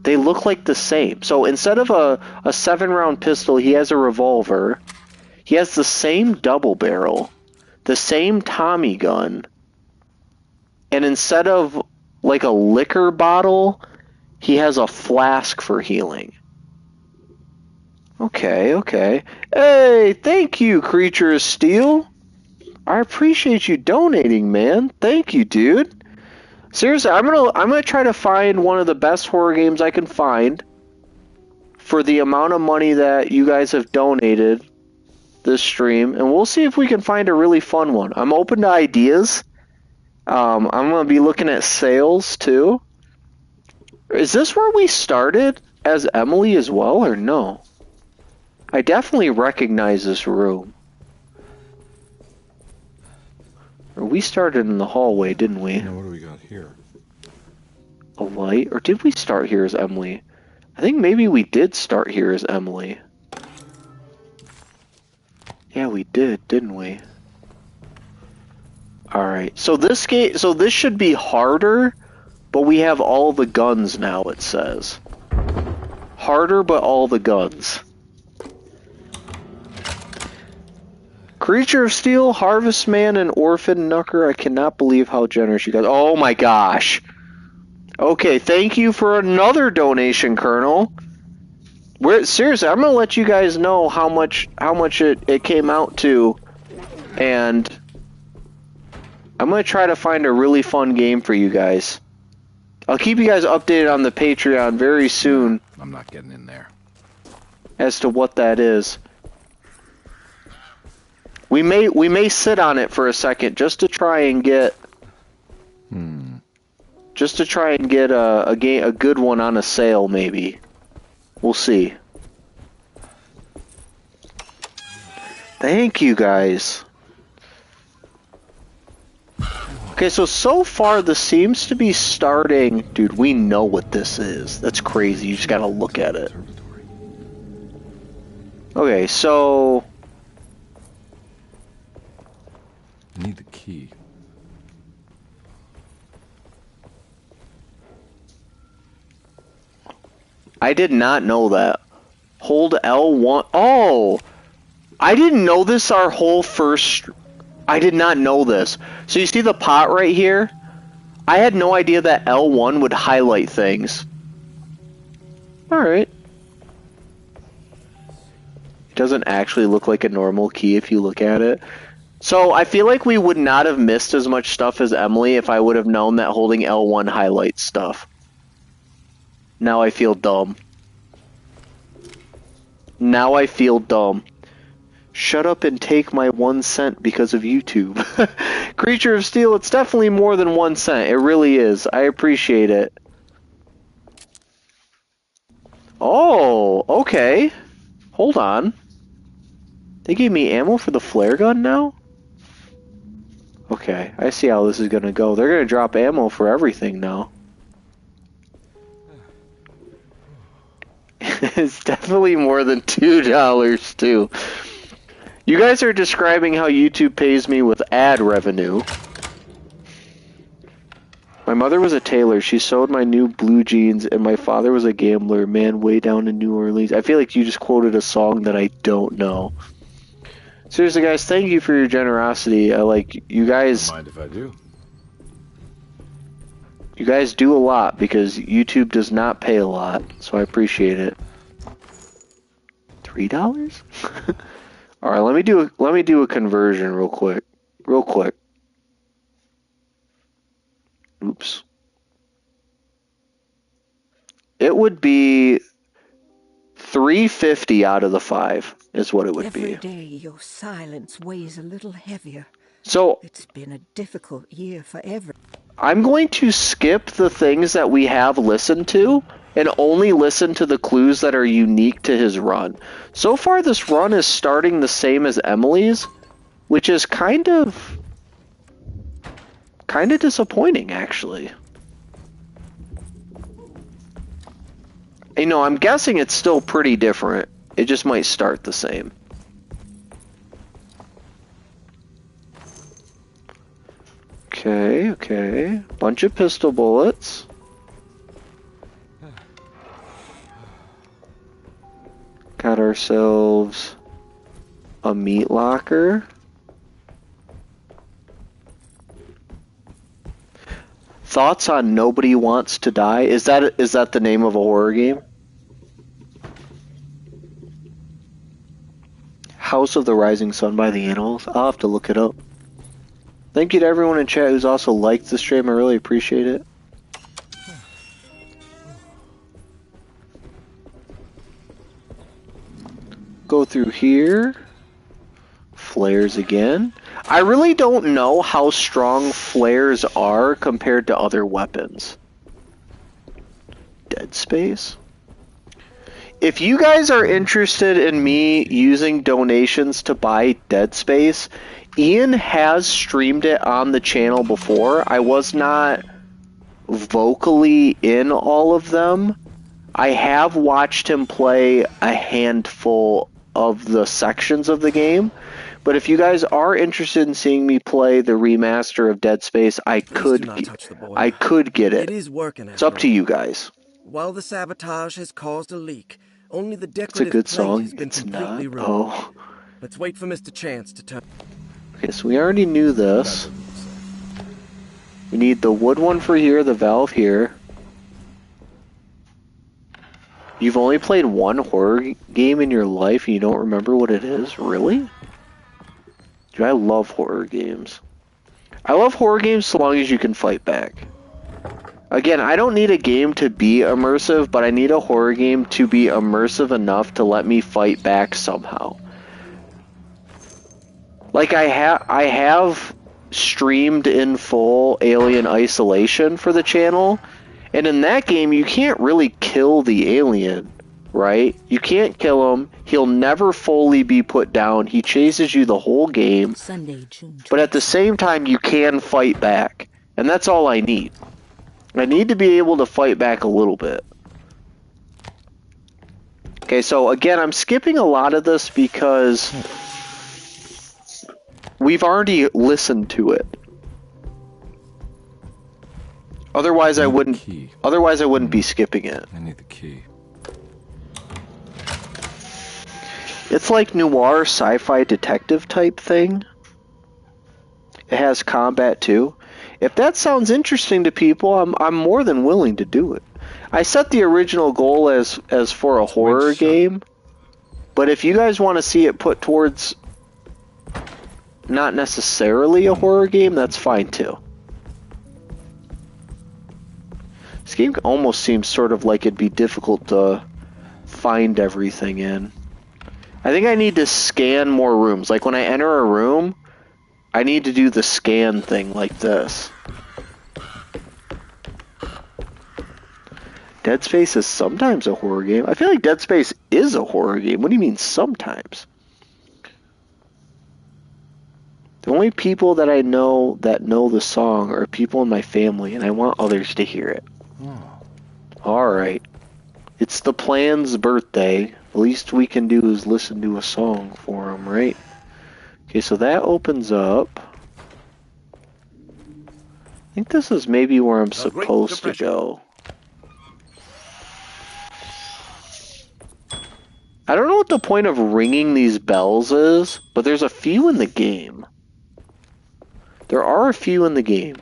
They look like the same. So instead of a 7-round pistol, he has a revolver. He has the same double barrel, the same Tommy gun, and instead of like a liquor bottle, he has a flask for healing. Okay, okay. Hey, thank you, Creature of Steel. I appreciate you donating, man. Thank you, dude. Seriously, I'm gonna try to find one of the best horror games I can find for the amount of money that you guys have donated this stream, and we'll see if we can find a really fun one. I'm open to ideas. I'm gonna be looking at sales too. Is this where we started as Emily as well, or no? I definitely recognize this room. We started in the hallway, didn't we? Now what do we got here? A light? Or did we start here as Emily? I think maybe we did start here as Emily. Yeah, we did, didn't we? Alright, so this should be harder, but we have all the guns now, it says. Harder, but all the guns. Creature of Steel, Harvest Man, and Orphan Knucker. I cannot believe how generous you guys. Oh my gosh. Okay, thank you for another donation, Colonel. Seriously, I'm gonna let you guys know how much it came out to, and I'm gonna try to find a really fun game for you guys. I'll keep you guys updated on the Patreon very soon. I'm not getting in there. As to what that is. We may sit on it for a second just to try and get a good one on a sale, maybe. We'll see. Thank you guys. Okay, so far this seems to be starting. Dude, we know what this is. That's crazy. You just gotta look at it. Okay, so I need the key. I did not know that. Hold L1. Oh! I didn't know this our whole first... I did not know this. So you see the pot right here? I had no idea that L1 would highlight things. Alright. It doesn't actually look like a normal key if you look at it. So I feel like we would not have missed as much stuff as Emily if I would have known that holding L1 highlights stuff. Now I feel dumb. Now I feel dumb. Shut up and take my 1 cent because of YouTube. Creature of Steel, it's definitely more than 1 cent. It really is. I appreciate it. Oh, okay. Hold on. They gave me ammo for the flare gun now? Okay, I see how this is gonna go. They're gonna drop ammo for everything now. It's definitely more than $2 too. You guys are describing how YouTube pays me with ad revenue. My mother was a tailor. She sewed my new blue jeans, and my father was a gambler, man way down in New Orleans. I feel like you just quoted a song that I don't know. Seriously, guys, thank you for your generosity. You guys. Mind if I do? You guys do a lot because YouTube does not pay a lot, so I appreciate it. $3? All right, let me do a conversion real quick. Oops. It would be $3.50 out of the 5 is what it would be. Every day your silence weighs a little heavier. So it's been a difficult year for everyone. I'm going to skip the things that we have listened to and only listen to the clues that are unique to his run. So far, this run is starting the same as Emily's, which is kind of disappointing, actually. You know, I'm guessing it's still pretty different. It just might start the same. Okay. Bunch of pistol bullets. Got ourselves a meat locker. Thoughts on Nobody Wants to Die? Is that the name of a horror game? House of the Rising Sun by the Animals? I'll have to look it up. Thank you to everyone in chat who's also liked the stream. I really appreciate it. Go through here. Flares again. I really don't know how strong flares are compared to other weapons. Dead Space. If you guys are interested in me using donations to buy Dead Space, Ian has streamed it on the channel before. I was not vocally in all of them. I have watched him play a handful of the sections of the game. But if you guys are interested in seeing me play the remaster of Dead Space, I could get it. It is working. It's up to you guys. While the sabotage has caused a leak, only the It's a decorative good plate song. has been It's completely not. ruined. Oh. Let's wait for Mr. Chance to turn. Okay, so we already knew this. We need the wood one for here, the valve here. You've only played one horror game in your life and you don't remember what it is? Really? Dude, I love horror games. I love horror games so long as you can fight back. Again, I don't need a game to be immersive, but I need a horror game to be immersive enough to let me fight back somehow. Like I have streamed in full Alien Isolation for the channel, and in that game you can't really kill the alien, right? You can't kill him. He'll never fully be put down. He chases you the whole game. Sunday, June. But at the same time you can fight back. And that's all I need. I need to be able to fight back a little bit. Okay, so again, I'm skipping a lot of this because we've already listened to it. Otherwise I wouldn't be skipping it. I need the key. It's like noir sci-fi detective type thing. It has combat too. If that sounds interesting to people, I'm more than willing to do it. I set the original goal as for a horror game, but if you guys want to see it put towards not necessarily a horror game, that's fine too. This game almost seems sort of like it'd be difficult to find everything in. I think I need to scan more rooms. Like when I enter a room, I need to do the scan thing like this. Dead Space is sometimes a horror game. I feel like Dead Space is a horror game. What do you mean sometimes? The only people that I know that know the song are people in my family, and I want others to hear it. Alright. It's the plan's birthday. The least we can do is listen to a song for him, right? Okay, so that opens up. I think this is maybe where I'm supposed to go. I don't know what the point of ringing these bells is, but there's a few in the game. There are a few in the game.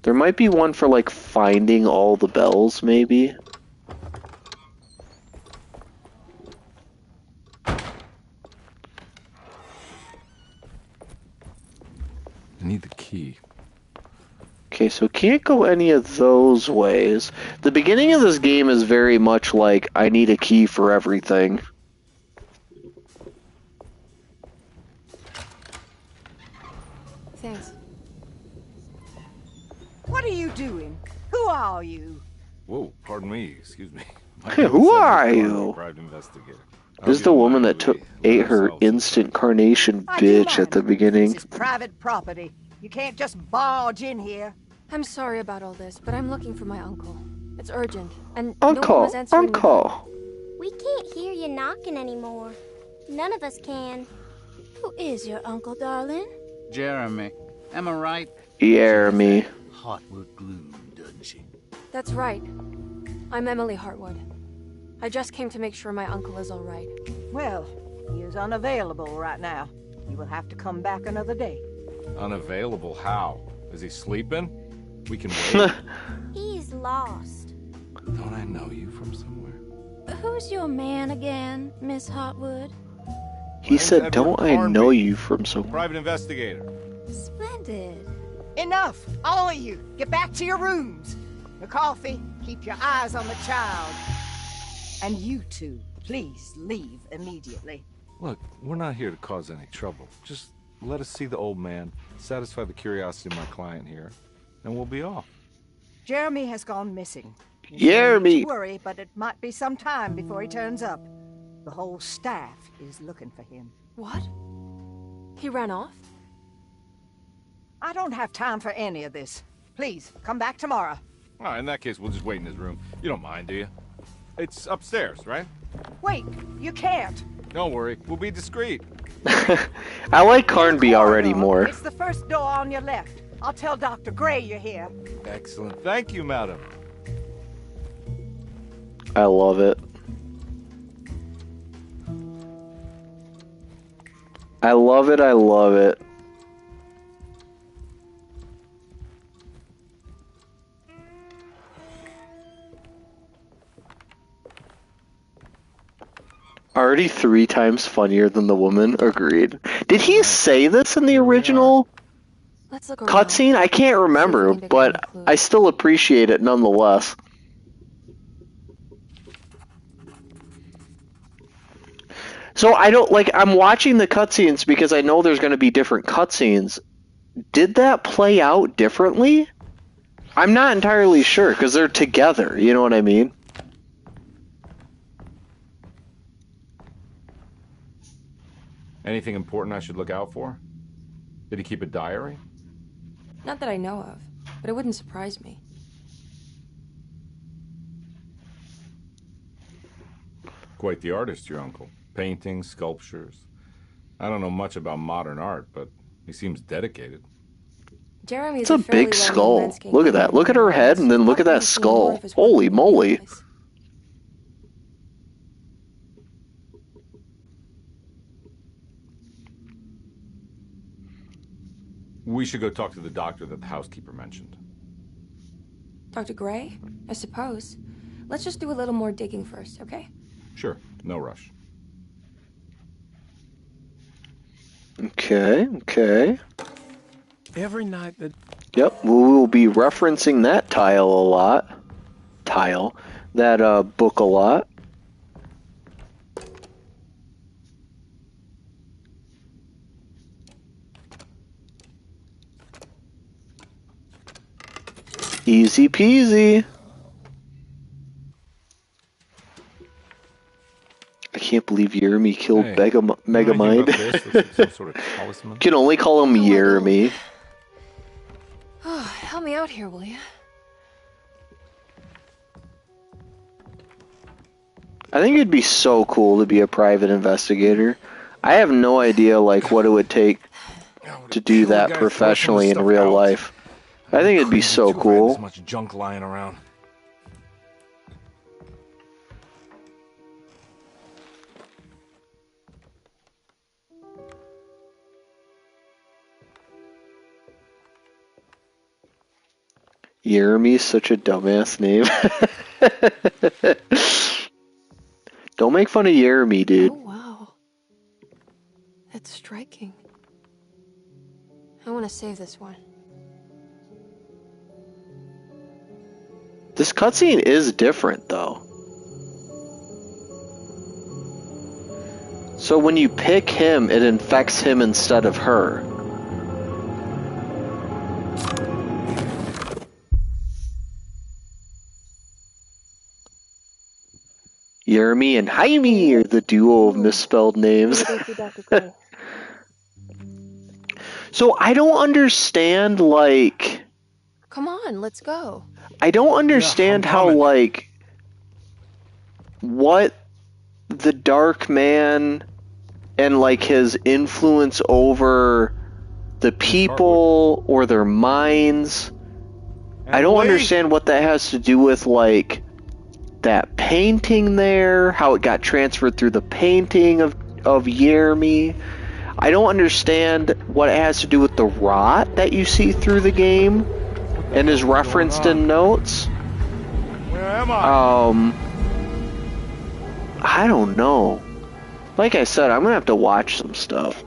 There might be one for like finding all the bells, maybe. I need the key. Okay, so can't go any of those ways. The beginning of this game is very much like, I need a key for everything. Thanks. What are you doing? Who are you? Whoa, pardon me, excuse me. Hey, who are you? Private investigator. This is the woman that ate her instant carnation bitch at the beginning. This is private property. You can't just barge in here. I'm sorry about all this, but I'm looking for my uncle. It's urgent, and no one was Uncle, answering uncle. We can't hear you knocking anymore. None of us can. Who is your uncle, darling? Jeremy. Am I right? Jeremy. Hartwood Gloom, doesn't she? That's right. I'm Emily Hartwood. I just came to make sure my uncle is all right. Well, he is unavailable right now. You will have to come back another day. Unavailable how? Is he sleeping? We can wait. He's lost. Don't I know you from somewhere? Who's your man again, Miss Hartwood? He said, don't I know you from somewhere? Private investigator. Splendid. Enough! All of you, get back to your rooms. McCarthy, keep your eyes on the child. And you two, please leave immediately. Look, we're not here to cause any trouble. Just let us see the old man, satisfy the curiosity of my client here, and we'll be off. Jeremy has gone missing. Jeremy! Don't worry, but it might be some time before he turns up. The whole staff is looking for him. What? He ran off? I don't have time for any of this. Please, come back tomorrow. All right, in that case, we'll just wait in his room. You don't mind, do you? It's upstairs, right? Wait, you can't. Don't worry, we'll be discreet. I like Carnby already more. It's the first door on your left. I'll tell Dr. Gray you're here. Excellent. Thank you, madam. I love it. I love it, I love it. Already 3 times funnier than the woman. Agreed. Did he say this in the original cutscene? I can't remember, but I still appreciate it nonetheless. So I don't, like, I'm watching the cutscenes because I know there's going to be different cutscenes. Did that play out differently? I'm not entirely sure because they're together, you know what I mean? Anything important I should look out for? Did he keep a diary? Not that I know of, but it wouldn't surprise me. Quite the artist, your uncle. Paintings, sculptures. I don't know much about modern art, but he seems dedicated. Jeremy's it's a big skull. Look at that. Look at her head and then look at that skull. Holy moly. We should go talk to the doctor that the housekeeper mentioned. Dr. Gray? I suppose. Let's just do a little more digging first, okay? Sure. No rush. Okay, okay. Every night that... Yep, we will be referencing that tile a lot. That book a lot. Easy peasy. I can't believe Jeremy killed Megamind. Sort of talisman? Can only call him Jeremy. Oh, help me out here, will you? I think it'd be so cool to be a private investigator. I have no idea like what it would take to do that professionally in real life. I think it'd be so cool. There's much junk lying around. Jeremy's such a dumbass name. Don't make fun of Jeremy, dude. Oh, wow. That's striking. I want to save this one. This cutscene is different, though. So when you pick him, it infects him instead of her. Jeremy and Jaime are the duo of misspelled names. So I don't understand, like... Come on, let's go. I don't understand how, like... What the Dark Man and, like, his influence over the people or their minds... I don't understand what that has to do with, like... that painting there, how it got transferred through the painting of Yermi. I don't understand what it has to do with the rot that you see through the game and is referenced in notes. Where am I? I don't know. Like I said, I'm gonna have to watch some stuff.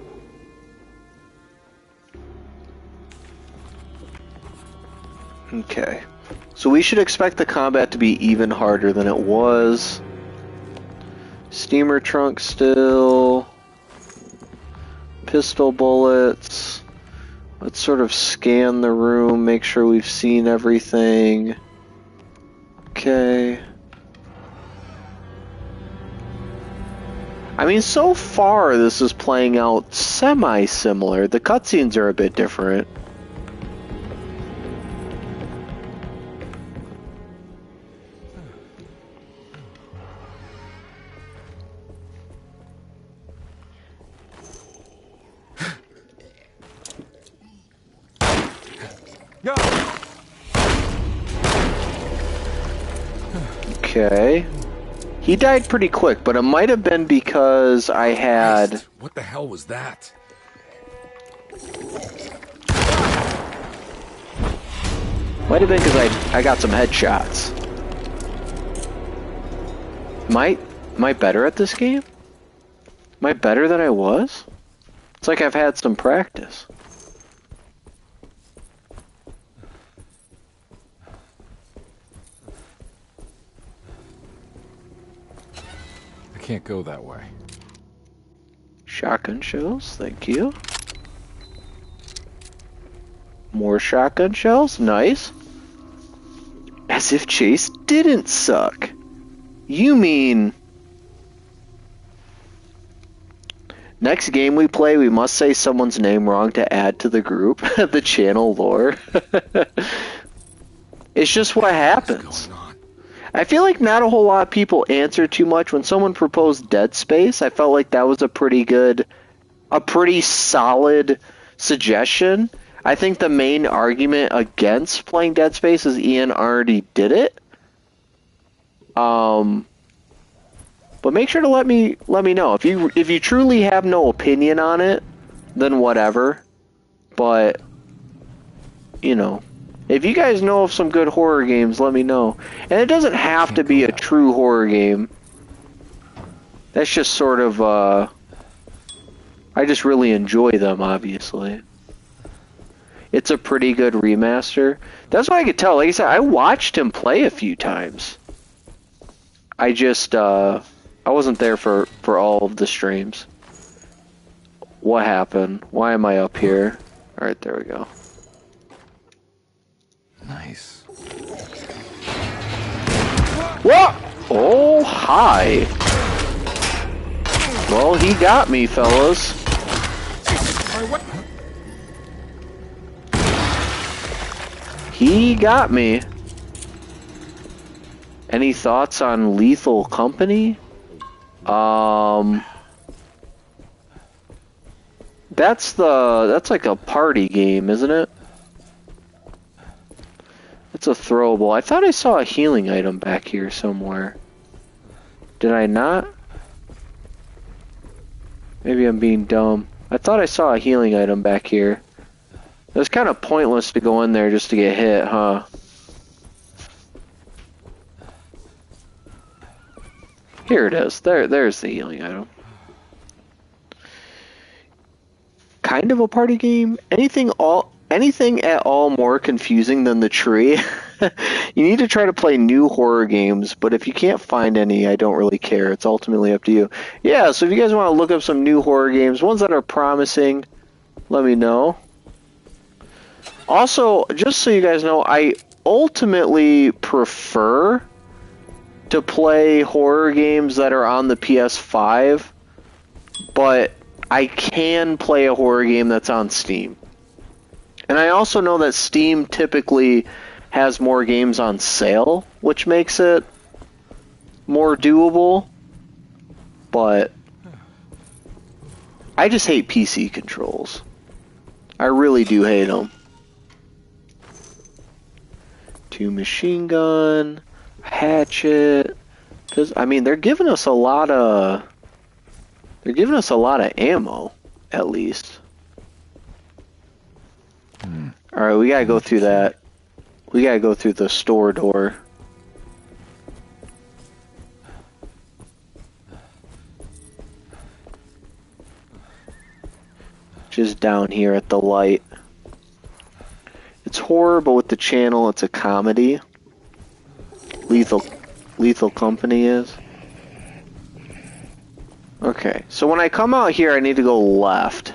Okay. So we should expect the combat to be even harder than it was. Steamer trunk still. Pistol bullets. Let's sort of scan the room, make sure we've seen everything. Okay. I mean, so far this is playing out semi-similar. The cutscenes are a bit different. Okay. He died pretty quick, but it might have been because I had... Christ, what the hell was that? Might have been because I got some headshots. Am I better at this game? Am I better than I was? It's like I've had some practice. I can't go that way. Shotgun shells, thank you. More shotgun shells, nice. As if Chase didn't suck. You mean... Next game we play, we must say someone's name wrong to add to the group, the channel lore. It's just what happens. I feel like not a whole lot of people answer too much. When someone proposed Dead Space, I felt like that was a pretty solid suggestion. I think the main argument against playing Dead Space is Ian already did it. But make sure to let me know if you truly have no opinion on it, then whatever. But you know, if you guys know of some good horror games, let me know. And it doesn't have to be a true horror game. That's just sort of I just really enjoy them, obviously. It's a pretty good remaster. That's what I could tell. Like I said, I watched him play a few times. I just I wasn't there for all of the streams. What happened? Why am I up here? Alright, there we go. Nice. What? Oh, hi. Well, he got me, fellas. He got me. Any thoughts on Lethal Company? That's like a party game, isn't it? It's a throwable. I thought I saw a healing item back here somewhere. Did I not? Maybe I'm being dumb. I thought I saw a healing item back here. It was kind of pointless to go in there just to get hit, huh? Here it is. There's the healing item. Kind of a party game. Anything at all more confusing than the tree? You need to try to play new horror games, but if you can't find any, I don't really care. It's ultimately up to you. Yeah, so if you guys want to look up some new horror games, ones that are promising, let me know. Also, just so you guys know, I ultimately prefer to play horror games that are on the PS5, but I can play a horror game that's on Steam. And I also know that Steam typically has more games on sale, which makes it more doable. But I just hate PC controls. I really do hate them. 2 machine gun, hatchet. Because, I mean, they're giving us a lot of ammo, at least. Alright, we gotta go through that. We gotta go through the store door. Just down here at the light. It's horror, but with the channel, it's a comedy. Lethal Company is. Okay, so when I come out here, I need to go left.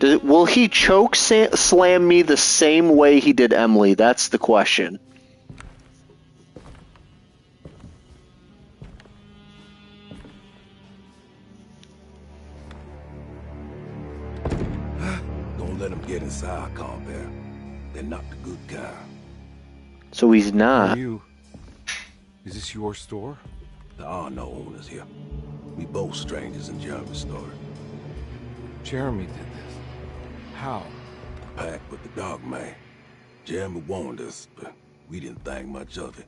Will he choke slam me the same way he did Emily? That's the question. Don't let him get inside, Compare. They're not the good kind. So he's not. Is this your store? There are no owners here. We both strangers in Jeremy's store. Jeremy did this. How? The pact with the dog man. Jeremy warned us, but we didn't think much of it.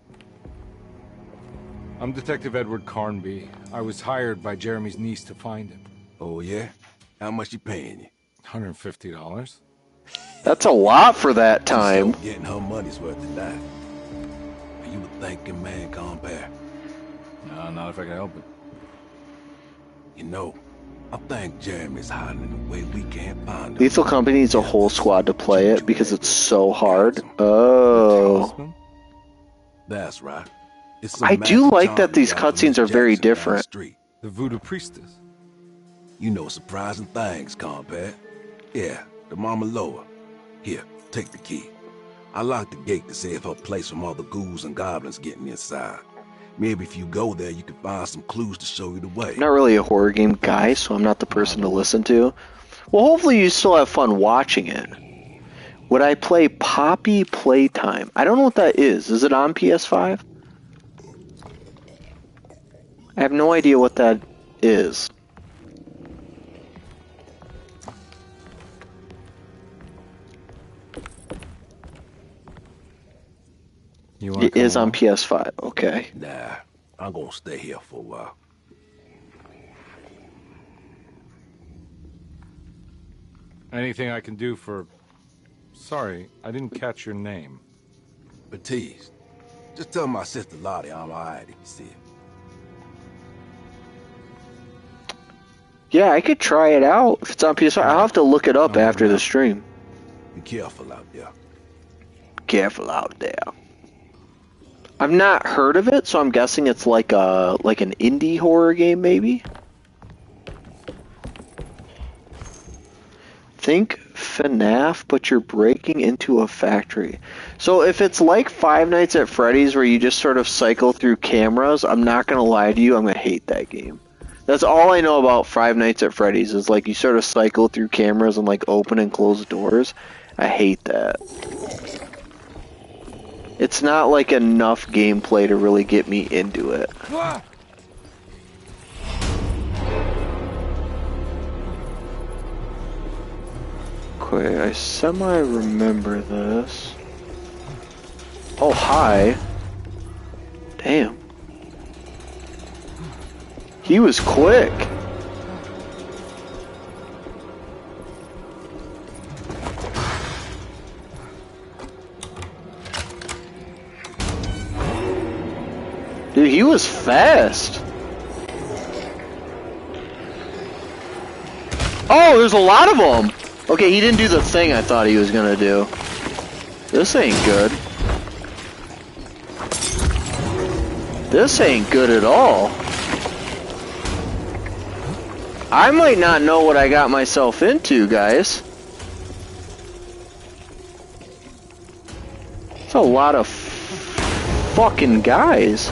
I'm Detective Edward Carnby. I was hired by Jeremy's niece to find him. Oh, yeah? How much you paying you? $150. That's a lot for that time. So getting her money's worth tonight. Are you a thinking man, Compare? No, not if I can help it. You know, I think Jeremy's hiding in a way we can't find him. Lethal Company needs a whole squad to play it because it's so hard. Oh. That's right. I do like that these cutscenes are very different. The Voodoo Priestess. You know surprising things, Compare. Yeah, the Mama Loa. Here, take the key. I locked the gate to save her place from all the ghouls and goblins getting inside. Maybe if you go there, you can find some clues to show you the way. I'm not really a horror game guy, so I'm not the person to listen to. Well, hopefully you still have fun watching it. Would I play Poppy Playtime? I don't know what that is. Is it on PS5? I have no idea what that is. It is on PS5, okay. Nah, I'm gonna stay here for a while. Anything I can do for... Sorry, I didn't catch your name. Baptiste. Just tell my sister Lottie I'm alright if you see it. Yeah, I could try it out if it's on PS5. I'll have to look it up after the stream. Be careful out there. Careful out there. I've not heard of it, so I'm guessing it's like an indie horror game, maybe? Think FNAF, but you're breaking into a factory. So if it's like Five Nights at Freddy's where you just sort of cycle through cameras, I'm not going to lie to you, I'm going to hate that game. That's all I know about Five Nights at Freddy's is like you sort of cycle through cameras and like open and close doors. I hate that. It's not like enough gameplay to really get me into it. Okay, I semi-remember this. Oh, hi. Damn. He was quick. Dude, he was fast. Oh, there's a lot of them. Okay, he didn't do the thing I thought he was gonna do. This ain't good. This ain't good at all. I might not know what I got myself into, guys. It's a lot of fucking guys.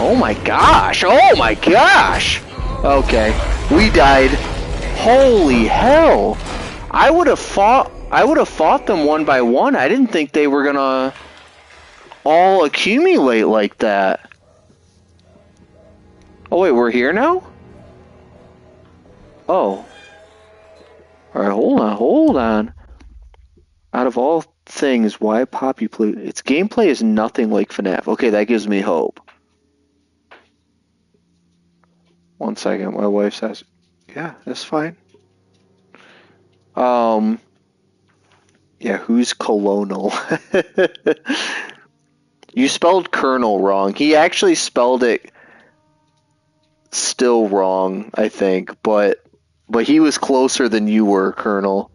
Oh my gosh! Oh my gosh! Okay, we died. Holy hell! I would have fought them one by one. I didn't think they were gonna all accumulate like that. Oh wait, we're here now? Oh. Alright, hold on. Out of all things, why Poppy play? Its gameplay is nothing like FNAF. Okay, that gives me hope. 1 second, my wife says, yeah, that's fine. Yeah, who's Colonel? You spelled Colonel wrong. He actually spelled it still wrong, I think, but he was closer than you were, Colonel.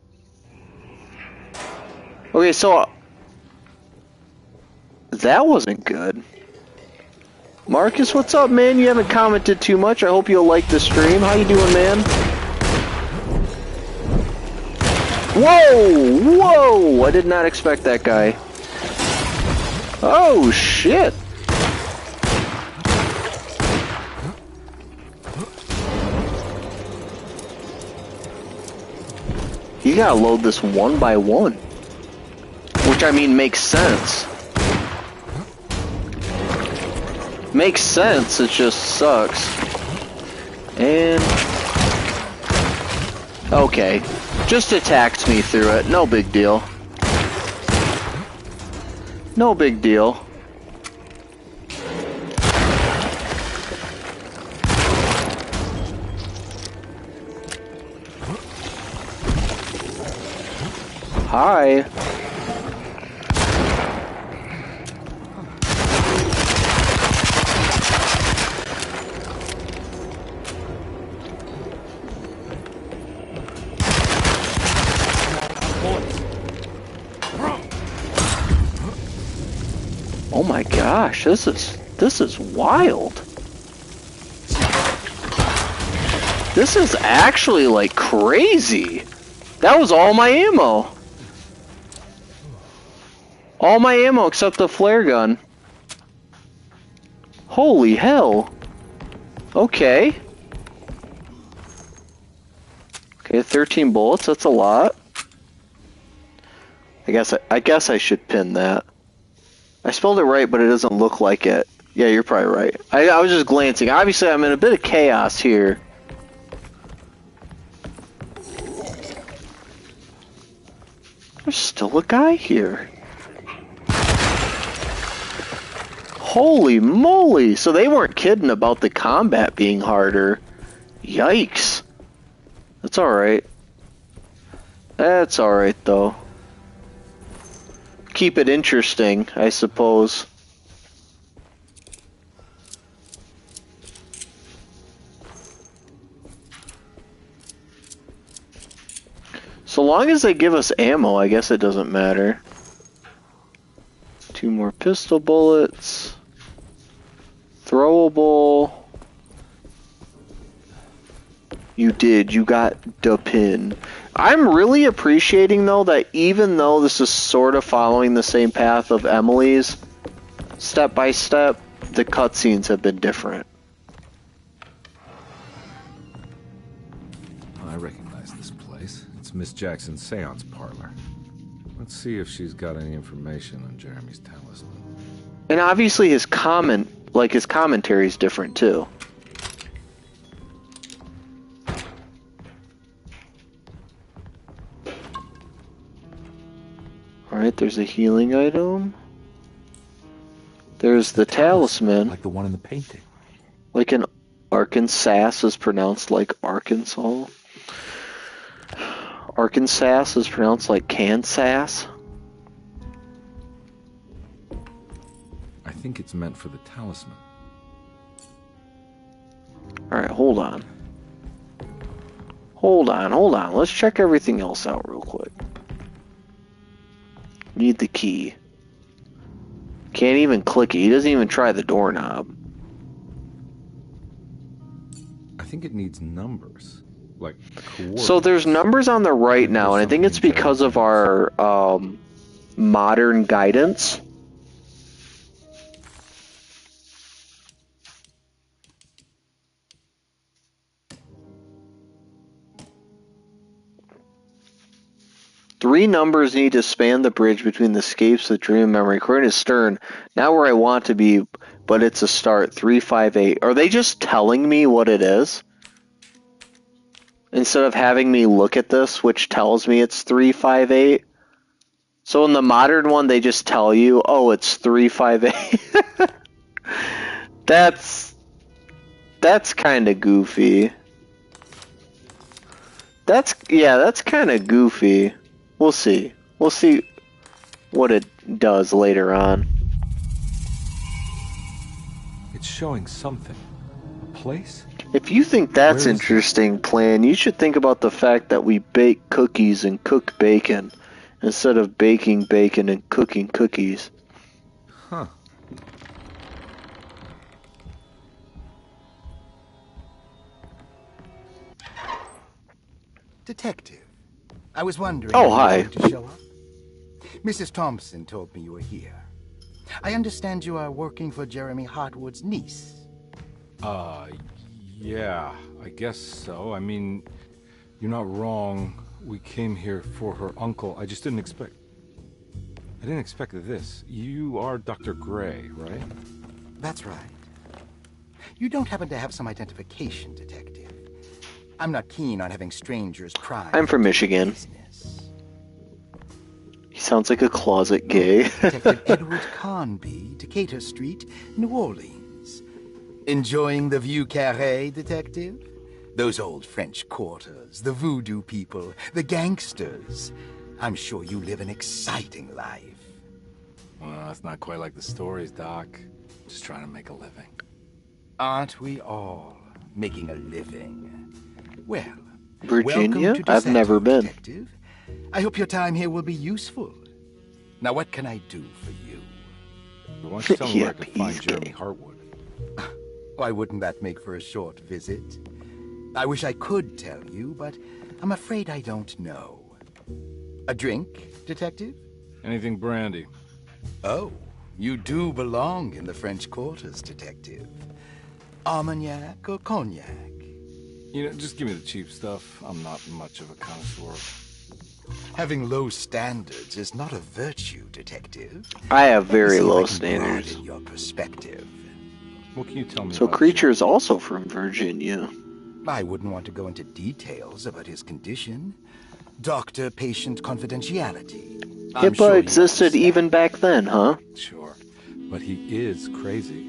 Okay, so that wasn't good. Marcus, what's up, man? You haven't commented too much. I hope you'll like the stream. How you doing, man? Whoa! Whoa! I did not expect that guy. Oh, shit! You gotta load this one by one. Which, I mean, makes sense. Makes sense, it just sucks. And... okay. Just attacked me through it, no big deal. No big deal. Hi. Oh my gosh, this is wild. This is actually like crazy. That was all my ammo. All my ammo except the flare gun. Holy hell. Okay. Okay, 13 bullets, that's a lot. I guess I should pin that. I spelled it right, but it doesn't look like it. Yeah, you're probably right. I was just glancing. Obviously, I'm in a bit of chaos here. There's still a guy here. Holy moly! So they weren't kidding about the combat being harder. Yikes. That's alright. That's alright, though. Keep it interesting, I suppose. So long as they give us ammo, I guess it doesn't matter. 2 more pistol bullets. Throwable. You did, you got the pin. I'm really appreciating, though, that even though this is sort of following the same path of Emily's, step by step, the cutscenes have been different. I recognize this place. It's Miss Jackson's seance parlor. Let's see if she's got any information on Jeremy's talisman. And obviously his commentary is different, too. Alright, there's a healing item. There's the talisman. Like the one in the painting. Like an Arkansas is pronounced like Arkansas. Arkansas is pronounced like Kansas. I think it's meant for the talisman. Alright, hold on. Hold on. Let's check everything else out real quick. Need the key. Can't even click it. He doesn't even try the doorknob. I think it needs numbers. Like coordinates. So there's numbers on the right now, and I think it's because of our modern guidance. 3 numbers need to span the bridge between the escapes of dream memory. According to Stern, not where I want to be, but it's a start. 358. Are they just telling me what it is? Instead of having me look at this, which tells me it's 358? So in the modern one, they just tell you, oh, it's 358. That's kind of goofy. That's kind of goofy. We'll see. We'll see what it does later on. It's showing something. A place? If you think that's interesting, Plan, you should think about the fact that we bake cookies and cook bacon instead of baking bacon and cooking cookies. Huh. Detective, I was wondering Oh, if you hi. wanted to show up. Mrs. Thompson told me you were here. I understand you are working for Jeremy Hartwood's niece. Yeah, I guess so. I mean, you're not wrong. We came here for her uncle. I just didn't expect... I didn't expect this. You are Dr. Gray, right? That's right. You don't happen to have some identification, Detective. I'm not keen on having strangers pry. I'm from Michigan. He sounds like a closet gay. Detective Edward Conby, Decatur Street, New Orleans. Enjoying the Vieux Carré, Detective? Those old French quarters, the voodoo people, the gangsters. I'm sure you live an exciting life. Well, it's not quite like the stories, Doc. Just trying to make a living. Aren't we all making a living? Well, Virginia? welcome to I've never been. Detective. I hope your time here will be useful. Now, what can I do for you? Why don't you tell me where I can find Jeremy Hartwood? Why wouldn't that make for a short visit? I wish I could tell you, but I'm afraid I don't know. A drink, Detective? Anything brandy. Oh, you do belong in the French quarters, Detective. Armagnac or cognac? You know, just give me the cheap stuff. I'm not much of a connoisseur. Having low standards is not a virtue, Detective. I have very low See if I can standards. broaden your perspective. What can you tell me So about Creature is also from Virginia. I wouldn't want to go into details about his condition. Doctor-patient confidentiality. I'm HIPAA sure you existed even back then, huh? Sure. But he is crazy.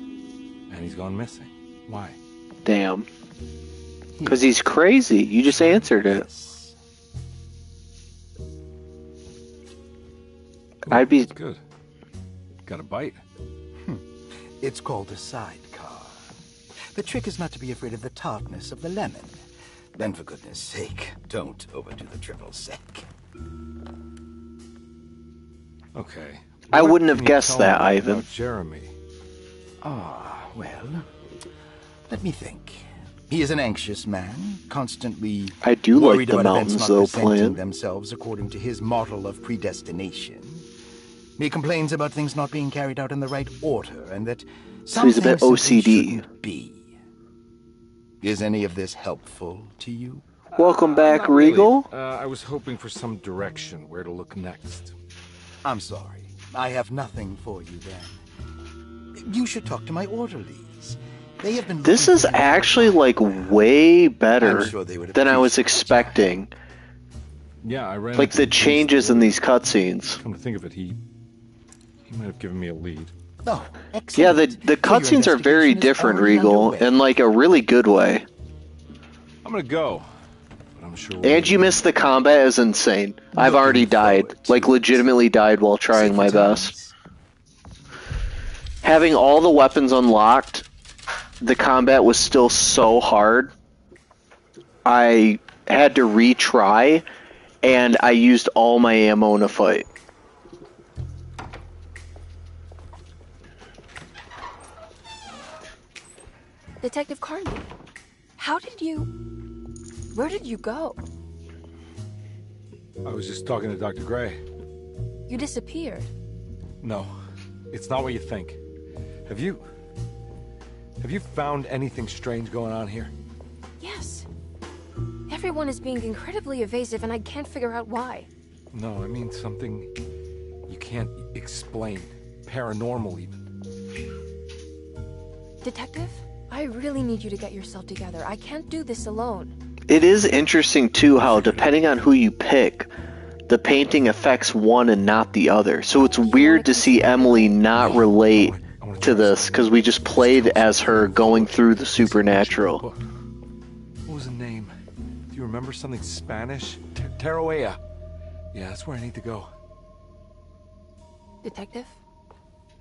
And he's gone missing. Why? Damn. Because he's crazy. You just answered it. Ooh, I'd be... that's good. Got a bite? It's called a sidecar. The trick is not to be afraid of the tartness of the lemon. Then, for goodness sake, don't overdo the triple sec. Okay. I What wouldn't have can you guessed tell that, me Ivan. about Jeremy. Well, let me think. He is an anxious man, constantly I do like worried the about events mountains, not though, presenting Plan. themselves according to his model of predestination. He complains about things not being carried out in the right order, and that So he's a bit some things simply OCD. shouldn't be. Is any of this helpful to you? Welcome back, Not really. Regal. I was hoping for some direction where to look next. I'm sorry. I have nothing for you then. You should talk to my orderlies. They have been This looking is for you for a actually, while. like, way better I'm sure they would than I was appreciate expecting. Yeah, I ran Like, into the Bruce changes in Willis. these cutscenes. Come to think of it, he might have given me a lead. Oh, excellent. Yeah, the So your cutscenes are very investigation is different, already Regal, underway. in, like, a really good way. I'm gonna go, but I'm sure we'll And you missed the combat is insane. I've already died. Like, legitimately died while trying my best. Having all the weapons unlocked, the combat was still so hard. I had to retry, and I used all my ammo in a fight. Detective Carnby, how did you... Where did you go? I was just talking to Dr. Gray. You disappeared. No, it's not what you think. Have you found anything strange going on here? Yes. Everyone is being incredibly evasive, and I can't figure out why. No, I mean something you can't explain. Paranormal, even. Detective, I really need you to get yourself together. I can't do this alone. It is interesting, too, how depending on who you pick, the painting affects one and not the other. So it's weird to see Emily not relate to this, because we just played as her going through the supernatural. What was the name? Do you remember something Spanish? Tarawea. Yeah, that's where I need to go. Detective,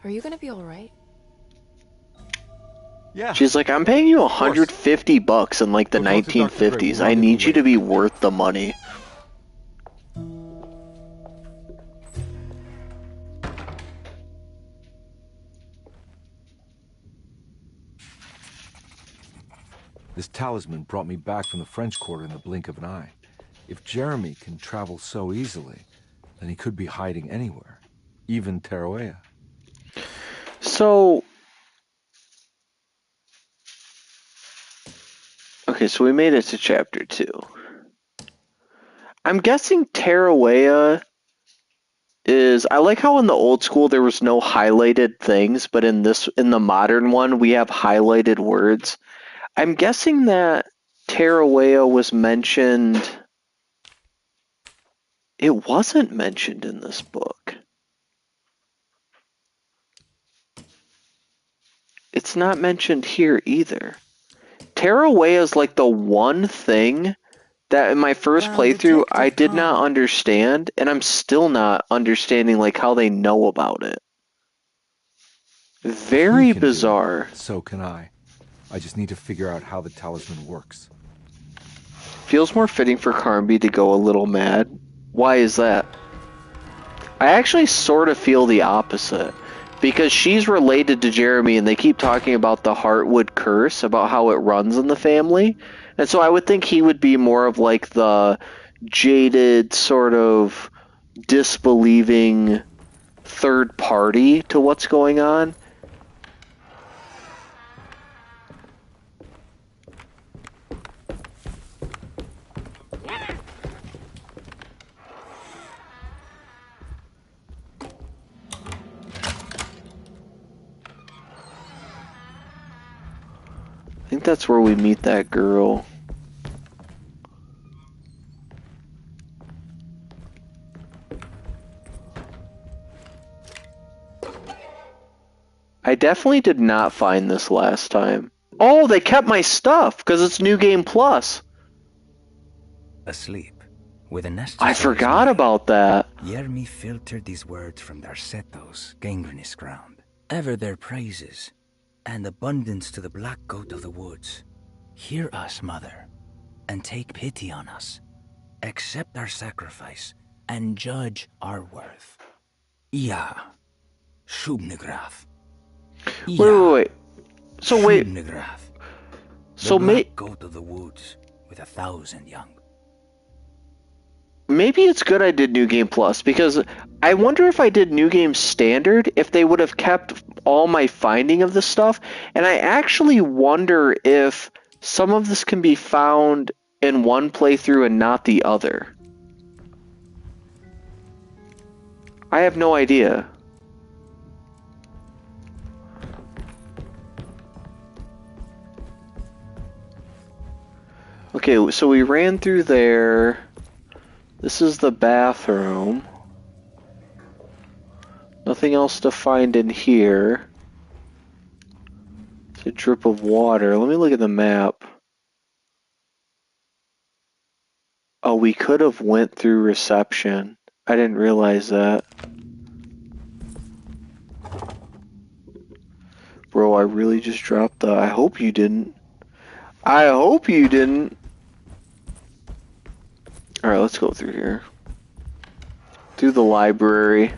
are you gonna be alright? Yeah. She's like, I'm paying you $150 in like the 1950s. I need you to be worth the money. This talisman brought me back from the French Quarter in the blink of an eye. If Jeremy can travel so easily, then he could be hiding anywhere, even Tarawea. So... Okay, so we made it to chapter 2. I'm guessing Tarawea is... I like how in the old school there was no highlighted things, but in the modern one we have highlighted words. I'm guessing that Tarawea was mentioned... It wasn't mentioned in this book. It's not mentioned here either. Tarawea is like the one thing that in my first playthrough I did not understand, and I'm still not understanding like how they know about it. Very bizarre. So can I. I just need to figure out how the talisman works. Feels more fitting for Carnby to go a little mad. Why is that? I actually sort of feel the opposite. Because she's related to Jeremy and they keep talking about the Heartwood curse, about how it runs in the family. And so I would think he would be more of like the jaded, sort of disbelieving third party to what's going on. I think that's where we meet that girl. I definitely did not find this last time. Oh, they kept my stuff because it's New Game Plus. Asleep, with a nest. I forgot about that. Jeremy filtered these words from Darceto's gangrenous ground. Ever their praises, and abundance to the black goat of the woods. Hear us, mother, and take pity on us. Accept our sacrifice, and judge our worth. Ja, Shubnigrath. Wait. So wait. So black goat of the woods with 1,000 young. Maybe it's good I did New Game Plus, because I wonder if I did New Game Standard, if they would have kept all my finding of this stuff. And I actually wonder if some of this can be found in one playthrough and not the other. I have no idea. Okay, so we ran through there. This is the bathroom. Nothing else to find in here. It's a drip of water. Let me look at the map. Oh, we could have went through reception. I didn't realize that. Bro, I really just dropped the... I hope you didn't. I hope you didn't. Alright, let's go through here. Through the library.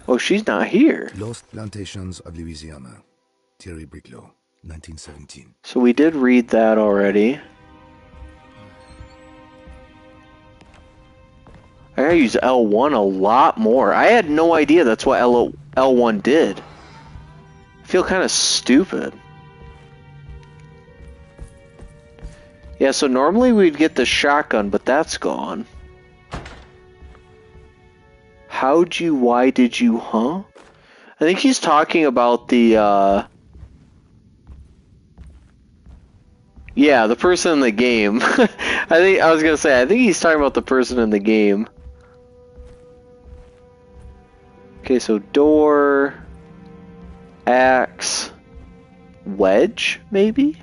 Oh, she's not here. Lost Plantations of Louisiana. Thierry Briclot, 1917. So we did read that already. I gotta use L1 a lot more. I had no idea that's what L1 did. I feel kind of stupid. Yeah, so normally we'd get the shotgun, but that's gone. Why did you, huh? I think he's talking about the, yeah, the person in the game. I think he's talking about the person in the game. Okay, so door, axe, wedge, maybe?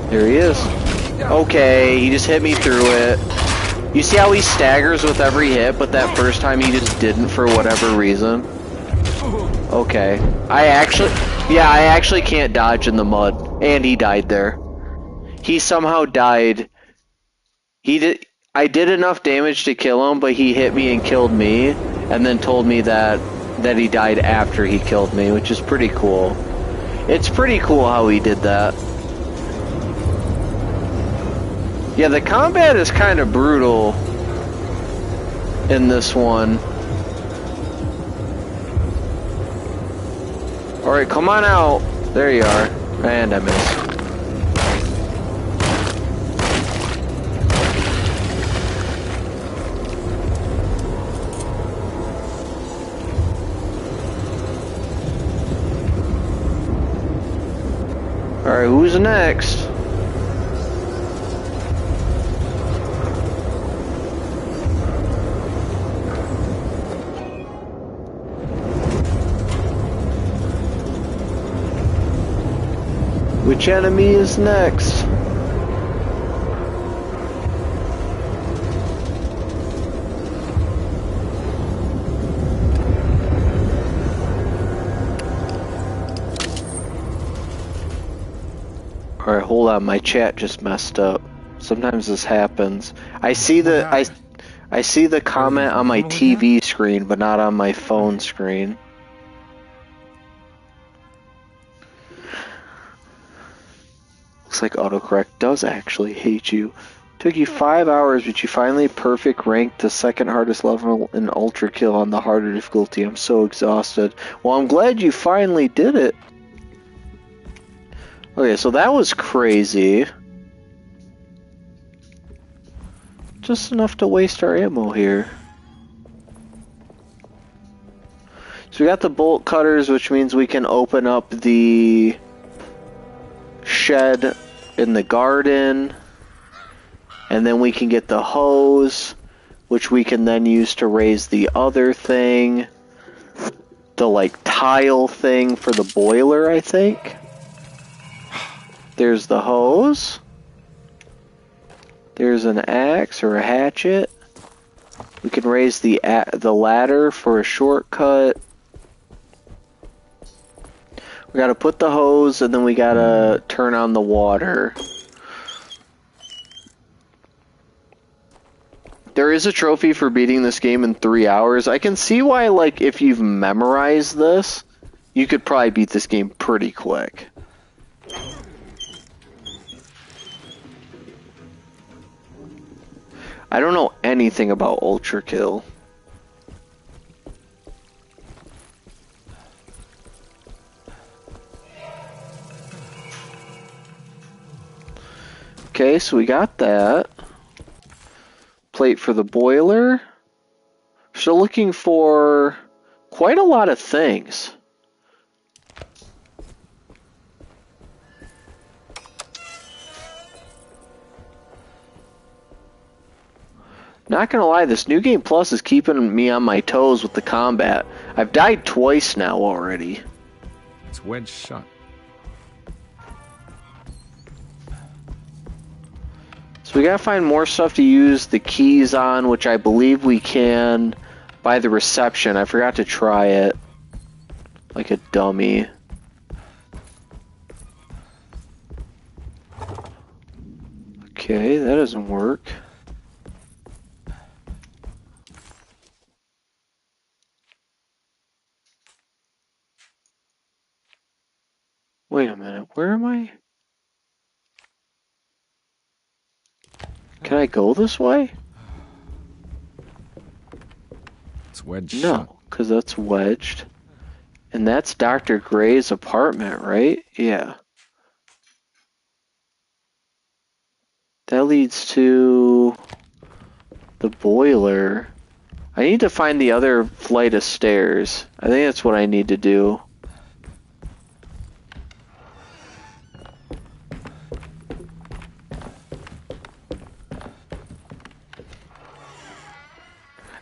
There he is. Okay, he just hit me through it. You see how he staggers with every hit, but that first time he just didn't for whatever reason? Okay. I actually can't dodge in the mud. And he died there. He somehow died. I did enough damage to kill him, but he hit me and killed me, and then told me that he died after he killed me, which is pretty cool. It's pretty cool how he did that. Yeah, the combat is kind of brutal in this one. Alright, come on out. There you are. And I missed. Alright, who's next? Which enemy is next? Alright, hold on, my chat just messed up. Sometimes this happens. I see the comment on my TV screen, but not on my phone screen. Looks like autocorrect does actually hate you. Took you 5 hours, but you finally perfect ranked the second hardest level in Ultra Kill on the harder difficulty. I'm so exhausted. Well, I'm glad you finally did it. Okay, so that was crazy. Just enough to waste our ammo here. So we got the bolt cutters, which means we can open up the shed in the garden, and then we can get the hose, which we can then use to raise the other thing, the like tile thing for the boiler, I think. There's the hose. There's an axe or a hatchet. We can raise the ladder for a shortcut. We gotta put the hose, and then we gotta turn on the water. There is a trophy for beating this game in 3 hours. I can see why, like, if you've memorized this, you could probably beat this game pretty quick. I don't know anything about Ultra Kill. Okay, so we got that. Plate for the boiler. Still looking for quite a lot of things. Not gonna lie, this New Game Plus is keeping me on my toes with the combat. I've died twice now already. It's wedged shut. So we gotta find more stuff to use the keys on, which I believe we can by the reception. I forgot to try it. Like a dummy. Okay, that doesn't work. Wait a minute, where am I? Can I go this way? It's wedged shut. No, because that's wedged. And that's Dr. Gray's apartment, right? Yeah. That leads to the boiler. I need to find the other flight of stairs. I think that's what I need to do.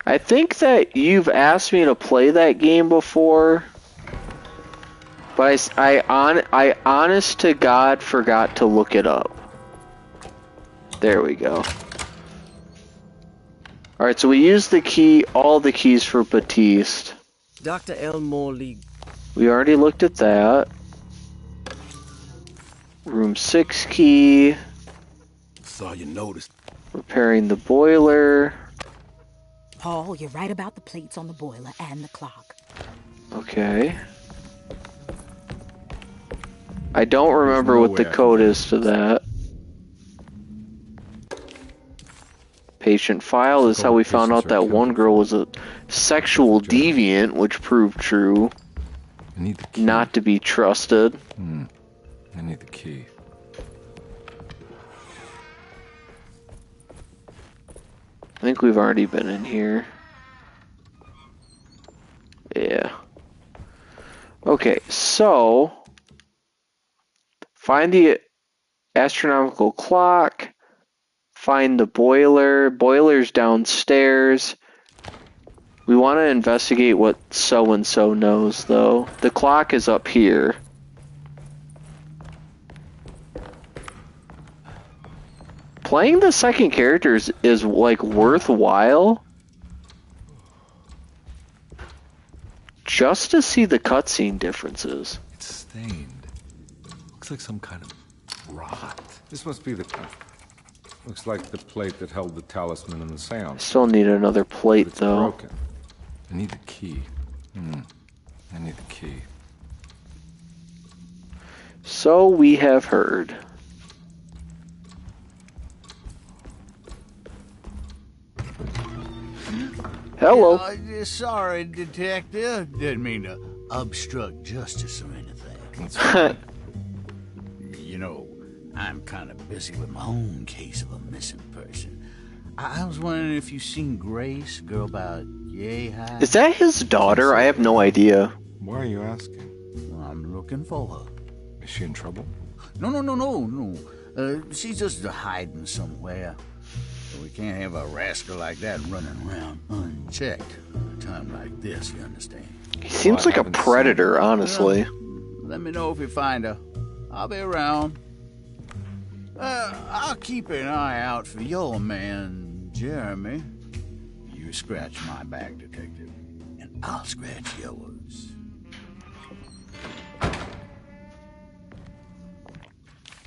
I think that you've asked me to play that game before, but I honest to God forgot to look it up. There we go. Alright, so we used the key, all the keys for Baptiste. Dr. Elmore Lee. We already looked at that. Room 6 key. Saw you noticed. Repairing the boiler. Paul, you're right about the plates on the boiler and the clock. Okay. I don't remember what the code is to that. Patient file is how we found out that one girl was a sexual deviant, which proved true. Not to be trusted. I need the key. I think we've already been in here. Yeah. Okay, so find the astronomical clock, find the boiler. Boiler's downstairs. We want to investigate what so-and-so knows, though. The clock is up here. Playing the second characters is like worthwhile just to see the cutscene differences. It's stained. Looks like some kind of rot. This must be the... Looks like the plate that held the talisman in the seance. Still need another plate, It's though. broken. I need the key. I need the key. So we have heard. Hello. Sorry, Detective. Didn't mean to obstruct justice or anything. You know, I'm kind of busy with my own case of a missing person. I was wondering if you've seen Grace, a girl about yay high. Is that his daughter? I have no idea. Why are you asking? Well, I'm looking for her. Is she in trouble? No. She's just hiding somewhere. We can't have a rascal like that running around unchecked at a time like this, you understand? He seems like a predator, honestly. Let me know if you find her. I'll be around. I'll keep an eye out for your man, Jeremy. You scratch my back, Detective, and I'll scratch yours.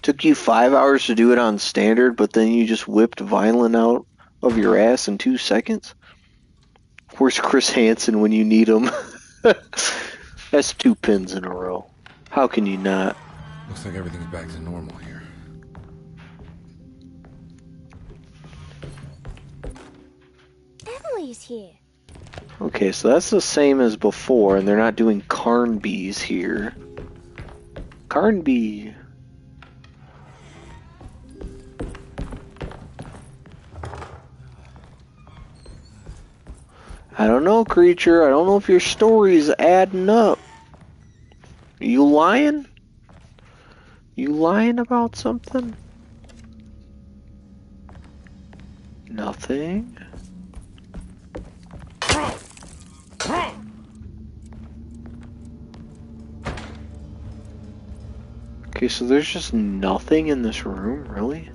Took you 5 hours to do it on standard, but then you just whipped Violent out of your ass in 2 seconds? Where's Chris Hansen when you need him? That's 2 pins in a row. How can you not? Looks like everything's back to normal here. Emily's here. Okay, so that's the same as before, and they're not doing Carnby's here. Carnby. I don't know, creature. I don't know if your story's adding up. Are you lying? You lying about something? Nothing. Okay, so there's just nothing in this room, really?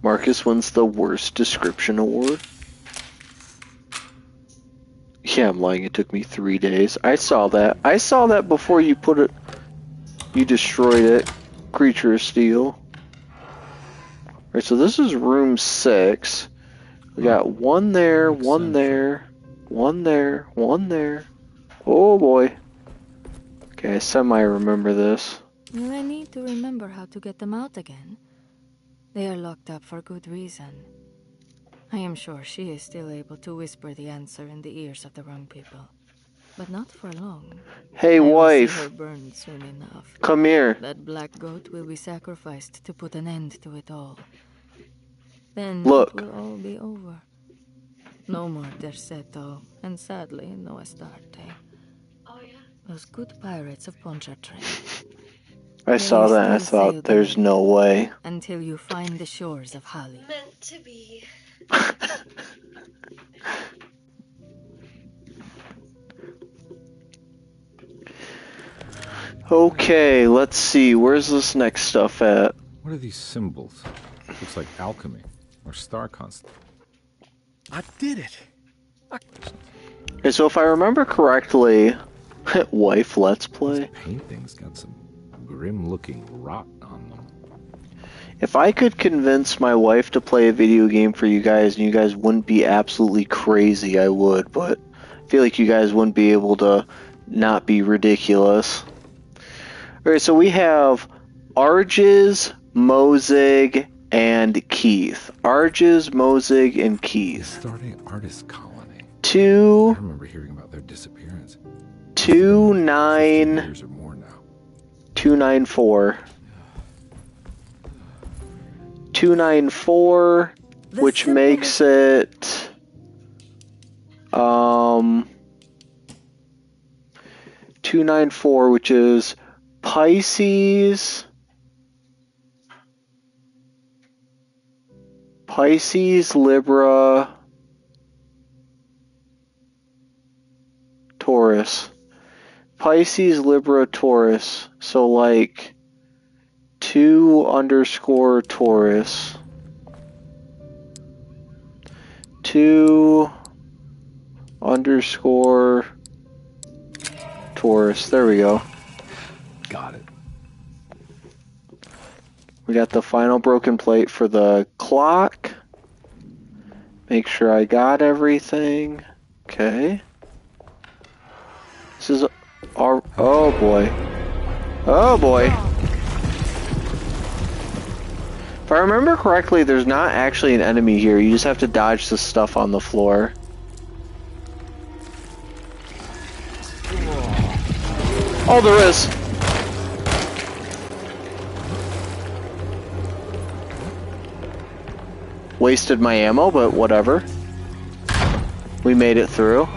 Marcus wins the worst description award. Yeah, I'm lying. It took me 3 days. I saw that. I saw that before you put it. You destroyed it. Creature of Steel. Alright, so this is room 6. We got one there, one there, one there, one there. Oh boy. Okay, I semi-remember this. Will I need to remember how to get them out again? They are locked up for good reason. I am sure she is still able to whisper the answer in the ears of the wrong people. But not for long. Hey, I will wife. see her burned soon enough. Come here. That black goat will be sacrificed to put an end to it all. Then Look. it will all be over. No more Derceto, and sadly, no Astarte. Oh, yeah? Those good pirates of Pontchartrain. I saw that and I thought, there's no way. Until you find the shores of Hali. Meant to be. Okay, let's see. Where's this next stuff at? What are these symbols? Looks like alchemy or star constant. I did it. Okay, so if I remember correctly, wife, let's play. This painting's got some grim-looking rot on them. If I could convince my wife to play a video game for you guys and you guys wouldn't be absolutely crazy, I would, but I feel like you guys wouldn't be able to not be ridiculous. Alright, so we have Arges, Mozig, and Keith. Arges, Mozig, and Keith. Starting artist colony. I remember hearing about their disappearance. 2-9 years or more now. 294. 294, which makes it 294, which is Pisces, Libra, Taurus. Pisces, Libra, Taurus. So like 2_ Taurus. 2_ Taurus. There we go. Got it. We got the final broken plate for the clock. Make sure I got everything. Okay. This is our... Oh boy. Oh boy. If I remember correctly, there's not actually an enemy here. You just have to dodge the stuff on the floor. Oh, there is. Wasted my ammo, but whatever. We made it through.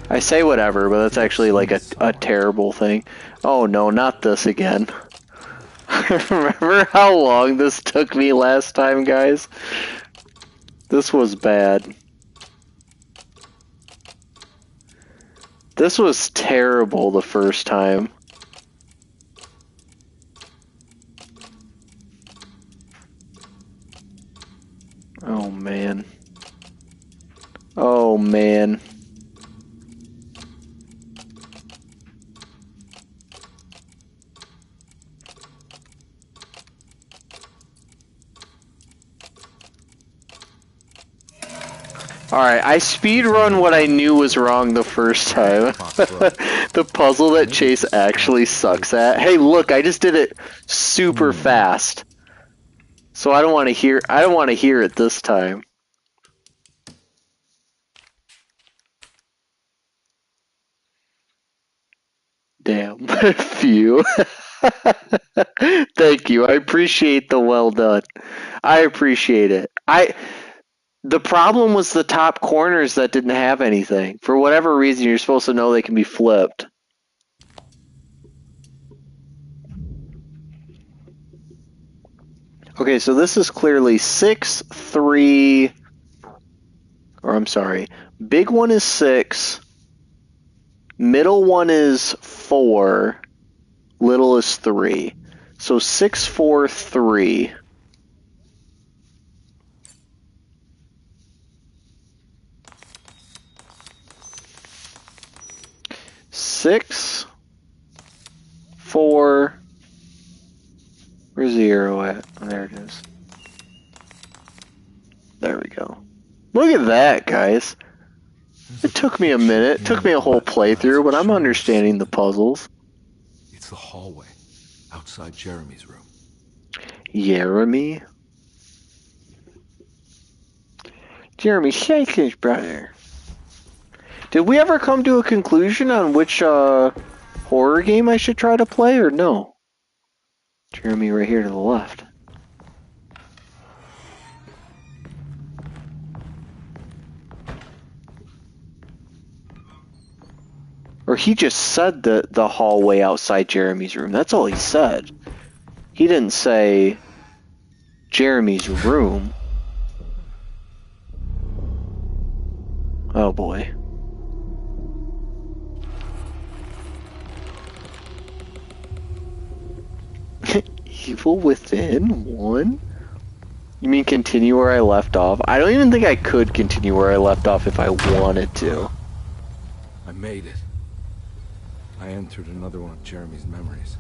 I say whatever, but that's actually like a terrible thing. Oh no, not this again. Remember how long this took me last time, guys? This was bad. This was terrible the first time. Oh man. Oh man. Alright, I speedrun what I knew was wrong the first time. The puzzle that Chase actually sucks at. Hey, look, I just did it super fast. So I don't want to hear it this time. Damn. Phew. Thank you. I appreciate the well done. I appreciate it. The problem was the top corners that didn't have anything. For whatever reason, you're supposed to know they can be flipped. Okay, so this is clearly 6, 3... Or I'm sorry. Big one is 6. Middle one is 4. Little is 3. So 6, 4, 3. 6, 4. Where's the arrow at? Oh, there it is. There we go. Look at that, guys. It took me a minute. It took me a whole playthrough, but I'm understanding the puzzles. It's the hallway outside Jeremy's room. Jeremy? Jeremy Shakespeare's brother. Did we ever come to a conclusion on which horror game I should try to play, or no? Jeremy right here to the left. Or he just said the hallway outside Jeremy's room. That's all he said. He didn't say Jeremy's room. Oh boy. Evil Within 1? You mean continue where I left off? I don't even think I could continue where I left off if I wanted to. I made it. I entered another one of Jeremy's memories.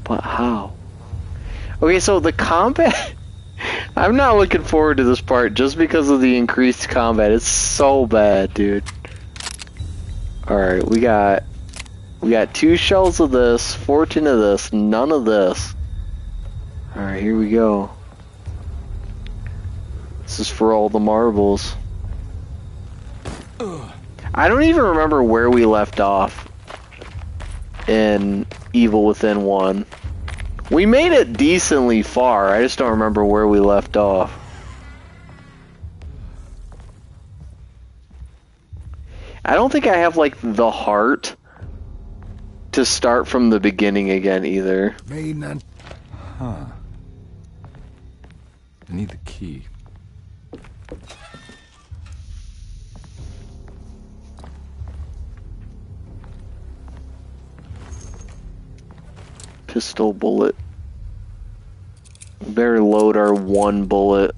But how? Okay, so the combat... I'm not looking forward to this part just because of the increased combat. It's so bad, dude. Alright, we got 2 shells of this, 14 of this, none of this. Alright, here we go. This is for all the marbles. I don't even remember where we left off in Evil Within 1. We made it decently far, I just don't remember where we left off. I don't think I have, like, the heart to start from the beginning again, either. Huh. I need the key. Pistol bullet. Better load our 1 bullet.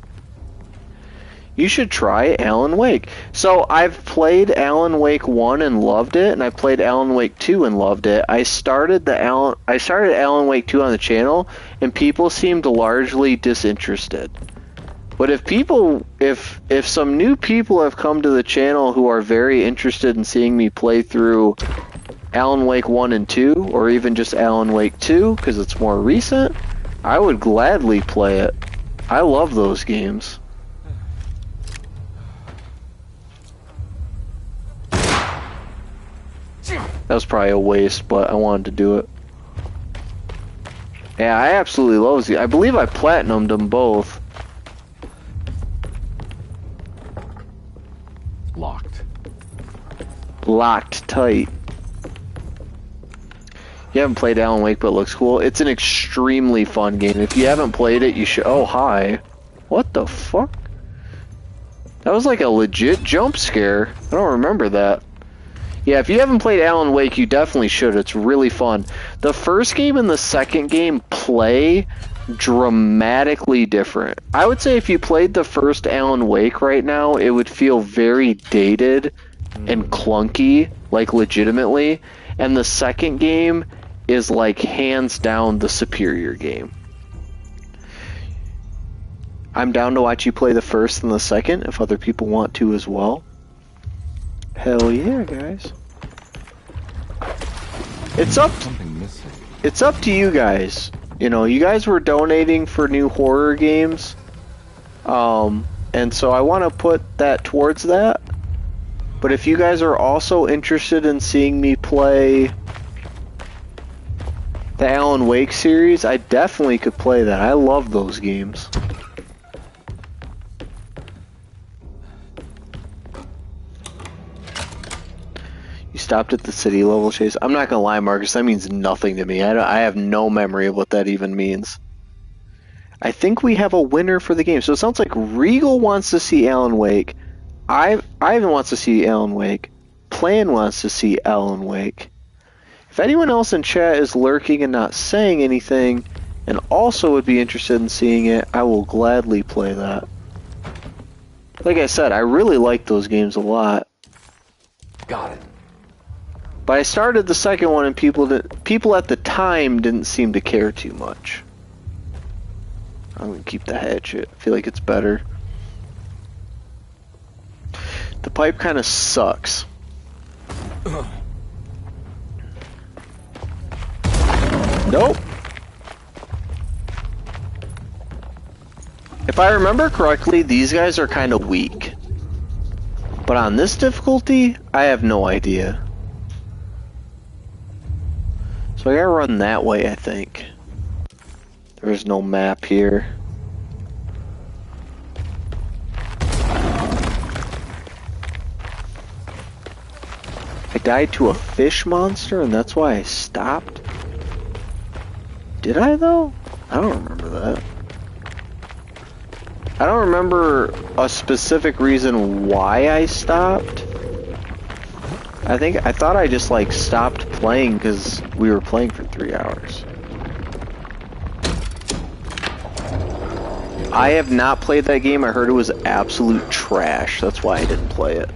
You should try Alan Wake. So I've played Alan Wake 1 and loved it, and I played Alan Wake 2 and loved it. I started Alan Wake 2 on the channel, and people seemed largely disinterested. But if some new people have come to the channel who are very interested in seeing me play through Alan Wake 1 and 2, or even just Alan Wake 2, because it's more recent, I would gladly play it. I love those games. That was probably a waste, but I wanted to do it. Yeah, I absolutely love those games. I believe I platinumed them both. Locked. Locked tight. You haven't played Alan Wake, but it looks cool. It's an extremely fun game. If you haven't played it, you should... Oh, hi. What the fuck? That was like a legit jump scare. I don't remember that. Yeah, if you haven't played Alan Wake, you definitely should. It's really fun. The first game and the second game play dramatically different. I would say if you played the first Alan Wake right now, it would feel very dated and clunky, like legitimately. And the second game is like hands down the superior game. I'm down to watch you play the first and the second if other people want to as well. Hell yeah, guys. It's up to you guys. You know, you guys were donating for new horror games. And so I want to put that towards that. But if you guys are also interested in seeing me play the Alan Wake series, I definitely could play that. I love those games. You stopped at the city level chase. I'm not gonna lie, Marcus, that means nothing to me. I have no memory of what that even means. I think we have a winner for the game. So it sounds like Regal wants to see Alan Wake. Ivan wants to see Alan Wake. Plan wants to see Alan Wake. If anyone else in chat is lurking and not saying anything, and also would be interested in seeing it, I will gladly play that. Like I said, I really like those games a lot. Got it. But I started the second one, and people at the time didn't seem to care too much. I'm gonna keep the hatchet. I feel like it's better. The pipe kind of sucks. Nope. If I remember correctly, these guys are kind of weak. But on this difficulty, I have no idea. So I gotta run that way, I think. There's no map here. I died to a fish monster and that's why I stopped? Did I though? I don't remember that. I don't remember a specific reason why I stopped. I thought I just like stopped playing because we were playing for 3 hours. I have not played that game. I heard it was absolute trash. That's why I didn't play it.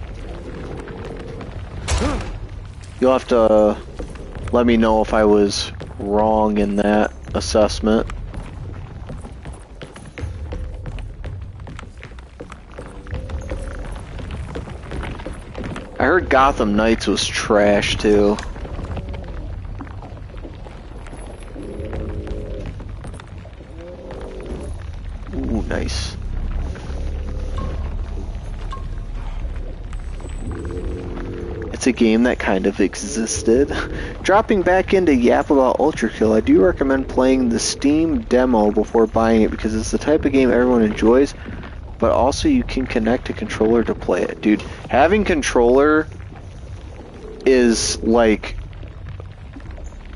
You'll have to let me know if I was wrong in that assessment. I heard Gotham Knights was trash too. Ooh, nice. It's a game that kind of existed. Dropping back into Yap about Ultra Kill, I do recommend playing the Steam demo before buying it because it's the type of game everyone enjoys, but also you can connect a controller to play it. Dude, having controller is like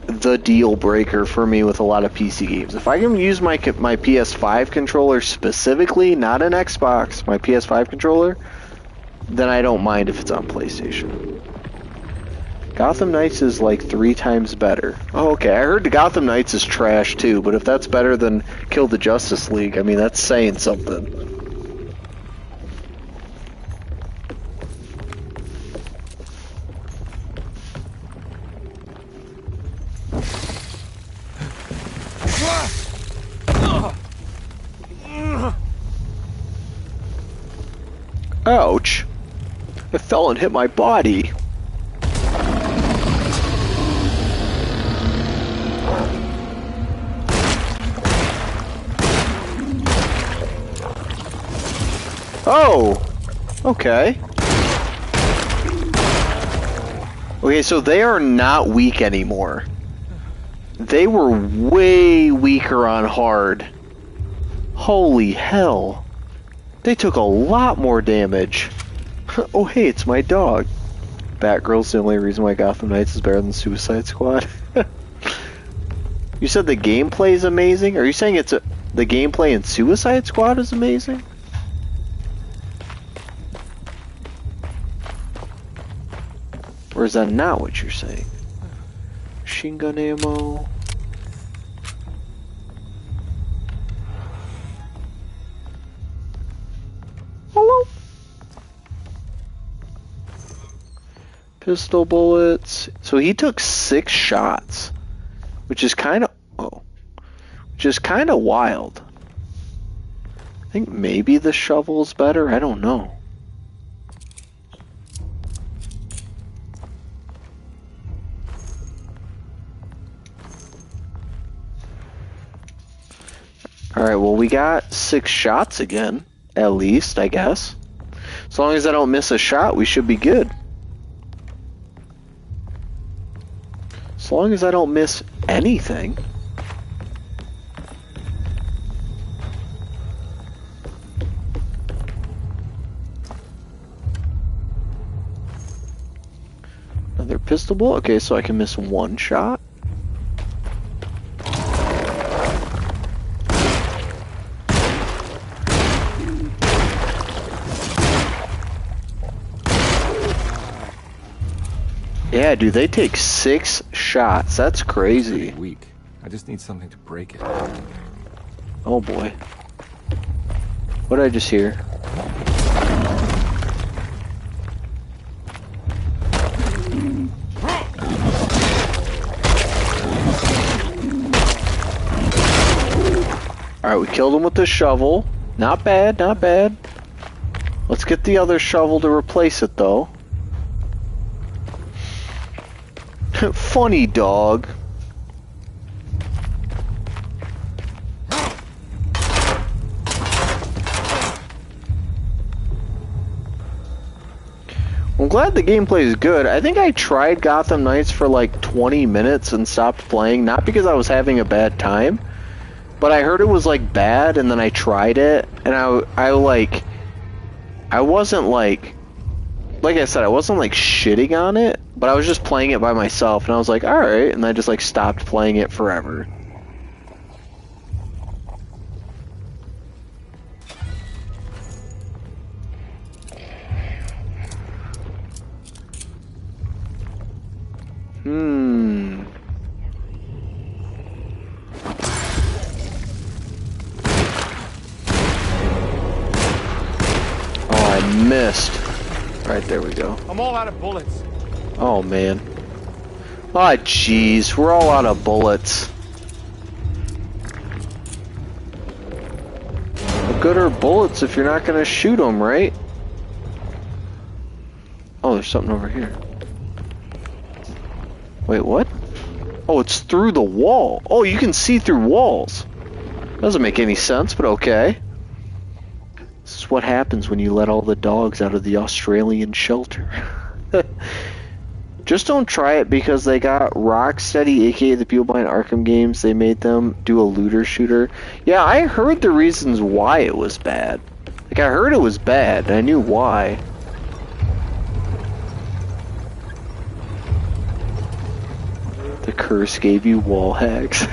the deal breaker for me with a lot of PC games. If I can use my PS5 controller specifically, not an Xbox, my PS5 controller, then I don't mind if it's on PlayStation. Gotham Knights is like 3 times better. Oh, okay. I heard the Gotham Knights is trash too, but if that's better than Kill the Justice League, I mean, that's saying something. Ouch! I fell and hit my body. Oh! Okay. Okay, so they are not weak anymore. They were way weaker on hard. Holy hell. They took a lot more damage. Oh hey, it's my dog. Batgirl's the only reason why Gotham Knights is better than Suicide Squad. You said the gameplay is amazing? Are you saying the gameplay in Suicide Squad is amazing? Or is that not what you're saying? Machine gun ammo. Hello? Pistol bullets. So he took 6 shots, which is kind of wild. I think maybe the shovel's better. I don't know. Alright, well we got 6 shots again, at least, I guess. As long as I don't miss a shot, we should be good. As long as I don't miss anything. Another pistol bullet? Okay, so I can miss 1 shot. Yeah, dude, they take 6 shots. That's crazy. Weak. I just need something to break it. Oh boy. What did I just hear? Alright, we killed him with the shovel. Not bad, not bad. Let's get the other shovel to replace it, though. Funny dog. I'm glad the gameplay is good. I think I tried Gotham Knights for like 20 minutes and stopped playing, not because I was having a bad time, but I heard it was like bad, and then I tried it, and I wasn't like I said, I wasn't like shitting on it, but I was just playing it by myself, and I was like, alright, and I just like stopped playing it forever. Oh, I missed. Alright, there we go. I'm all out of bullets. Oh, man. Ah, jeez. We're all out of bullets. What good are bullets if you're not gonna shoot them, right? Oh, there's something over here. Wait, what? Oh, it's through the wall. Oh, you can see through walls. Doesn't make any sense, but okay. This is what happens when you let all the dogs out of the Australian shelter. Just don't try it because they got Rocksteady, aka the people behind Arkham games, they made them do a looter shooter. Yeah, I heard the reasons why it was bad. Like, I heard it was bad, and I knew why. The curse gave you wall hacks.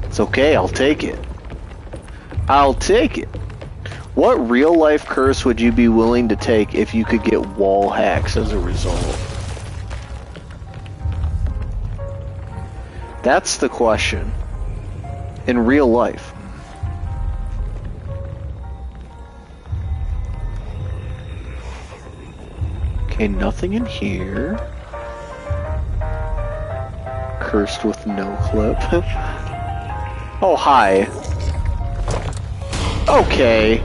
It's okay, I'll take it. I'll take it. What real life curse would you be willing to take if you could get wall hacks as a result? That's the question. In real life. Okay, nothing in here. Cursed with no clip. Oh, hi. Okay.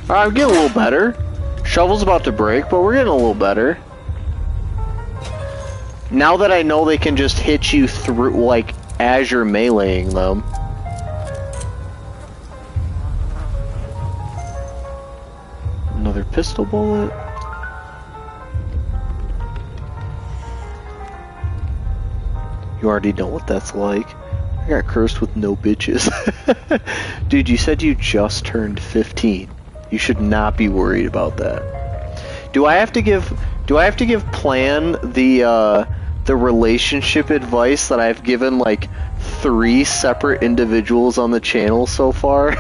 I'm getting a little better. Shovel's about to break, but we're getting a little better. Now that I know they can just hit you through, like, as you're meleeing them. Another pistol bullet. You already know what that's like. I got cursed with no bitches. Dude, you said you just turned 15. You should not be worried about that. Do I have to give Plan the relationship advice that I've given like 3 separate individuals on the channel so far?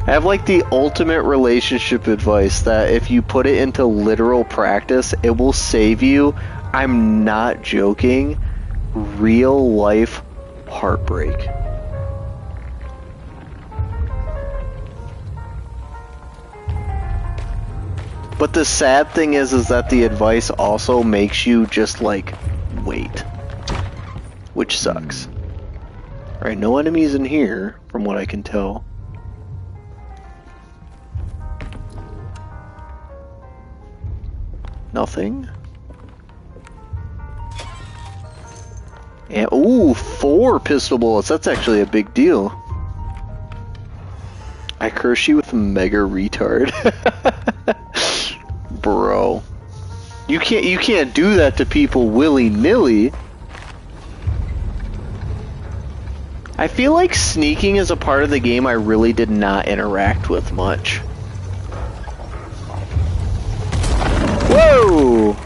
I have like the ultimate relationship advice that if you put it into literal practice, it will save you, I'm not joking, real life heartbreak. But the sad thing is that the advice also makes you just like wait, which sucks. Alright, no enemies in here from what I can tell. Nothing. And ooh, 4 pistol bullets. That's actually a big deal. I curse you with mega retard. Bro. You can't do that to people willy-nilly. I feel like sneaking is a part of the game I really did not interact with much. Whoa!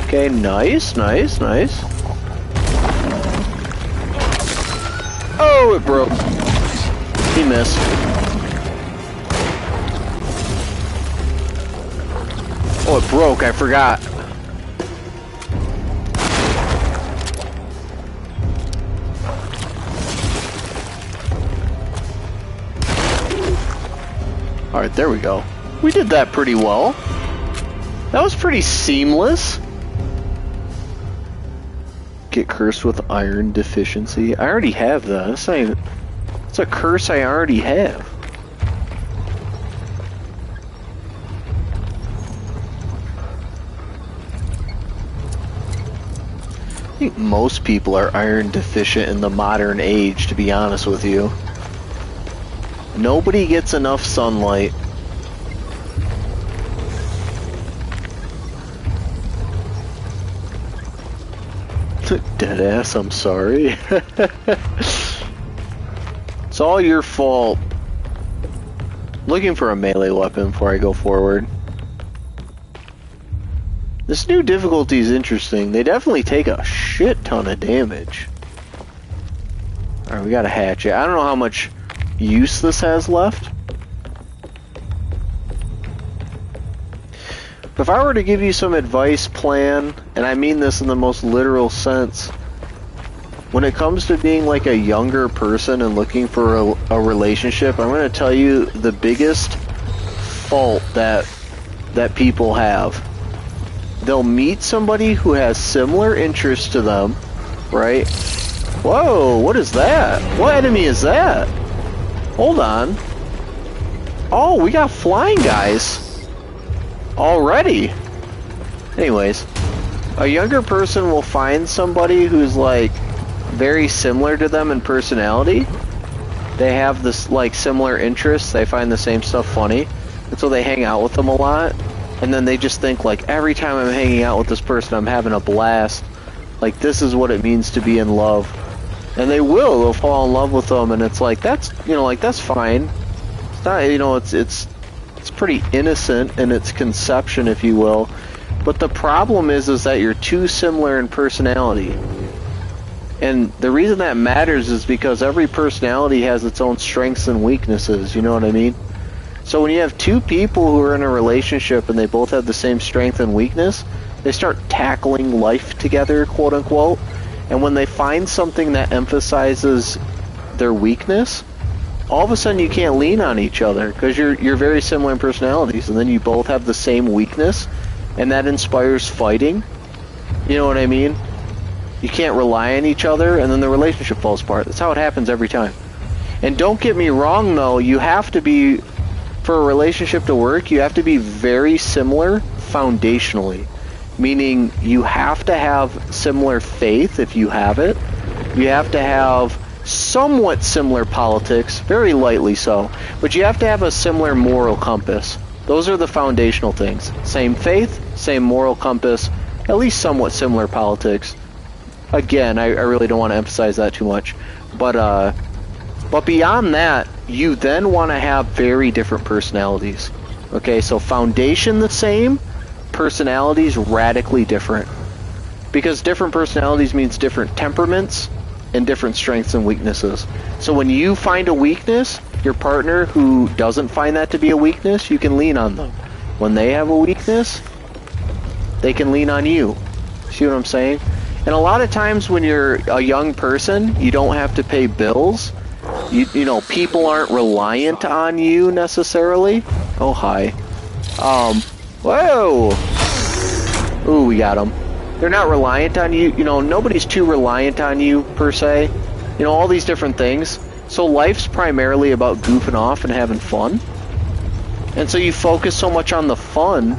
Okay, nice, nice, nice. Oh, it broke. He missed. Oh, it broke, I forgot. Alright, there we go. We did that pretty well. That was pretty seamless. Get cursed with iron deficiency. I already have that. That's not even... It's a curse I already have. I think most people are iron deficient in the modern age, to be honest with you. Nobody gets enough sunlight. Deadass, I'm sorry. It's all your fault. Looking for a melee weapon before I go forward. This new difficulty is interesting. They definitely take a shit ton of damage. Alright, we got a hatchet. I don't know how much use this has left. If I were to give you some advice, plan, and I mean this in the most literal sense, when it comes to being like a younger person and looking for a relationship, I'm going to tell you the biggest fault that people have. They'll meet somebody who has similar interests to them, right? Whoa, what is that? What enemy is that? Hold on. Oh, we got flying guys. Already. Anyways, a younger person will find somebody who's like very similar to them in personality. They have this like similar interests. They find the same stuff funny, and so they hang out with them a lot. And then they just think like, every time I'm hanging out with this person, I'm having a blast. Like, this is what it means to be in love. And they'll fall in love with them, and it's like, that's, you know, like, that's fine. It's not, you know, it's pretty innocent in its conception, if you will. But the problem is that you're too similar in personality. And the reason that matters is because every personality has its own strengths and weaknesses, you know what I mean? So when you have two people who are in a relationship and they both have the same strength and weakness, they start tackling life together, quote unquote. And when they find something that emphasizes their weakness, all of a sudden you can't lean on each other because you're very similar in personalities, and then you both have the same weakness, and that inspires fighting. You know what I mean? You can't rely on each other, and then the relationship falls apart. That's how it happens every time. And don't get me wrong, though, you have to be, for a relationship to work, you have to be very similar foundationally. Meaning you have to have similar faith if you have it. You have to have somewhat similar politics, very lightly so. But you have to have a similar moral compass. Those are the foundational things. Same faith, same moral compass, at least somewhat similar politics. Again, I really don't want to emphasize that too much. But beyond that, you then want to have very different personalities. Okay, so foundation the same, personalities radically different. Because different personalities means different temperaments and different strengths and weaknesses. So when you find a weakness, your partner who doesn't find that to be a weakness, you can lean on them. When they have a weakness, they can lean on you. See what I'm saying? And a lot of times when you're a young person, you don't have to pay bills. You know, people aren't reliant on you necessarily. Oh, hi. Whoa! Ooh, we got them. They're not reliant on you. You know, nobody's too reliant on you, per se. You know, all these different things. So life's primarily about goofing off and having fun. And so you focus so much on the fun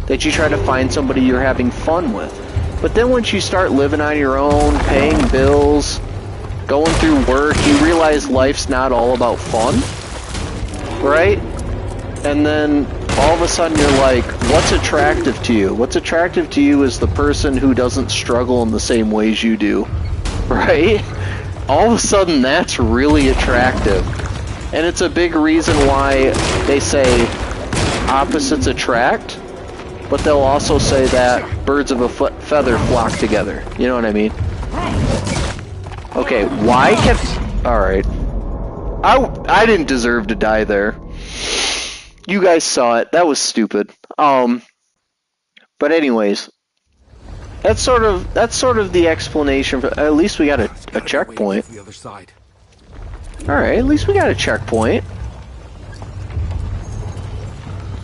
that you try to find somebody you're having fun with. But then once you start living on your own, paying bills, going through work, you realize life's not all about fun, right? And then all of a sudden you're like, what's attractive to you? What's attractive to you is the person who doesn't struggle in the same ways you do, right? All of a sudden that's really attractive. And it's a big reason why they say opposites attract, but they'll also say that birds of a feather flock together. You know what I mean? Okay, why kept... Alright. I didn't deserve to die there. You guys saw it. That was stupid. But anyways, that's sort of the explanation for. At least we got a checkpoint. The other side. All right, at least we got a checkpoint.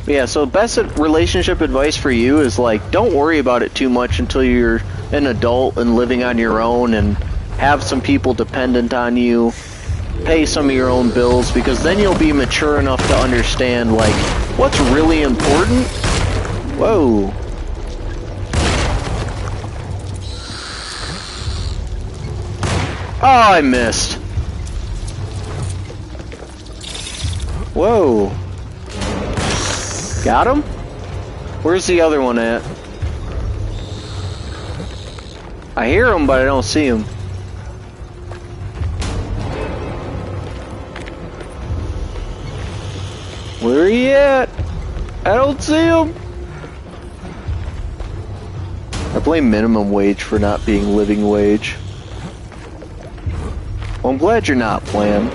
But yeah, so best relationship advice for you is like, don't worry about it too much until you're an adult and living on your own and have some people dependent on you. Pay some of your own bills, because then you'll be mature enough to understand like what's really important. Whoa. Oh, I missed. Whoa. Got him? Where's the other one at? I hear him, but I don't see him. Where are you at? I don't see him. I blame minimum wage for not being living wage. Well, I'm glad you're not, Plan.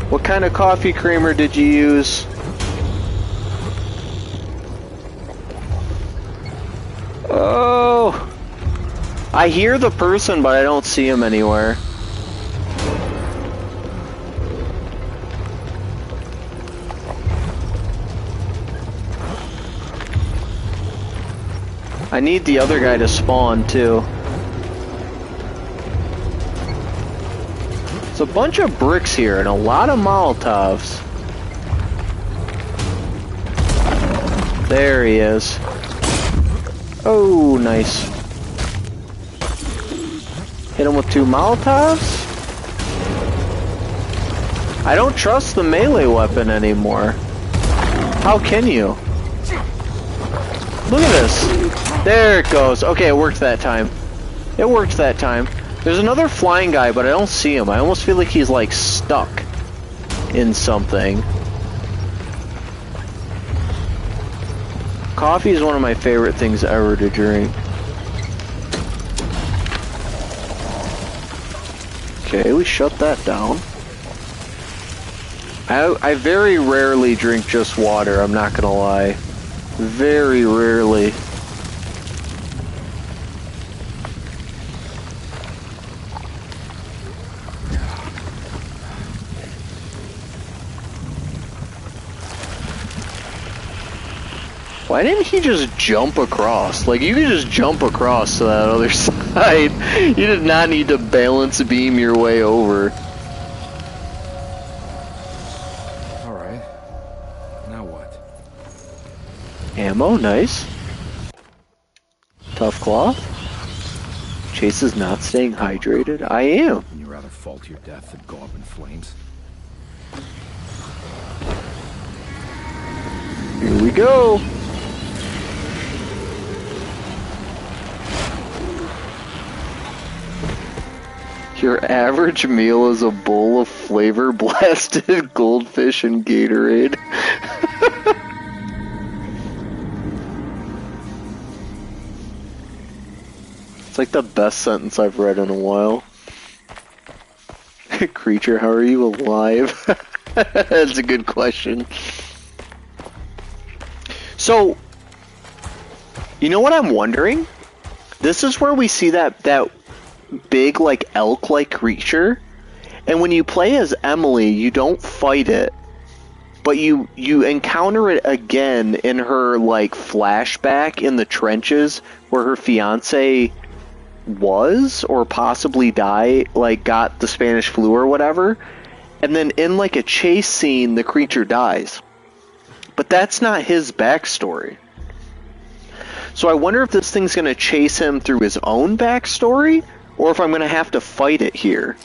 What kind of coffee creamer did you use? Oh! I hear the person, but I don't see him anywhere. I need the other guy to spawn, too. It's a bunch of bricks here and a lot of Molotovs. There he is. Oh, nice. Hit him with 2 Molotovs? I don't trust the melee weapon anymore. How can you? Look at this. There it goes. Okay, it worked that time. It worked that time. There's another flying guy, but I don't see him. I almost feel like he's like stuck in something. Coffee is one of my favorite things ever to drink. Okay, we shut that down. I very rarely drink just water, I'm not gonna lie. Very rarely. Why didn't he just jump across? Like, you could just jump across to that other side. You did not need to balance beam your way over. Alright. Now what? Ammo, nice. Tough cloth. Chase is not staying hydrated. I am. Would you rather fall to your death than go up in flames? Here we go. Your average meal is a bowl of flavor-blasted goldfish and Gatorade. It's like the best sentence I've read in a while. Creature, how are you alive? That's a good question. So, you know what I'm wondering? This is where we see that big, like, elk-like creature, and when you play as Emily, you don't fight it, but you encounter it again in her, like, flashback in the trenches where her fiance was, or possibly died, like, got the Spanish flu or whatever, and then in, like, a chase scene, the creature dies. But that's not his backstory. So I wonder if this thing's gonna chase him through his own backstory, or if I'm gonna have to fight it here.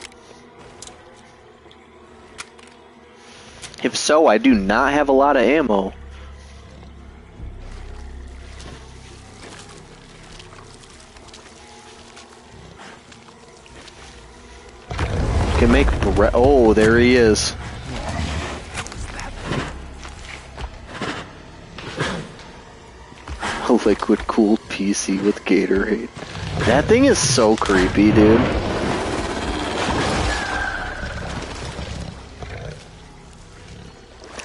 If so, I do not have a lot of ammo. Can make oh, there he is. A liquid cooled PC with Gatorade. That thing is so creepy, dude.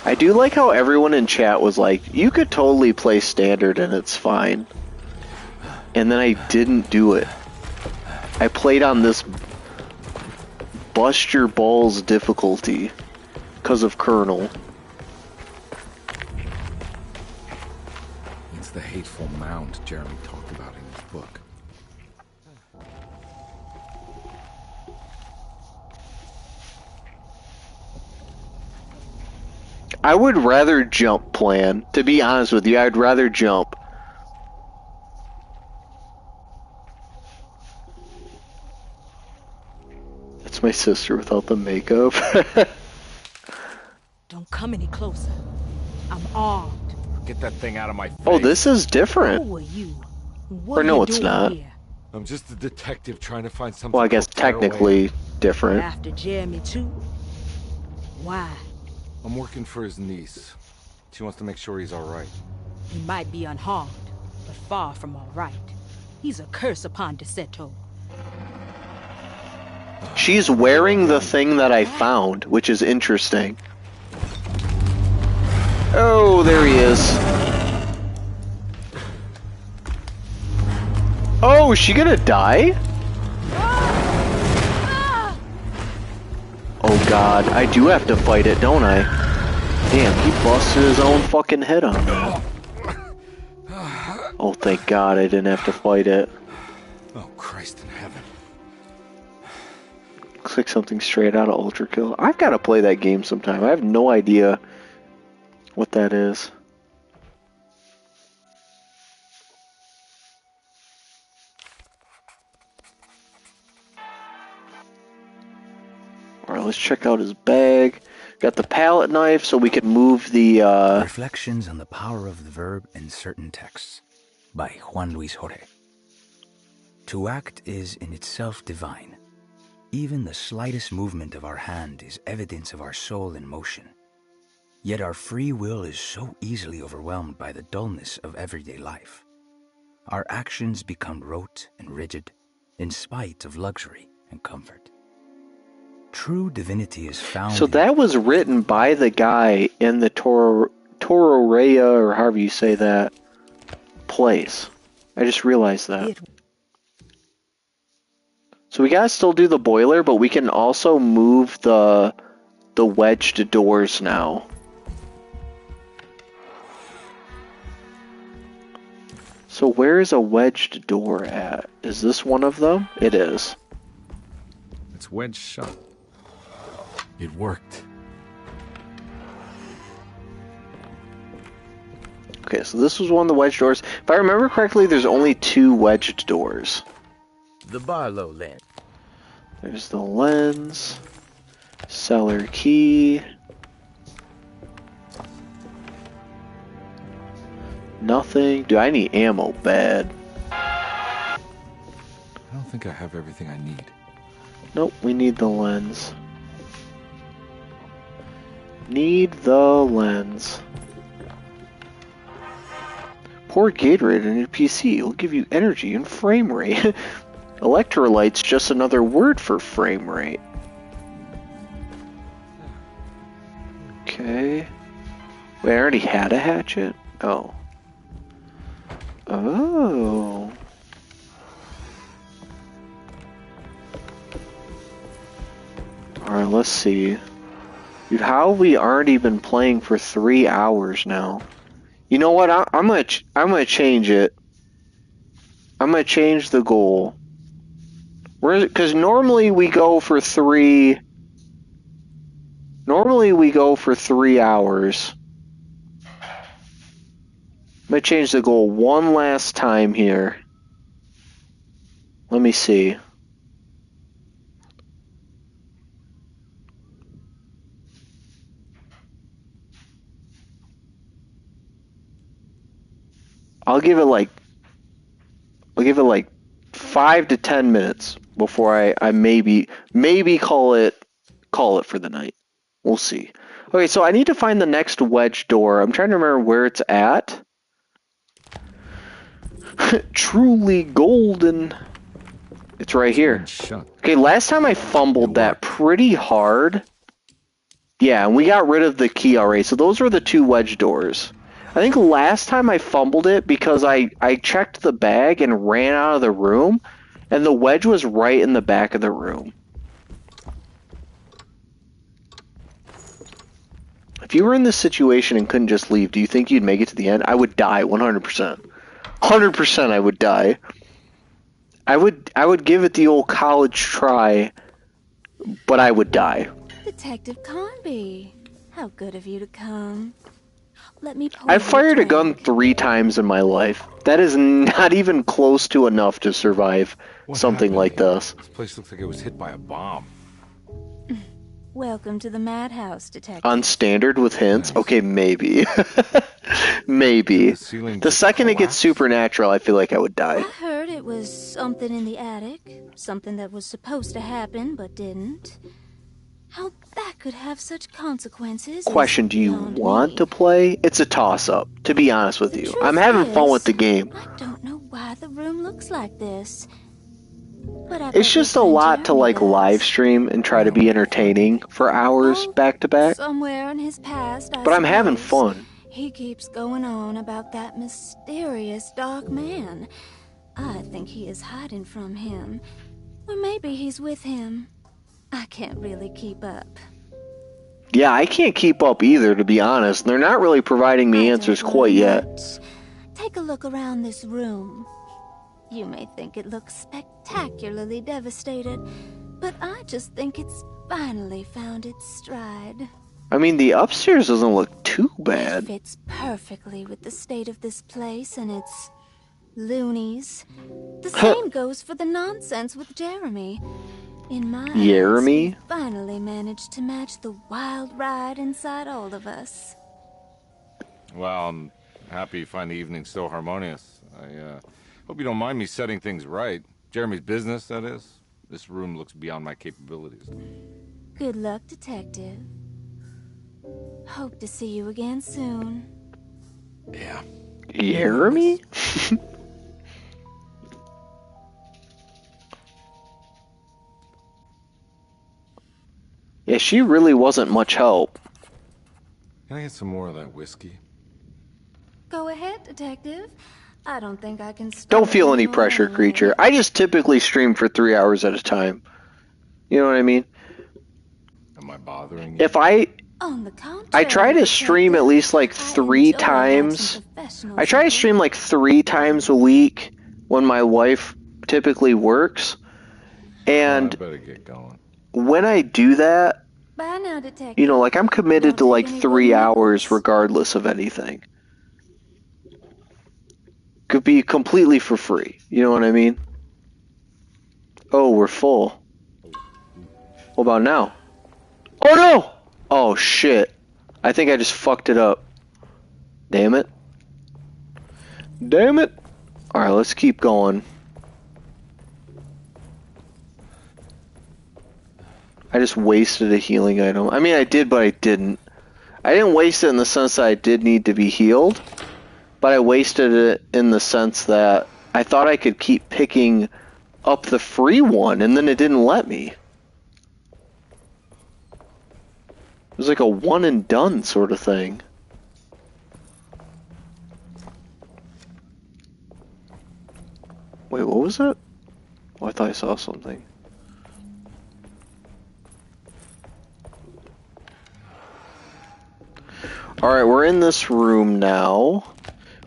I do like how everyone in chat was like, you could totally play standard and it's fine. and then I didn't do it. I played on this bust your balls difficulty because of Colonel. It's the hateful mound Jeremy talked about in his book. I would rather jump plan. To be honest with you, I'd rather jump. That's my sister without the makeup. Don't come any closer. I'm armed. Get that thing out of my face. Oh, this is different. Who are you? Or no, it's not. Here? I'm just a detective trying to find something. Well, I guess technically different. After Jeremy too? Why? I'm working for his niece. She wants to make sure he's alright. He might be unharmed, but far from alright. He's a curse upon Deseto. She's wearing the thing that I found, which is interesting. Oh, there he is. Oh, is she gonna die? Oh god, I do have to fight it, don't I? Damn, he busted his own fucking head on that. Oh, thank god I didn't have to fight it. Oh, Christ in heaven. Looks like something straight out of Ultra Kill. I've got to play that game sometime. I have no idea what that is. Alright, let's check out his bag. Got the palette knife so we can move the Reflections on the Power of the Verb in Certain Texts by Juan Luis Jorge. To act is in itself divine. Even the slightest movement of our hand is evidence of our soul in motion. Yet our free will is so easily overwhelmed by the dullness of everyday life. Our actions become rote and rigid, in spite of luxury and comfort. True divinity is found. So that was written by the guy in the Tororea, or however you say that, place. I just realized that. So we gotta still do the boiler, but we can also move the wedged doors now. So where is a wedged door at? Is this one of them? It is. It's wedged shut. It worked. Okay, so this was one of the wedged doors. If I remember correctly, there's only 2 wedged doors. The Barlow lens. There's the lens. Cellar key. Nothing. Do I need ammo? Bad. I don't think I have everything I need. Nope, we need the lens. Need the lens. Pour Gatorade on your PC. It'll give you energy and frame rate. Electrolyte's just another word for frame rate. Okay. Wait, I already had a hatchet? Oh. Oh. Alright, let's see. Dude, how have we already been playing for 3 hours now? You know what? I'm gonna change it. I'm gonna change the goal. Because normally we go for 3. Normally we go for 3 hours. I'm gonna change the goal one last time here. Let me see. I'll give it like 5 to 10 minutes before I maybe call it for the night. We'll see. Okay, so I need to find the next wedge door. I'm trying to remember where it's at. Truly golden. It's right here. Okay, last time I fumbled that pretty hard. Yeah, and we got rid of the key already. So those were the 2 wedge doors. I think last time I fumbled it because I checked the bag and ran out of the room, and the wedge was right in the back of the room. If you were in this situation and couldn't just leave, do you think you'd make it to the end? I would die 100%. 100% I would die. I would give it the old college try, but I would die. Detective Carnby, how good of you to come. Let me pour I've fired a drink. gun 3 times in my life. That is not even close to enough to survive something like this. This place looks like it was hit by a bomb. Welcome to the madhouse, Detective. On standard with hints? Okay, maybe. Maybe. The second it gets supernatural, I feel like I would die. I heard it was something in the attic. Something that was supposed to happen, but didn't. How that could have such consequences. Question, do you want to play? It's a toss-up, to be honest with you. I'm having fun with the game. I don't know why the room looks like this. But It's just a lot to like live stream and try to be entertaining for hours back to back. Somewhere in his past, But I'm having fun. He keeps going on about that mysterious dark man. I think he is hiding from him. Or maybe he's with him. I can't really keep up. Yeah, I can't keep up either, to be honest. They're not really providing me answers quite yet. Take a look around this room. You may think it looks spectacularly devastated, but I just think it's finally found its stride. I mean, the upstairs doesn't look too bad. It fits perfectly with the state of this place and its loonies. The same goes for the nonsense with Jeremy. In my Jeremy? eyes, we finally managed to match the wild ride inside all of us. Well, I'm happy you find the evening so harmonious. I hope you don't mind me setting things right. Jeremy's business, that is. This room looks beyond my capabilities. Good luck, Detective. Hope to see you again soon. Yeah. Jeremy? Yeah, she really wasn't much help. Can I get some more of that whiskey? Go ahead, Detective. I don't think I can stop. Don't feel any pressure, creature. I just typically stream for 3 hours at a time. You know what I mean? Am I bothering you? If I I try to stream at least like 3 times. I try to stream like 3 times a week when my wife typically works. And I better get going. when I do that, Bye now, Detective. you know, like I'm committed to like 3 hours regardless of anything. Could be completely for free. You know what I mean? Oh, we're full. What about now? Oh no! Oh shit. I think I just fucked it up. Damn it. Damn it! Alright, let's keep going. I just wasted a healing item. I mean, I did, but I didn't. I didn't waste it in the sense that I did need to be healed. But I wasted it in the sense that I thought I could keep picking up the free one, and then it didn't let me. It was like a one and done sort of thing. Wait, what was that? Oh, I thought I saw something. Alright, we're in this room now,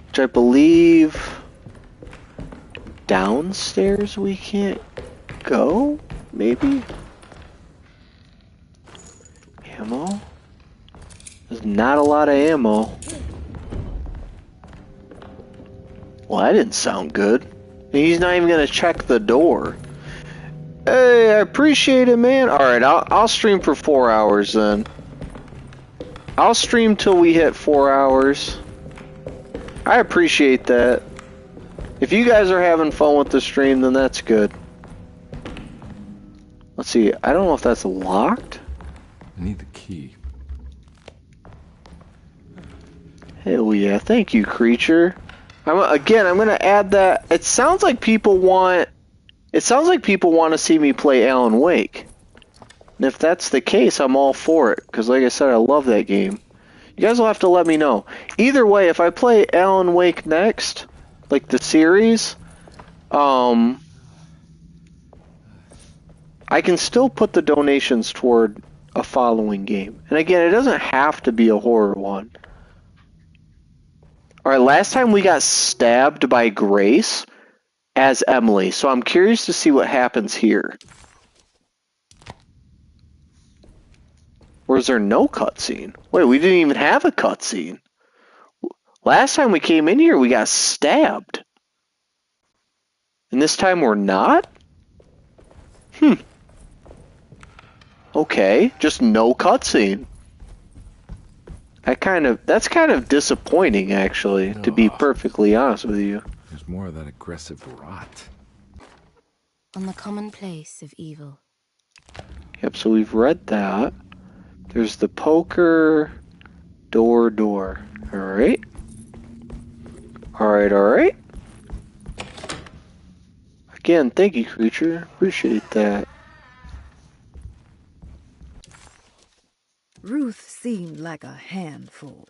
which I believe downstairs we can't go, maybe? Ammo? There's not a lot of ammo. Well, that didn't sound good. He's not even gonna check the door. Hey, I appreciate it, man. Alright, I'll stream for 4 hours then. I'll stream till we hit 4 hours. I appreciate that. If you guys are having fun with the stream, then that's good. Let's see, I don't know if that's locked. I need the key. Hell yeah, thank you, creature. I'm gonna add that. It sounds like people want to see me play Alan Wake. And if that's the case, I'm all for it. Because like I said, I love that game. You guys will have to let me know. Either way, if I play Alan Wake next, like the series, I can still put the donations toward a following game. And again, it doesn't have to be a horror one. Alright, last time we got stabbed by Grace as Emily, so I'm curious to see what happens here. Or is there no cutscene? Wait, we didn't even have a cutscene. Last time we came in here, we got stabbed. And this time we're not? Okay, just no cutscene. That's kind of disappointing, actually, to be perfectly honest with you. There's more of that aggressive rot. On the commonplace of evil. Yep, so we've read that. There's the poker door. Alright. Alright. Again, thank you, creature. Appreciate that. Ruth seemed like a handful.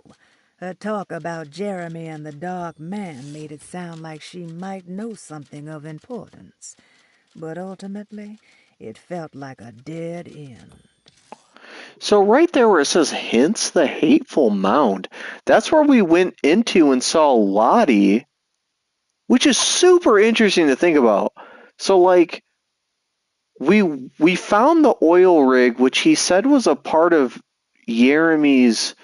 Her talk about Jeremy and the Dark Man made it sound like she might know something of importance. But ultimately, it felt like a dead end. So right there where it says hints the hateful mound, that's where we went into and saw Lottie, which is super interesting to think about. So like we found the oil rig, which he said was a part of Jeremy's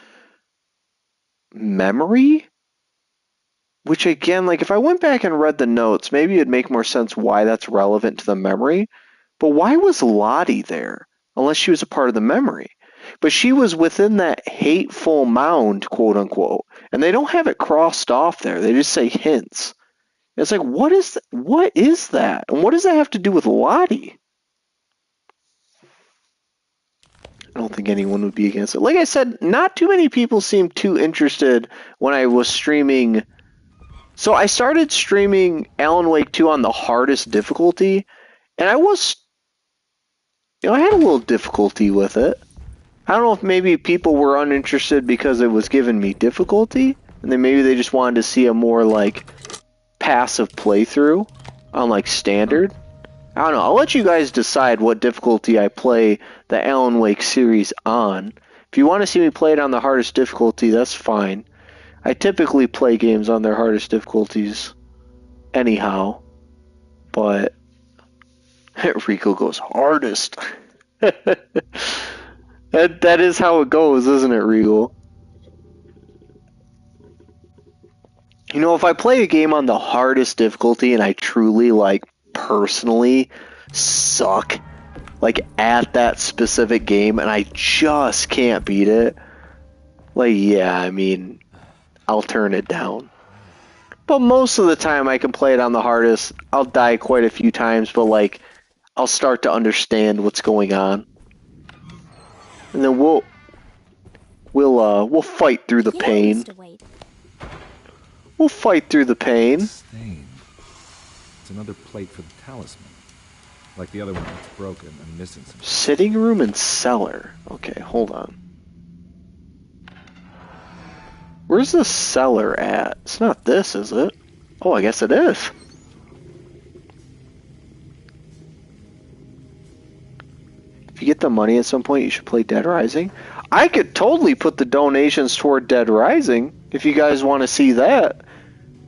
memory, which again, like if I went back and read the notes, maybe it'd make more sense why that's relevant to the memory. But why was Lottie there? Unless she was a part of the memory. But she was within that hateful mound, quote unquote. And they don't have it crossed off there. They just say hints. It's like, what is that? And what does that have to do with Lottie? I don't think anyone would be against it. Like I said, not too many people seemed too interested when I was streaming. So I started streaming Alan Wake 2 on the hardest difficulty. And I was, I had a little difficulty with it. I don't know if maybe people were uninterested because it was giving me difficulty, and then maybe they just wanted to see a more like passive playthrough on like standard. I don't know. I'll let you guys decide what difficulty I play the Alan Wake series on. If you want to see me play it on the hardest difficulty, that's fine. I typically play games on their hardest difficulties anyhow, but Rico goes hardest. That is how it goes, isn't it, Regal? You know, if I play a game on the hardest difficulty and I truly, like, personally suck, like, at that specific game and I just can't beat it, like, yeah, I mean, I'll turn it down. But most of the time I can play it on the hardest. I'll die quite a few times, but, like, I'll start to understand what's going on. And then we'll fight through the pain. We'll fight through the pain. Stain. It's another plate for the talisman. Like the other one that's broken and missing some. Sitting room and cellar. Okay, hold on. Where's the cellar at? It's not this, is it? Oh, I guess it is. If you get the money at some point, you should play Dead Rising. I could totally put the donations toward Dead Rising if you guys want to see that.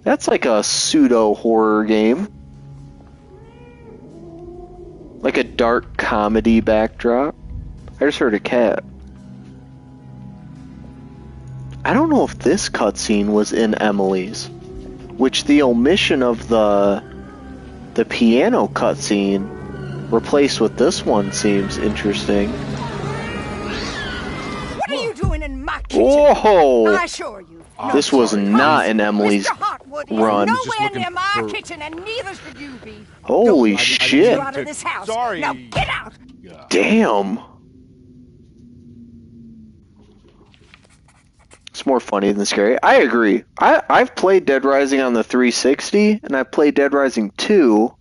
That's like a pseudo-horror game. Like a dark comedy backdrop. I just heard a cat. I don't know if this cutscene was in Emily's, which the omission of the piano cutscene replaced with this one seems interesting. What are you doing in my kitchen? Whoa! I assure you. This was not in Emily's run. Nowhere near my kitchen, and neither should you be. Holy shit! Get out of this house. Sorry. Now get out. Damn. It's more funny than scary. I agree. I've played Dead Rising on the 360, and I played Dead Rising 2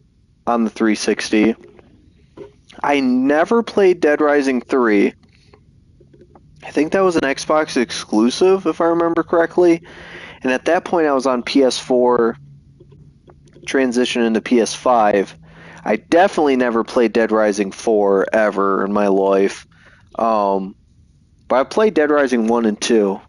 on the 360. I never played Dead Rising 3. I think that was an Xbox exclusive, if I remember correctly. And at that point, I was on PS4, transitioning to PS5. I definitely never played Dead Rising 4 ever in my life. But I played Dead Rising 1 and 2.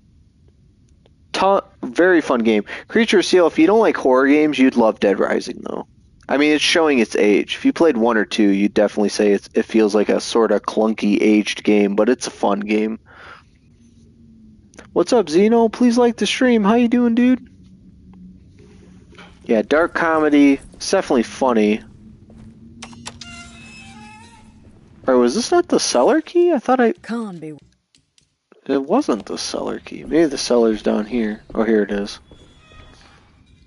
Very fun game. Creature Seal, if you don't like horror games, you'd love Dead Rising, though. I mean, it's showing its age. If you played 1 or 2, you'd definitely say it feels like a sort of clunky, aged game, but it's a fun game. What's up, Zeno? Please like the stream. How you doing, dude? Yeah, dark comedy. It's definitely funny. Or was this not the cellar key? I thought Can't be. It wasn't the cellar key. Maybe the cellar's down here. Oh, here it is.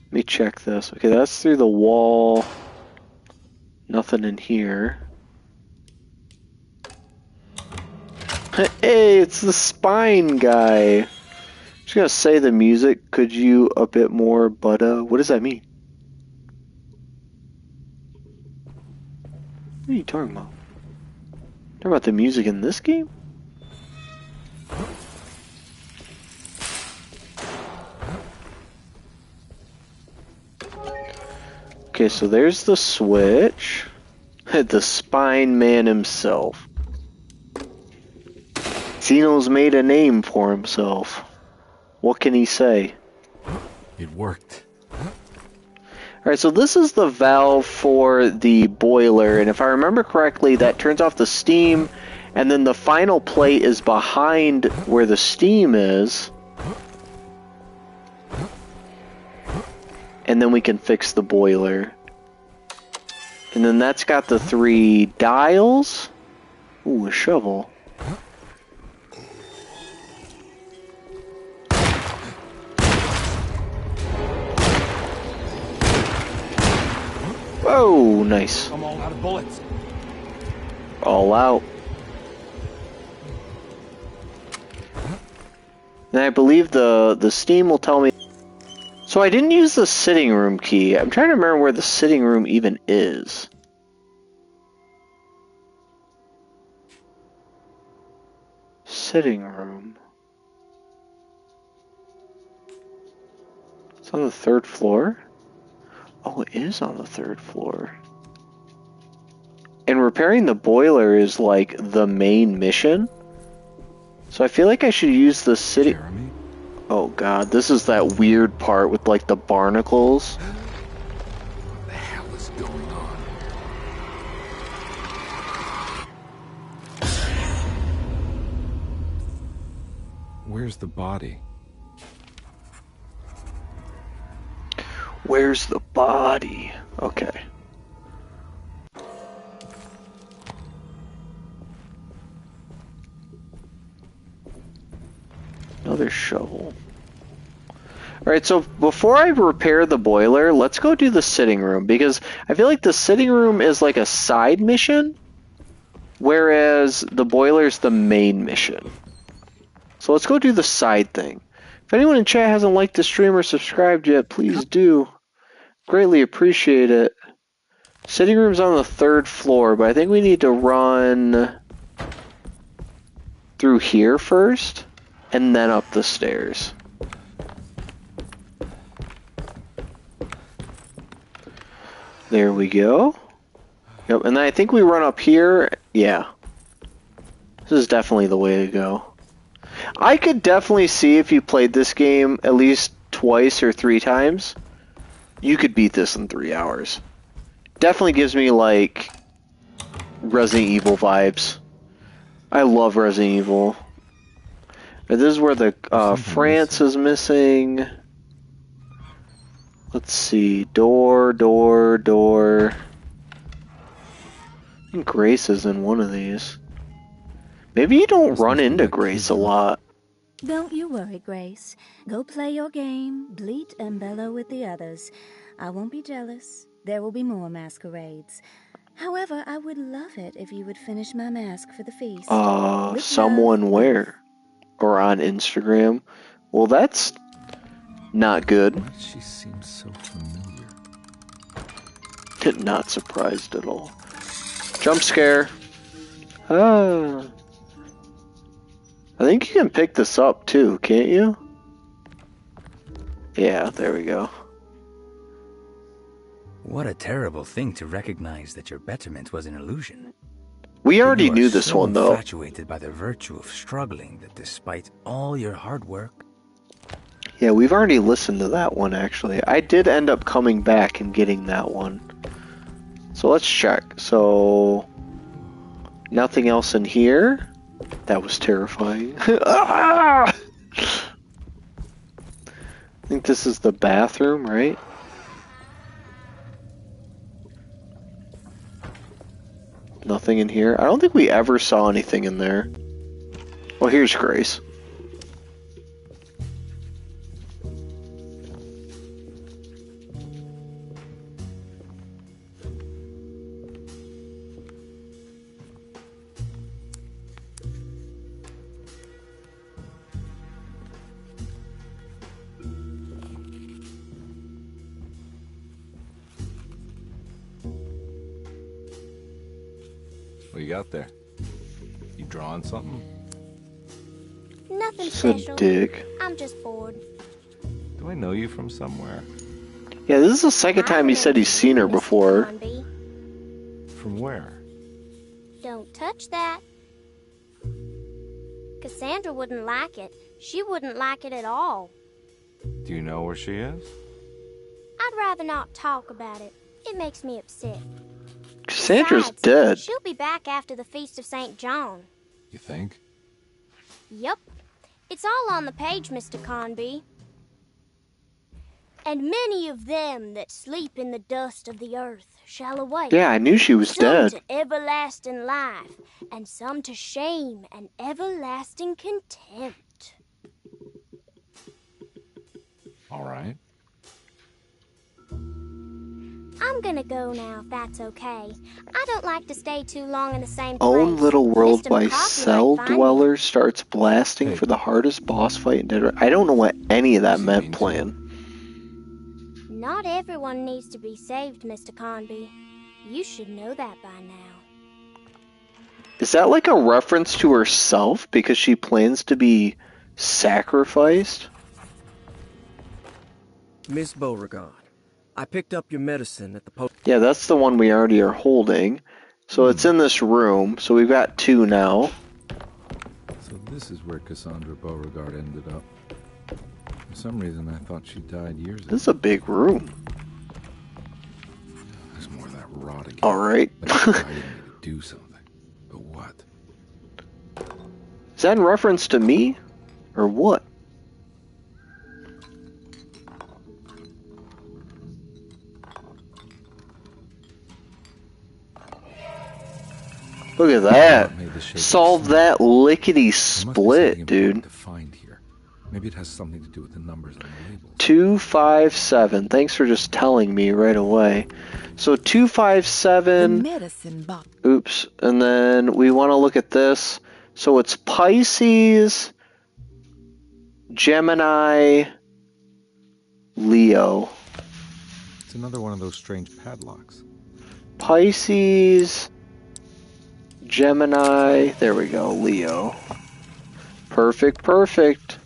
Let me check this. Okay, that's through the wall. Nothing in here. Hey, it's the spine guy. Just gonna say the music. Could you a bit more, but what does that mean? What are you talking about? Talking about the music in this game? Okay, so there's the switch. The spine man himself. Zeno's made a name for himself. What can he say? It worked. Alright, so this is the valve for the boiler, and if I remember correctly, that turns off the steam, and then the final plate is behind where the steam is. And then we can fix the boiler. And then that's got the 3 dials. Ooh, a shovel. Whoa, nice. I'm all out of bullets. All out. And I believe the steam will tell me. So I didn't use the sitting room key. I'm trying to remember where the sitting room even is. Sitting room. It's on the 3rd floor? Oh, it is on the 3rd floor. And repairing the boiler is like the main mission. So I feel like I should use the city. Oh god, this is that weird part with like the barnacles. What the hell is going on? Where's the body? Where's the body? Okay. Another shovel. Alright, so before I repair the boiler, let's go do the sitting room, because I feel like the sitting room is like a side mission, whereas the boiler's the main mission. So let's go do the side thing. If anyone in chat hasn't liked the stream or subscribed yet, please do. Greatly appreciate it. Sitting room's on the 3rd floor, but I think we need to run through here first, and then up the stairs. There we go. Yep, and then I think we run up here. Yeah. This is definitely the way to go. I could definitely see if you played this game at least twice or 3 times, you could beat this in 3 hours. Definitely gives me like Resident Evil vibes. I love Resident Evil. But this is where the France is missing. Let's see. Door. I think Grace is in one of these. Maybe you don't run into Grace a lot. Don't you worry, Grace. Go play your game, bleat and bellow with the others. I won't be jealous. There will be more masquerades. However, I would love it if you would finish my mask for the feast. Someone where? Or on Instagram? Well, that's not good. Why does she seem so familiar? Not surprised at all. Jump scare. Ah. I think you can pick this up too, can't you? Yeah, there we go. What a terrible thing to recognize that your betterment was an illusion. We already knew this one, though. Infatuated by the virtue of struggling that despite all your hard work... Yeah, we've already listened to that one, actually. I did end up coming back and getting that one. So let's check. So... nothing else in here? That was terrifying. Ah! I think this is the bathroom, right? Nothing in here. I don't think we ever saw anything in there. Well, here's Grace. What you got there? You drawing something? Nothing It's a special. dick. I'm just bored. Do I know you from somewhere? Yeah, this is the second time he said he's seen her before. From where? Don't touch that. Cassandra wouldn't like it. She wouldn't like it at all. Do you know where she is? I'd rather not talk about it. It makes me upset. Cassandra's Besides, dead. She'll be back after the Feast of St. John. You think? Yup. It's all on the page, Mr. Conby. And many of them that sleep in the dust of the earth shall awake. Yeah, I knew she was some dead. to everlasting life, and some to shame and everlasting contempt. All right. I'm gonna go now, if that's okay. I don't like to stay too long in the same place. Own Little World Mr. by McCarthy Cell might find me. Dweller starts blasting for the hardest boss fight in Dead. I don't know what any of that meant playing. Not everyone needs to be saved, Mr. Conby. You should know that by now. Is that like a reference to herself because she plans to be sacrificed? Miss Beauregard, I picked up your medicine at the post. Yeah, that's the one we already are holding. So it's in this room. So we've got two now. So this is where Cassandra Beauregard ended up. For some reason, I thought she died years ago. This is a big room. There's more of that rot again. All right. Like she guided me to do something. But what? Is that in reference to me? Or what? Look at that. Solve that lickety split, dude. To find here. Maybe it has something to do with the numbers on the label. 257. Thanks for just telling me right away. So 257. Medicine box. Oops. And then we want to look at this. So it's Pisces, Gemini, Leo. It's another one of those strange padlocks. Pisces, Gemini, there we go, Leo. Perfect, perfect.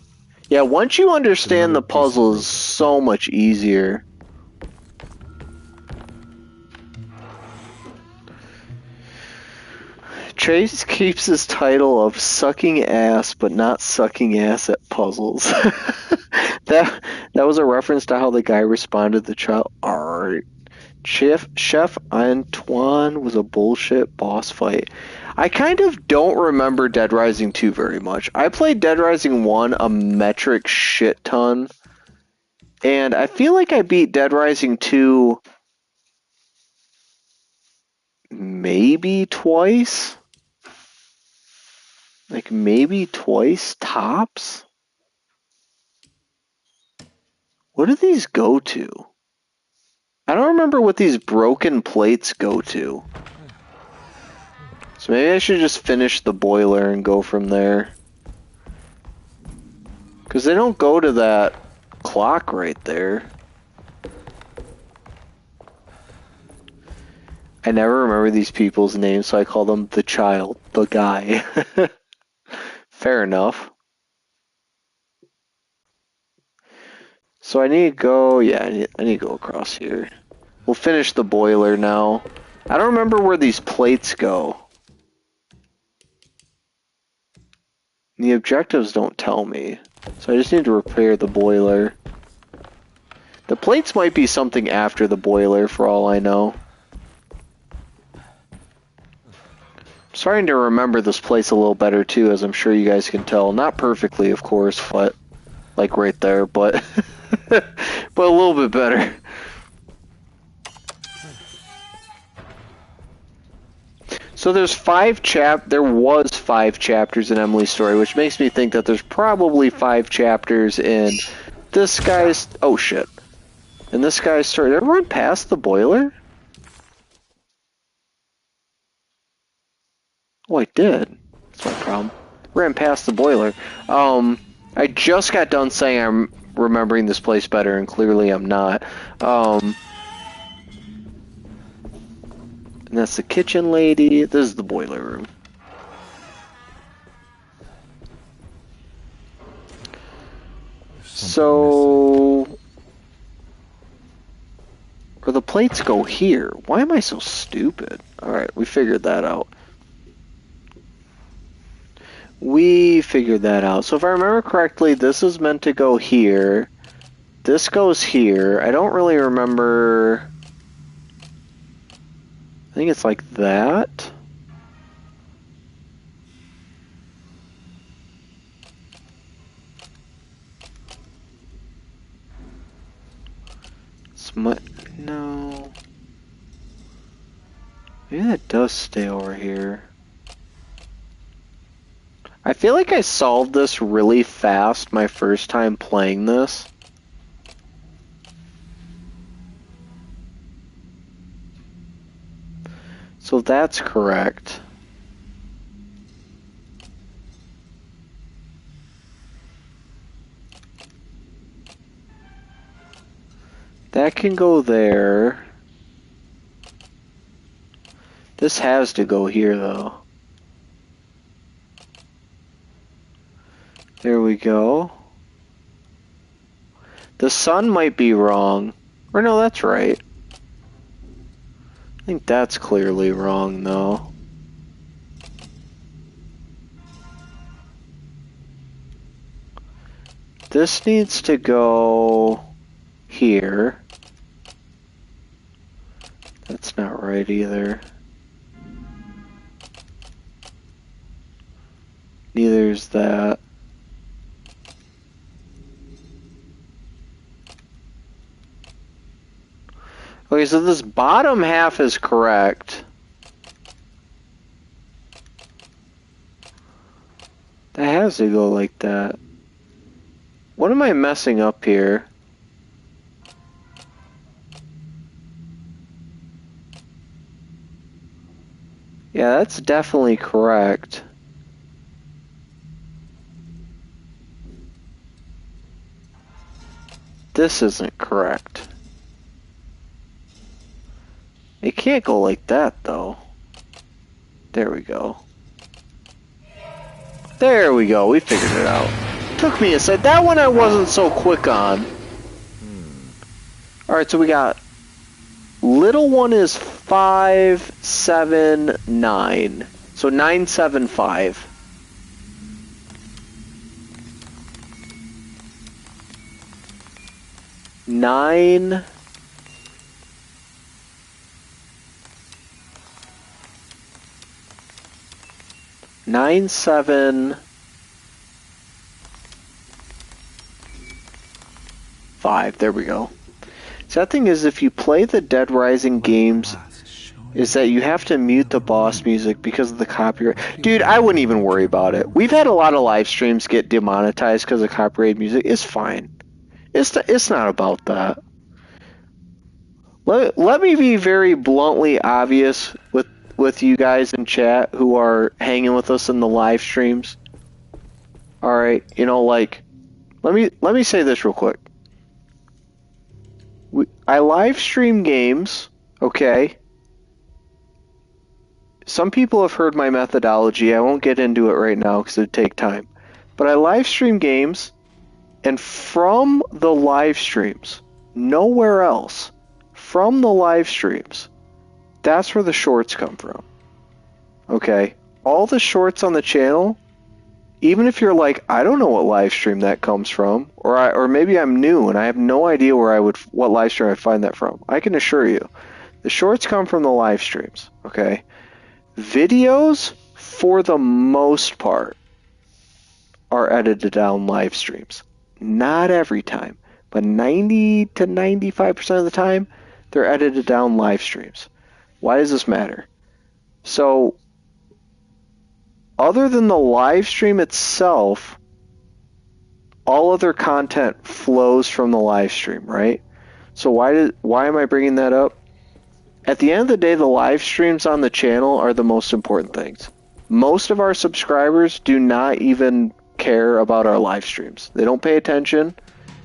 Yeah, once you understand the puzzle, is so much easier. Chase keeps his title of sucking ass, but not sucking ass at puzzles. that was a reference to how the guy responded to the child. Alright. Chef Antoine was a bullshit boss fight. I kind of don't remember Dead Rising 2 very much. I played Dead Rising 1 a metric shit ton. And I feel like I beat Dead Rising 2 maybe twice. Like maybe twice tops. What do these go to? I don't remember what these broken plates go to. So maybe I should just finish the boiler and go from there. Because they don't go to that clock right there. I never remember these people's names, so I call them the child, the guy. Fair enough. So I need to go, yeah, I need to go across here. We'll finish the boiler now. I don't remember where these plates go. The objectives don't tell me. So I just need to repair the boiler. The plates might be something after the boiler for all I know. I'm starting to remember this place a little better too, as I'm sure you guys can tell. Not perfectly, of course, but like right there, but but a little bit better. So there was 5 chapters in Emily's story, which makes me think that there's probably 5 chapters in this guy's... Oh, shit. In this guy's story. Did I run past the boiler? Oh, I did. That's my problem. Ran past the boiler. I just got done saying I'm remembering this place better, and clearly I'm not. And that's the kitchen lady. This is the boiler room. So... Or the plates go here. Why am I so stupid? Alright, we figured that out. We figured that out. So if I remember correctly, this is meant to go here. This goes here. I don't really remember... I think it's like that. No. Maybe that does stay over here. I feel like I solved this really fast my first time playing this. So that's correct. That can go there. This has to go here, though. There we go. The sun might be wrong. Or no, that's right. I think that's clearly wrong, though. This needs to go here. That's not right either. Neither is that. Okay, so this bottom half is correct. That has to go like that. What am I messing up here? Yeah, that's definitely correct. This isn't correct. It can't go like that, though. There we go. There we go, we figured it out. Took me a sec. That one I wasn't so quick on. Alright, so we got... Little one is 5, 7, 9. So 9, 7, 5. Nine. Nine, 7, 5. There we go. So that thing is, if you play the Dead Rising games, is that you have to mute the boss music because of the copyright. Dude, I wouldn't even worry about it. We've had a lot of live streams get demonetized because of copyright music. It's fine. It's not about that. Let me be very bluntly obvious with you guys in chat who are hanging with us in the live streams. All right, you know, like, let me say this real quick. I live stream games, okay? some people have heard my methodology. I won't get into it right now because it'd take time. But I live stream games, and from the live streams, nowhere else, from the live streams, that's where the shorts come from. Okay? All the shorts on the channel, even if you're like, I don't know what live stream that comes from, or maybe I'm new and I have no idea what live stream I'd find that from, I can assure you, the shorts come from the live streams. Okay? Videos, for the most part, are edited down live streams. Not every time, but 90 to 95% of the time, they're edited down live streams. Why does this matter? So, other than the live stream itself, all other content flows from the live stream, right? So why am I bringing that up? At the end of the day, the live streams on the channel are the most important things. Most of our subscribers do not even care about our live streams. They don't pay attention,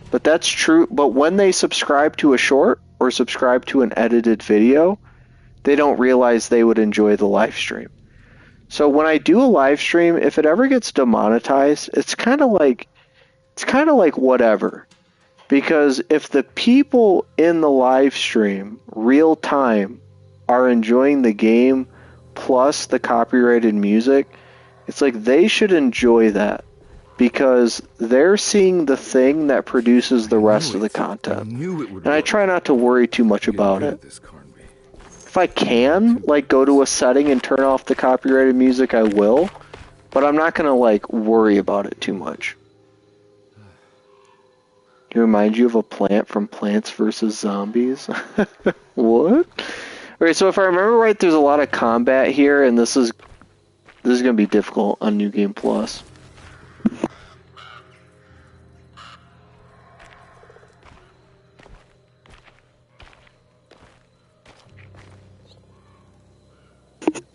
but that's true. But when they subscribe to a short or subscribe to an edited video, they don't realize they would enjoy the live stream. So when I do a live stream, if it ever gets demonetized, it's kind of like whatever. Because if the people in the live stream, real time, are enjoying the game plus the copyrighted music, it's like they should enjoy that. Because they're seeing the thing that produces the rest of the content. And I try not to worry too much about it. If I can, like, go to a setting and turn off the copyrighted music, I will. But I'm not gonna, like, worry about it too much. It reminds you of a plant from Plants vs. Zombies? What? Alright, so if I remember right, there's a lot of combat here, and this is gonna be difficult on New Game Plus.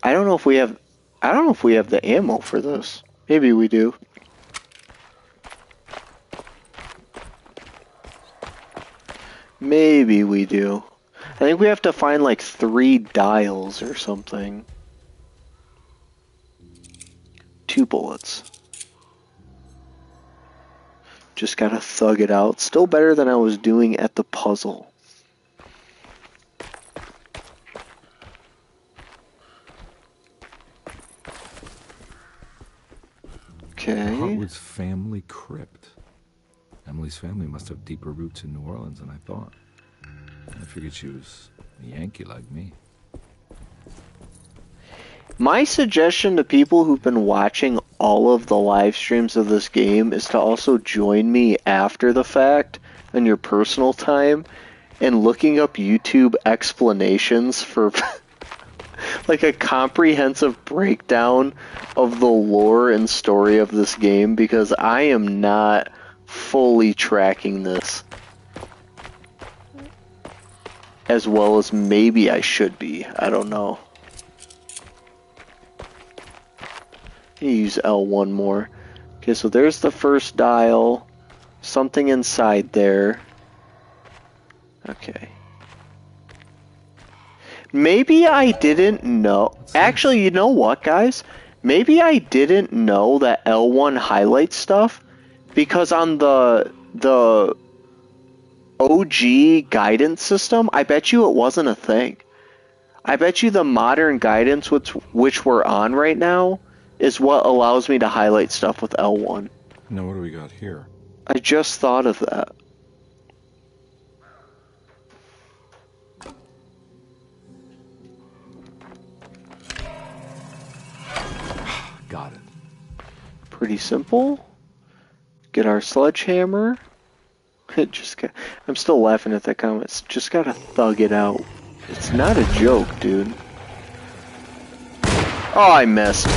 I don't know if we have the ammo for this. Maybe we do. Maybe we do. I think we have to find like 3 dials or something. 2 bullets. Just gotta thug it out. Still better than I was doing at the puzzle. Okay. Hartwood's family crypt. Emily's family must have deeper roots in New Orleans than I thought. I figured she was a Yankee like me. My suggestion to people who've been watching all of the live streams of this game is to also join me after the fact on your personal time and looking up YouTube explanations for like a comprehensive breakdown of the lore and story of this game, because I am not fully tracking this as well as maybe I should be. I don't know. Use L1 more. Okay, so there's the first dial. Something inside there. Okay. Maybe I didn't know. Actually, you know what, guys? Maybe I didn't know that L1 highlights stuff because on the OG guidance system, I bet you it wasn't a thing. I bet you the modern guidance which we're on right now is what allows me to highlight stuff with L1. Now what do we got here? I just thought of that. Got it. Pretty simple. Get our sledgehammer. I'm still laughing at that comment. Just gotta thug it out. It's not a joke, dude. Oh, I missed.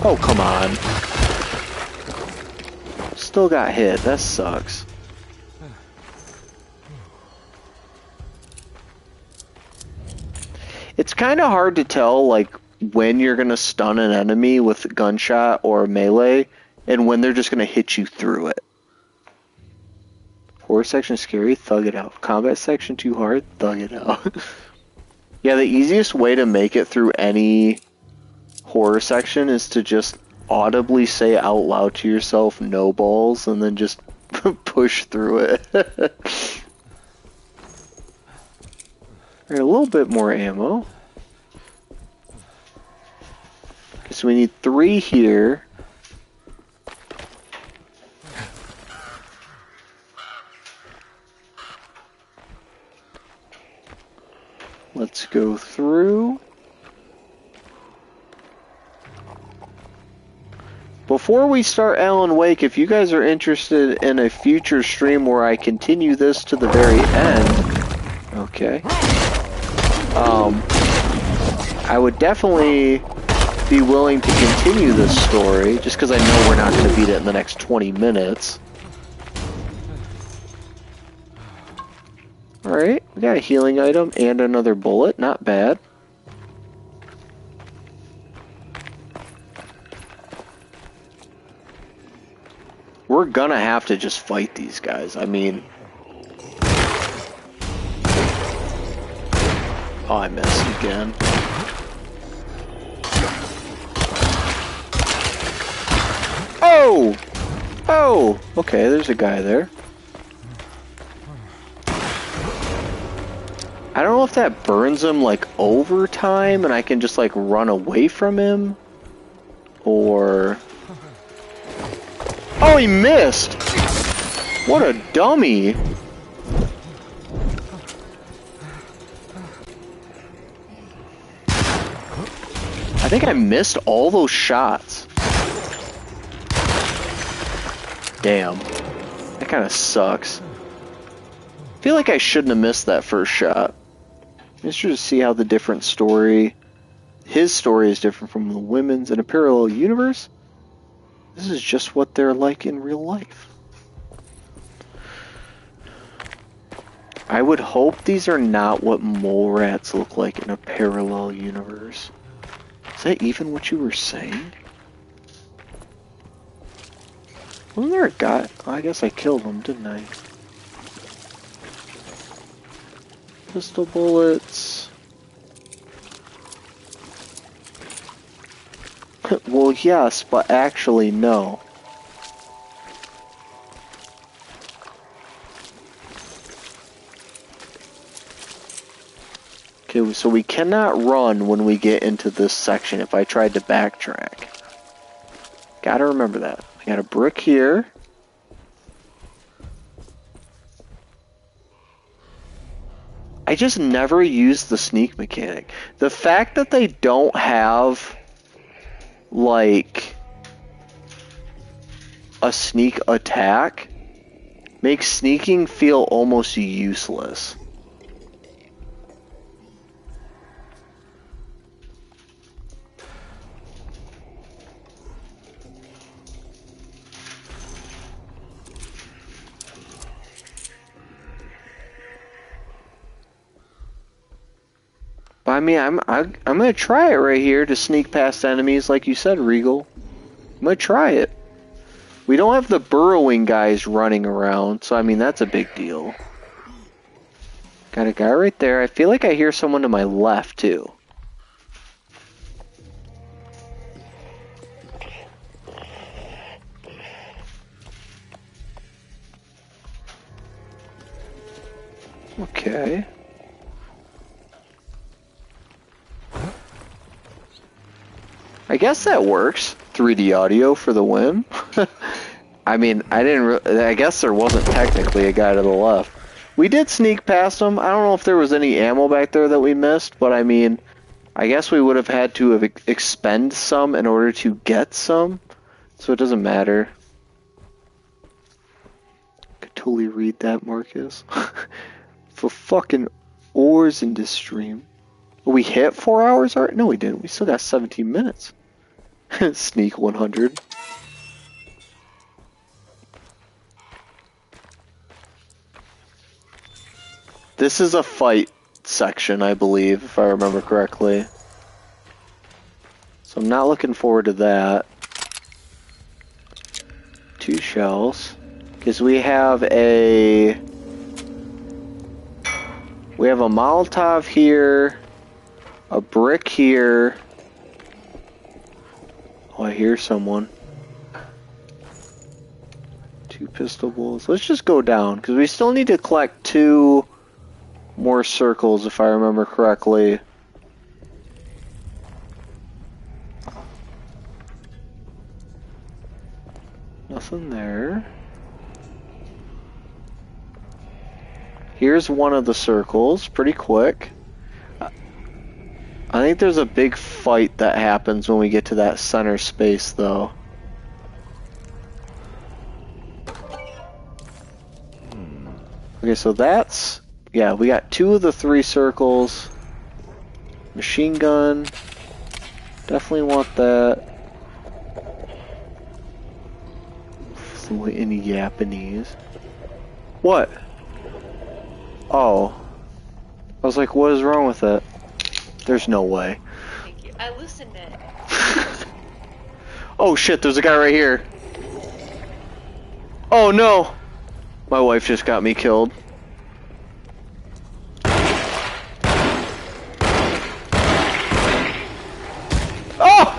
Oh, come on. Still got hit. That sucks. It's kind of hard to tell, like, when you're going to stun an enemy with gunshot or melee, and when they're just going to hit you through it. Horror section scary, thug it out. Combat section too hard, thug it out. Yeah, the easiest way to make it through any horror section is to just audibly say out loud to yourself, no balls, and then just push through it. Alright, a little bit more ammo. Okay, so we need 3 here. Let's go through. Before we start Alan Wake, if you guys are interested in a future stream where I continue this to the very end, okay, I would definitely be willing to continue this story, just because I know we're not going to beat it in the next 20 minutes. Alright, we got a healing item and another bullet, not bad. We're gonna have to just fight these guys, I mean... Oh, I missed again. Oh! Oh! Okay, there's a guy there. I don't know if that burns him, like, over time, and I can just, like, run away from him, or... Oh, he missed! What a dummy! I think I missed all those shots. Damn. That kind of sucks. I feel like I shouldn't have missed that first shot. I'm just trying to see how the different story... His story is different from the women's in a parallel universe. This is just what they're like in real life. I would hope these are not what mole rats look like in a parallel universe. Is that even what you were saying? Wasn't there a guy? Oh, I guess I killed him, didn't I? Pistol bullets. Well, yes, but actually, no. Okay, so we cannot run when we get into this section if I tried to backtrack. Gotta remember that. I got a brick here. I just never used the sneak mechanic. The fact that they don't have, like, a sneak attack makes sneaking feel almost useless. I mean, I'm gonna try it right here to sneak past enemies, like you said, Regal. I'm gonna try it. We don't have the burrowing guys running around, so I mean that's a big deal. Got a guy right there. I feel like I hear someone to my left too. Okay. I guess that works. 3D audio for the win. I mean, I guess there wasn't technically a guy to the left. We did sneak past him. I don't know if there was any ammo back there that we missed, but I mean, I guess we would have had to have expend some in order to get some, so it doesn't matter. I could totally read that, Marcus. For fucking ores in this stream. We hit 4 hours already? No, we didn't. We still got 17 minutes. Sneak 100. This is a fight section, I believe, if I remember correctly. So I'm not looking forward to that. 2 shells. Because we have a Molotov here, a brick here. Oh, I hear someone. 2 pistol bullets. Let's just go down, because we still need to collect 2 more circles, if I remember correctly. Nothing there. Here's one of the circles, pretty quick. I think there's a big fight that happens when we get to that center space, though. Okay, so that's... yeah, we got 2 of the 3 circles. Machine gun. Definitely want that. Fluent in Japanese. What? Oh. I was like, what is wrong with that? There's no way. Thank you. I loosened it. Oh shit, there's a guy right here. Oh no! My wife just got me killed. Oh!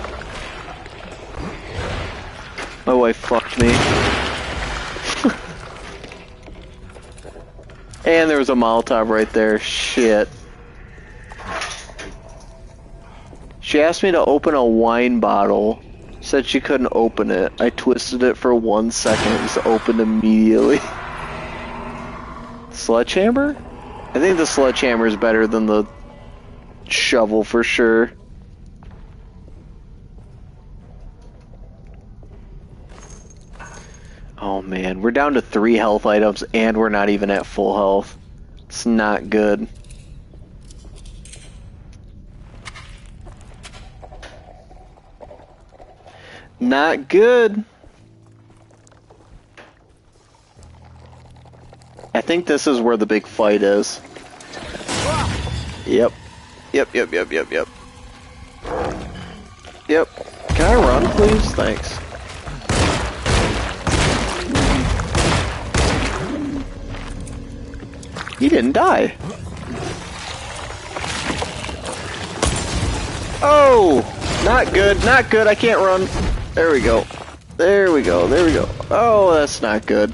My wife fucked me. And there was a Molotov right there. Shit. She asked me to open a wine bottle. Said she couldn't open it. I twisted it for 1 second. It was opened immediately. Sledgehammer? I think the sledgehammer is better than the shovel for sure. Oh man, we're down to 3 health items and we're not even at full health. It's not good. Not good. I think this is where the big fight is. Yep. Yep. Yep. Can I run, please? Thanks. He didn't die. Oh! Not good, not good. I can't run. There we go. There we go. There we go. Oh, that's not good.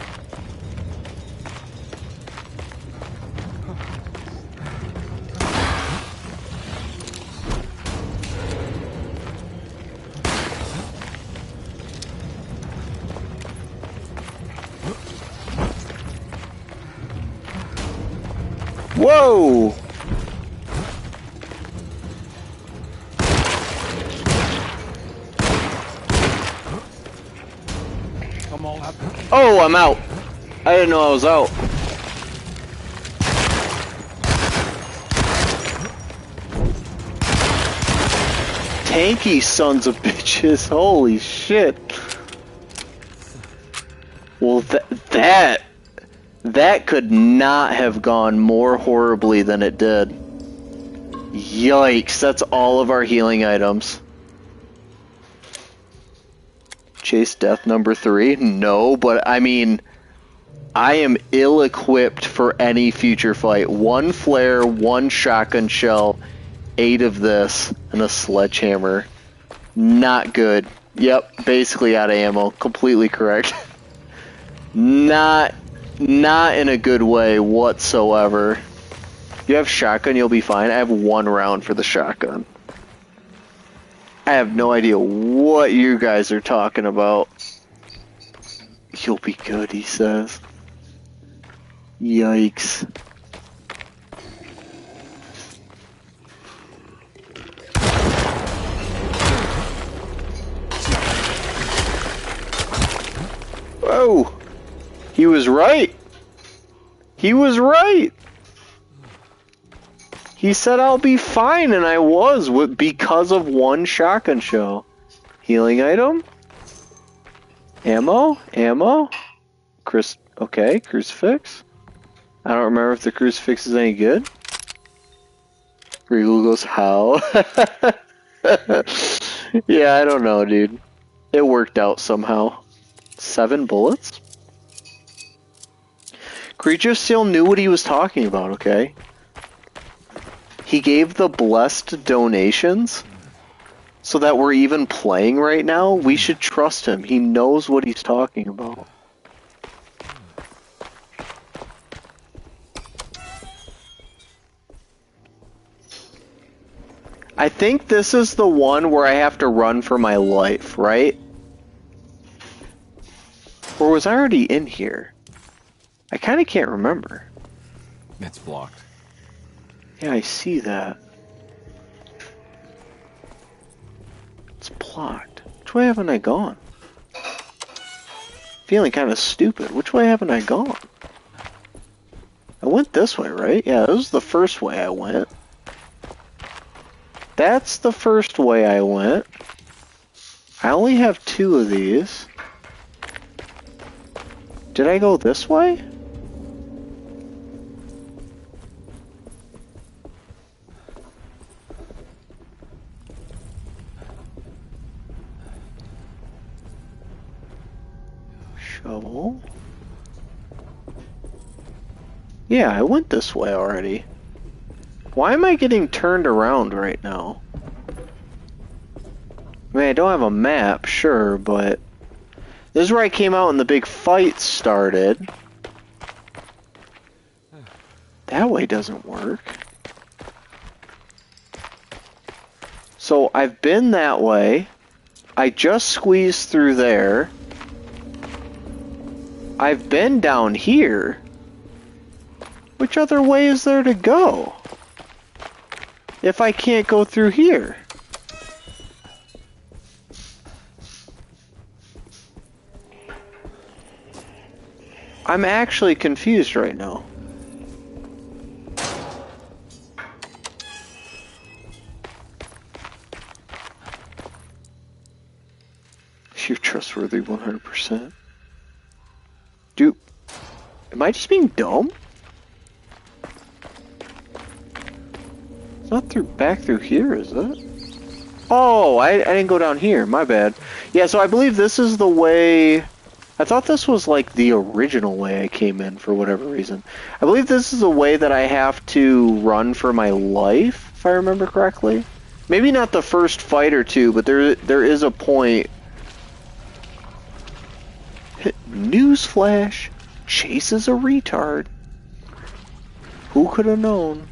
Whoa! Oh, I'm out. I didn't know I was out. Tanky sons of bitches. Holy shit. Well, that could not have gone more horribly than it did. Yikes, that's all of our healing items. Chase death number 3? No, but I mean, I am ill-equipped for any future fight. 1 flare, 1 shotgun shell, 8 of this, and a sledgehammer. Not good. Yep, basically out of ammo. Completely correct. Not in a good way whatsoever. If you have shotgun, you'll be fine. I have 1 round for the shotgun. I have no idea what you guys are talking about. You'll be good, he says. Yikes. Whoa! He was right! He was right! He said I'll be fine, and I was, because of 1 shotgun shell. Healing item? Ammo? Okay, crucifix. I don't remember if the crucifix is any good. Regal goes, how? Yeah, I don't know, dude. It worked out somehow. 7 bullets? Creature still knew what he was talking about, okay? He gave the blessed donations so that we're even playing right now. We should trust him. He knows what he's talking about. I think this is the one where I have to run for my life, right? Or was I already in here? I kind of can't remember. It's blocked. Yeah, I see that. It's blocked. Which way haven't I gone? Feeling kind of stupid. Which way haven't I gone? I went this way, right? Yeah, this was the first way I went. That's the first way I went. I only have 2 of these. Did I go this way? Shovel. Yeah, I went this way already. Why am I getting turned around right now? I mean, I don't have a map, sure, but this is where I came out and the big fight started. That way doesn't work. So I've been that way. I just squeezed through there. I've been down here. Which other way is there to go? If I can't go through here. I'm actually confused right now. You're trustworthy 100%. Dude, am I just being dumb? It's not back through here, is it? Oh, I didn't go down here. My bad. Yeah, so I believe this is the way. I thought this was like the original way I came in for whatever reason. I believe this is the way that I have to run for my life, if I remember correctly. Maybe not the first fight or two, but there is a point. Newsflash, Chase is a retard. Who could have known?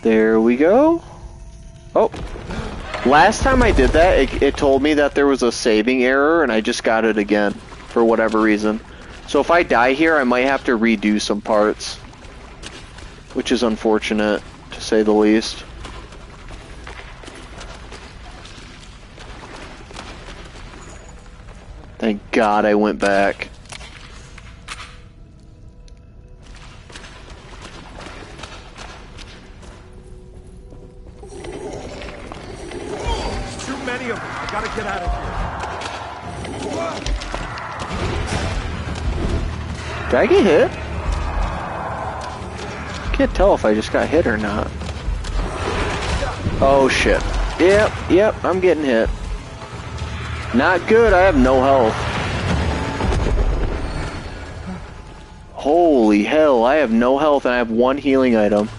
There we go. Oh. Last time I did that, it told me that there was a saving error, and I just got it again, for whatever reason. So if I die here, I might have to redo some parts. Which is unfortunate, to say the least. Thank God I went back. Get out of here. Did I get hit? Can't tell if I just got hit or not. Oh shit. Yep, I'm getting hit. Not good, I have no health. Holy hell, I have no health and I have 1 healing item.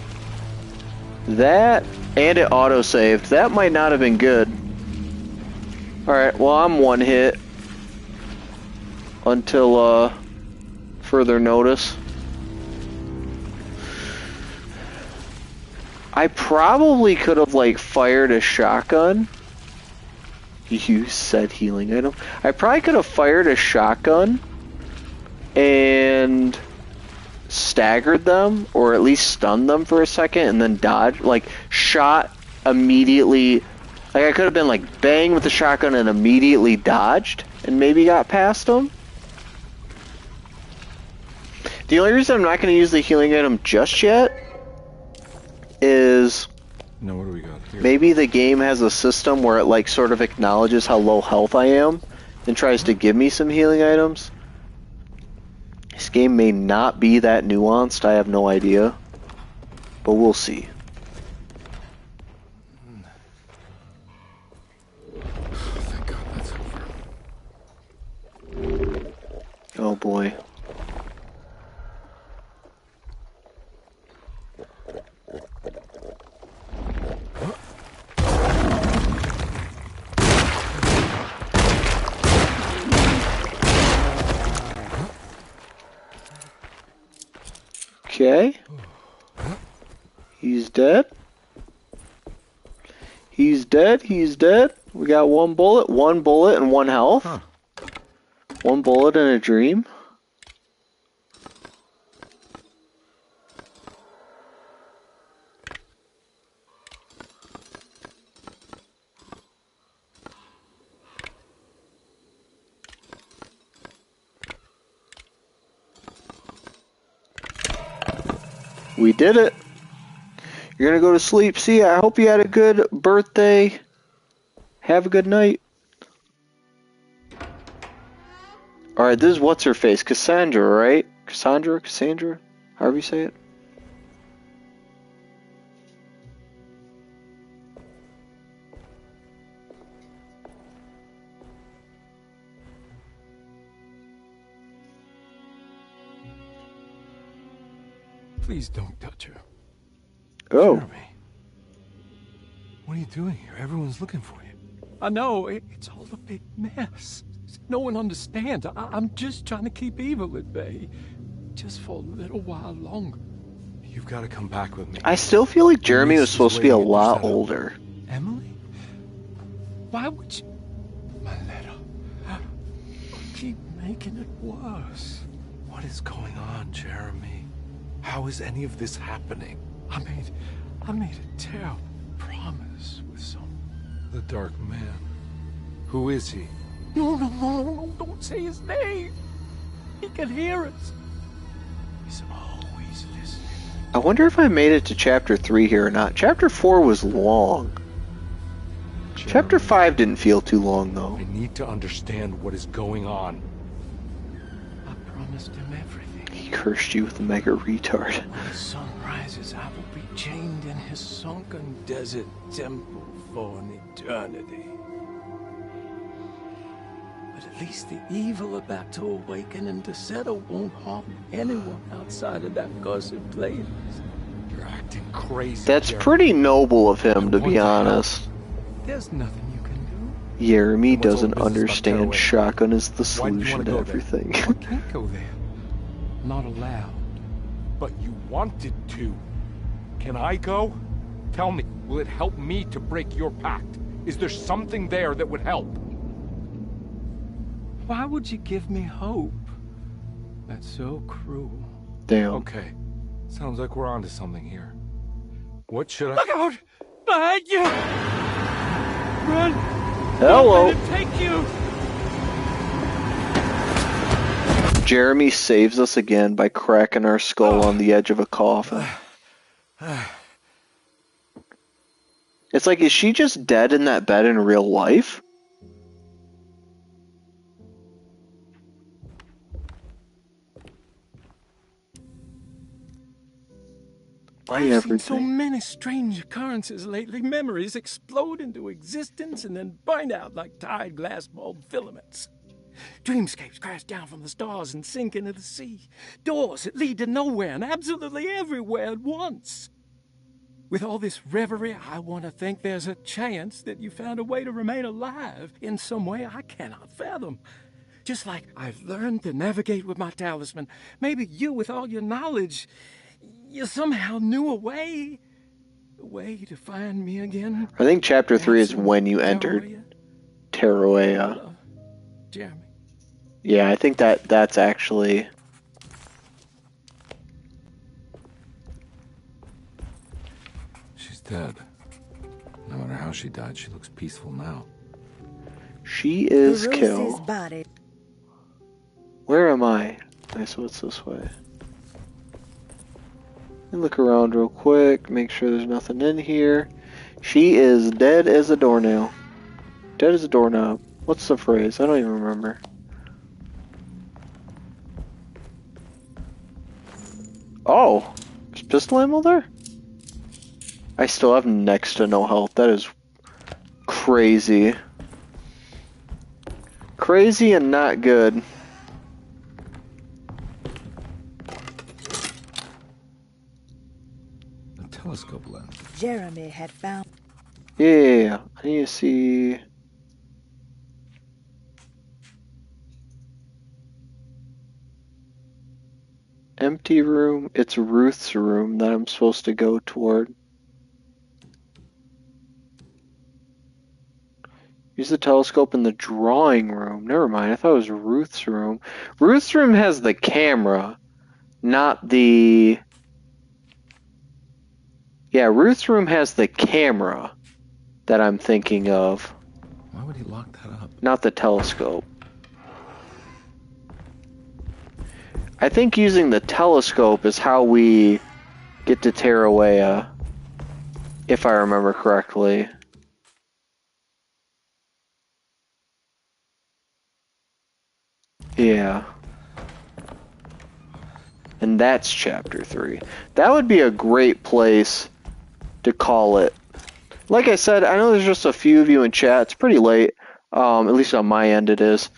That, and it auto-saved. That might not have been good. Alright, well I'm 1 hit until further notice. I probably could have like fired a shotgun. You said healing item. I probably could have fired a shotgun and staggered them, or at least stunned them for a second and then dodge, like shot immediately. Like, I could have been like, bang with the shotgun and immediately dodged, and maybe got past them. The only reason I'm not going to use the healing item just yet is... No, what do we got here? Maybe the game has a system where it, like, sort of acknowledges how low health I am, and tries to give me some healing items. This game may not be that nuanced, I have no idea. But we'll see. Thank God that's over. Oh boy. Okay. He's dead. He's dead. He's dead. We got one bullet and one health. Huh. One bullet and a dream. We did it. You're gonna go to sleep. See ya. I hope you had a good birthday. Have a good night. Alright, this is what's her face? Cassandra, right? Cassandra? However you say it. Please don't touch her. Oh. Jeremy. What are you doing here? Everyone's looking for you. I know, it's all a big mess. No one understands. I'm just trying to keep evil at bay. Just for a little while longer. You've got to come back with me. I still feel like Jeremy was supposed to be a lot older. Emily? Why would you... My letter. Keep making it worse. What is going on, Jeremy? How is any of this happening? I made a terrible promise with some... The Dark Man. Who is he? No, don't say his name. He can hear us. He's always listening. I wonder if I made it to chapter 3 here or not. Chapter 4 was long. Jeremy, Chapter 5 didn't feel too long though. I need to understand what is going on. I promised him everything. He cursed you with a mega retard. When the sun rises, I will be chained in his sunken desert temple for an eternity. But at least the evil about to awaken and to settle won't harm anyone outside of that cursed place. You're acting crazy. That's Jeremy. pretty noble of him, to be honest. There's nothing you can do. Jeremy What's all doesn't the business about understand Tearaway? shotgun is the Why do you solution wanna to go there? everything. I can't go there. Not allowed. But you wanted to. Can I go? Tell me, will it help me to break your pact? Is there something there that would help? Why would you give me hope? That's so cruel. Damn. Okay. Sounds like we're onto something here. What should I... Look out! Behind you! Run! Hello. Run, let it take you! Jeremy saves us again by cracking our skull on the edge of a coffin. It's like, is she just dead in that bed in real life? I've seen so many strange occurrences lately. Memories explode into existence and then burn out like tired glass bulb filaments. Dreamscapes crash down from the stars and sink into the sea. Doors that lead to nowhere and absolutely everywhere at once. With all this reverie, I want to think there's a chance that you found a way to remain alive in some way I cannot fathom. Just like I've learned to navigate with my talisman. Maybe you, with all your knowledge, you somehow knew a way to find me again. I think chapter 3 is when you entered Tearaway. Jeremy. Yeah, I think that's actually... She's dead. No matter how she died, she looks peaceful now. She is Roses killed. body. Where am I? Okay, so it's this way. Let me look around real quick, make sure there's nothing in here. She is dead as a doornail. Dead as a doorknob. What's the phrase? I don't even remember. Oh, there's pistol ammo there? I still have next to no health. That is crazy. Crazy and not good. A telescope lens. Jeremy had found... Yeah, I need to see... Empty room. It's Ruth's room that I'm supposed to go toward. Use the telescope in the drawing room. Never mind, I thought it was Ruth's room. Ruth's room has the camera, not the... Yeah, Ruth's room has the camera that I'm thinking of. Why would he lock that up? Not the telescope. I think using the telescope is how we get to Tarawea, if I remember correctly. Yeah. And that's chapter 3. That would be a great place to call it. Like I said, I know there's just a few of you in chat. It's pretty late. At least on my end it is.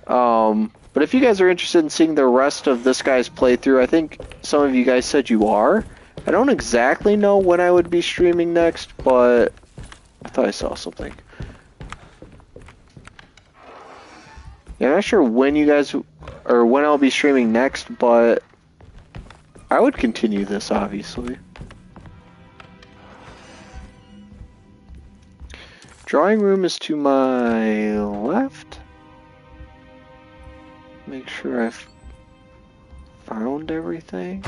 But if you guys are interested in seeing the rest of this guy's playthrough, I think some of you guys said you are. I don't exactly know when I would be streaming next, but I thought I saw something. Yeah, I'm not sure when you guys, or when I'll be streaming next, but I would continue this, obviously. Drawing room is to my left. Make sure I've found everything.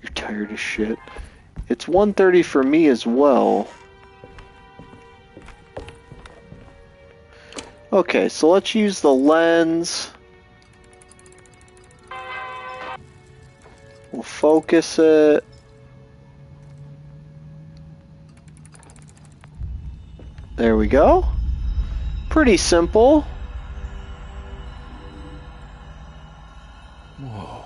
You're tired as shit. It's 1:30 for me as well. Okay, so let's use the lens. We'll focus it. There we go. Pretty simple. Whoa.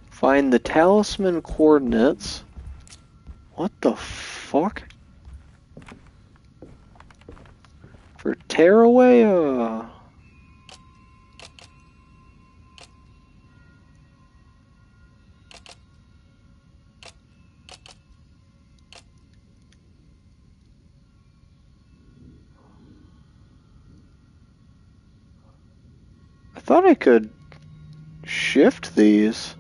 Find the talisman coordinates. What the fuck? For Tarawea. I thought I could shift these,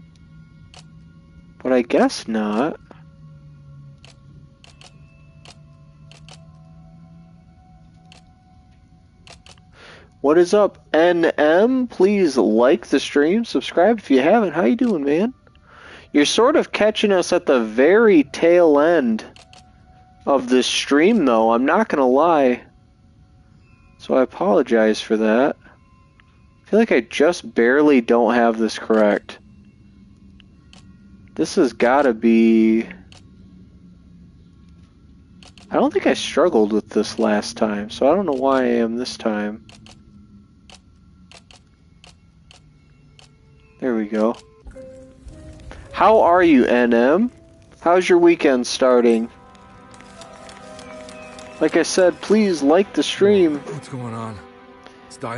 but I guess not. What is up, NM? Please like the stream, subscribe if you haven't. How you doing, man? You're sort of catching us at the very tail end of this stream, though. I'm not gonna lie. So I apologize for that. I feel like I just barely don't have this correct. This has gotta be... I don't think I struggled with this last time, so I don't know why I am this time. There we go. How are you, NM? How's your weekend starting? Like I said, please like the stream. What's going on?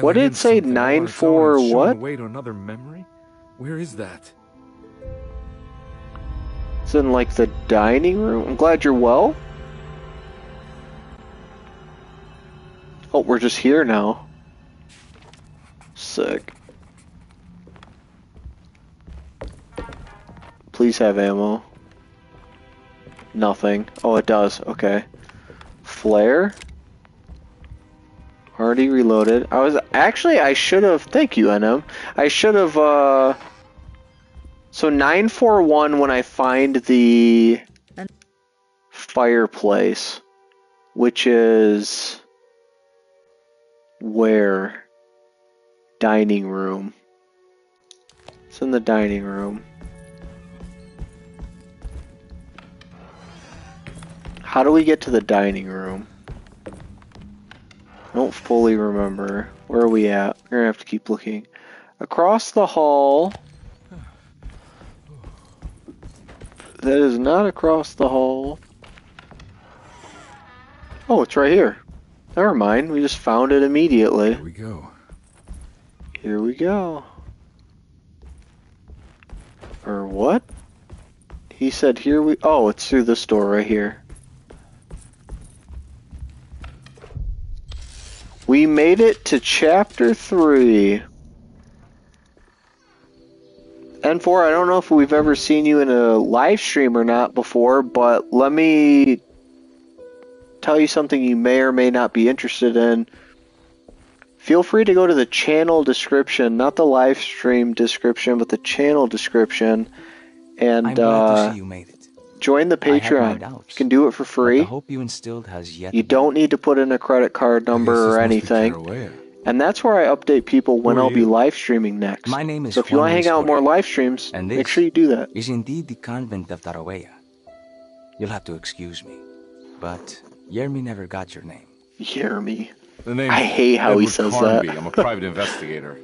What did it say? 9-4 what? Way to another memory? Where is that? It's in like the dining room. I'm glad you're well. Oh, we're just here now. Sick. Please have ammo. Nothing. Oh, it does. Okay. Flare. Already reloaded. I should have, thank you, NM. I should have, so 941 when I find the fireplace, which is where? Dining room. It's in the dining room. How do we get to the dining room? don't fully remember. Where are we at? We're gonna have to keep looking. Across the hall. That is not across the hall. Oh, it's right here. Never mind, we just found it immediately. Here we go. Here we go. Or what? He said here we... Oh, it's through this door right here. We made it to chapter 3. N4, I don't know if we've ever seen you in a live stream or not before, but let me tell you something you may or may not be interested in. Feel free to go to the channel description, not the live stream description, but the channel description, and I'm glad to see you made it. Join the Patreon. You can do it for free. The hope you instilled has yet you don't need to put in a credit card number or anything. And that's where I update people when I'll be live streaming next. My name is so if you want to hang out more live streams, and make sure you do that. Is indeed the convent of Tarawea. You'll have to excuse me, but Yermi never got your name. Yermi. The name I hate how Edward he says Carnby. that. I'm a private investigator.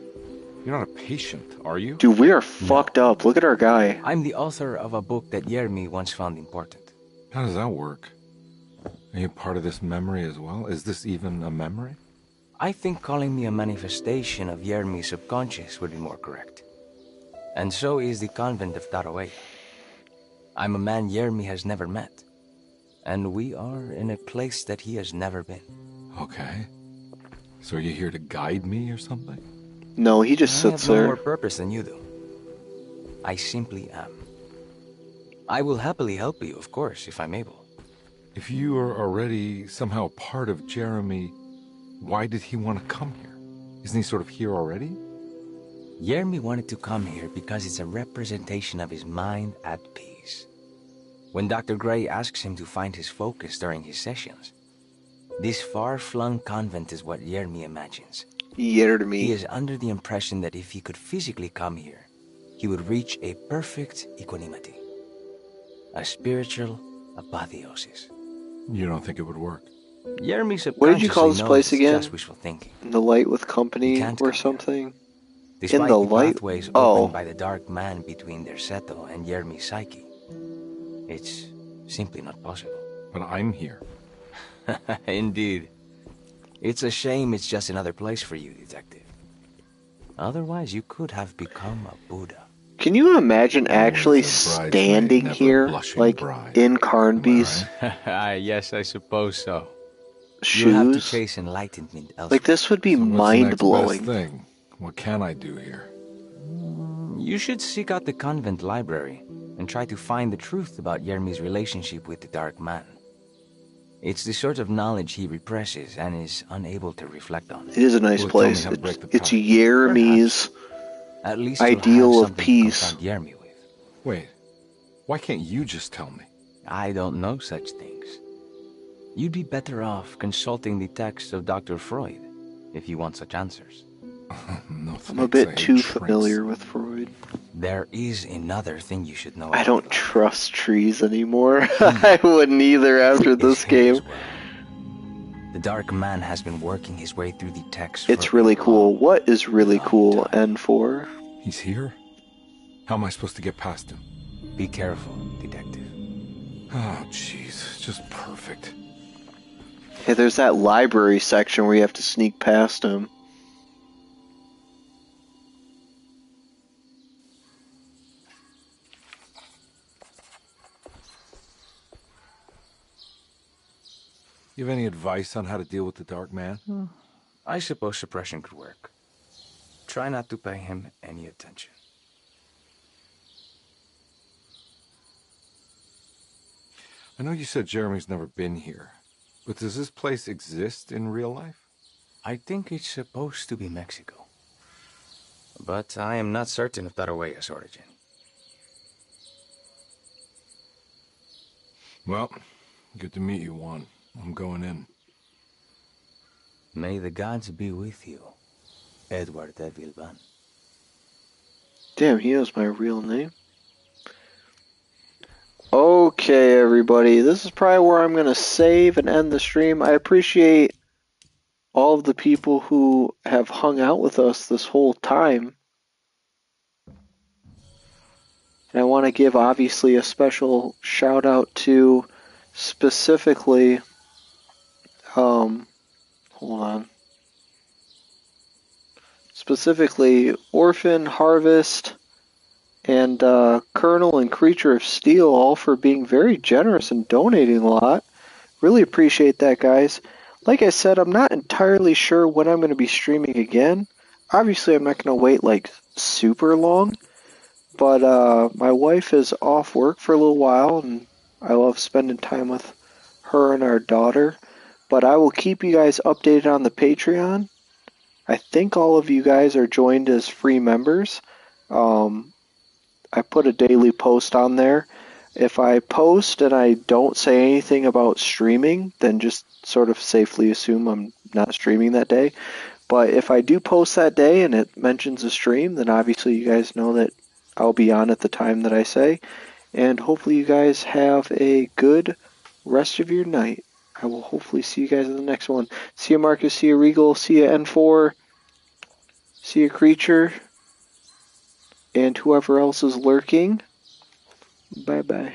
You're not a patient, are you? Dude, we are fucked up. Look at our guy. I'm the author of a book that Yermi once found important. How does that work? Are you part of this memory as well? Is this even a memory? I think calling me a manifestation of Yermi's subconscious would be more correct. And so is the convent of Tarawea. I'm a man Yermi has never met. And we are in a place that he has never been. Okay. So are you here to guide me or something? No, he just sits I have there. no more purpose than you do. I simply am. I will happily help you, of course, if I'm able. If you are already somehow part of Jeremy, why did he want to come here? Isn't he sort of here already? Yermi wanted to come here because it's a representation of his mind at peace. When Dr. Gray asks him to find his focus during his sessions, this far-flung convent is what Yermi imagines. Yermi. He is under the impression that if he could physically come here, he would reach a perfect equanimity. A spiritual apotheosis. You don't think it would work? Yermi subconsciously What did you call this place again? Just wishful thinking. In the Light with Company or something? Despite in the light? Pathways oh. opened by the dark man between their Seto and Yermi's psyche. It's simply not possible. But I'm here. Indeed. It's a shame it's just another place for you, Detective. Otherwise, you could have become a Buddha. Can you imagine actually standing here, like, in Carnby's yes, I suppose so. shoes? You have to chase enlightenment elsewhere. Like, this would be mind-blowing. Thing? What can I do here? You should seek out the convent library and try to find the truth about Yermi's relationship with the Dark Man. It's the sort of knowledge he represses and is unable to reflect on. It is a nice place. It's Yermi's At least ideal of peace. Yermi with. Wait, why can't you just tell me? I don't know such things. You'd be better off consulting the text of Dr. Freud if you want such answers. No, I'm a bit too familiar with Freud. There is another thing you should know. I don't trust trees anymore. I wouldn't either after this game. The Dark Man has been working his way through the text. It's really cool. What is really cool, N4? He's here? How am I supposed to get past him? Be careful, Detective. Oh, jeez. Just perfect. Hey, there's that library section where you have to sneak past him. You have any advice on how to deal with the Dark Man? I suppose suppression could work. Try not to pay him any attention. I know you said Jeremy's never been here, but does this place exist in real life? I think it's supposed to be Mexico. But I am not certain of Tarawea's origin. Well, good to meet you, Juan. I'm going in. May the gods be with you, Edward de Vilban. Damn, he knows my real name. Okay, everybody, this is probably where I'm going to save and end the stream. I appreciate all of the people who have hung out with us this whole time. And I want to give, obviously, a special shout out to specifically, hold on, specifically Orphan, Harvest, and Colonel and Creature of Steel, all for being very generous and donating a lot. Really appreciate that, guys. Like I said, I'm not entirely sure when I'm going to be streaming again. Obviously, I'm not going to wait like super long, but my wife is off work for a little while, and I love spending time with her and our daughter. But I will keep you guys updated on the Patreon. I think all of you guys are joined as free members. I put a daily post on there. If I post and I don't say anything about streaming, then just sort of safely assume I'm not streaming that day. But if I do post that day and it mentions a stream, then obviously you guys know that I'll be on at the time that I say. And hopefully you guys have a good rest of your night. I will hopefully see you guys in the next one. See you, Marcus. See you, Regal. See you, N4. See you, Creature. And whoever else is lurking. Bye-bye.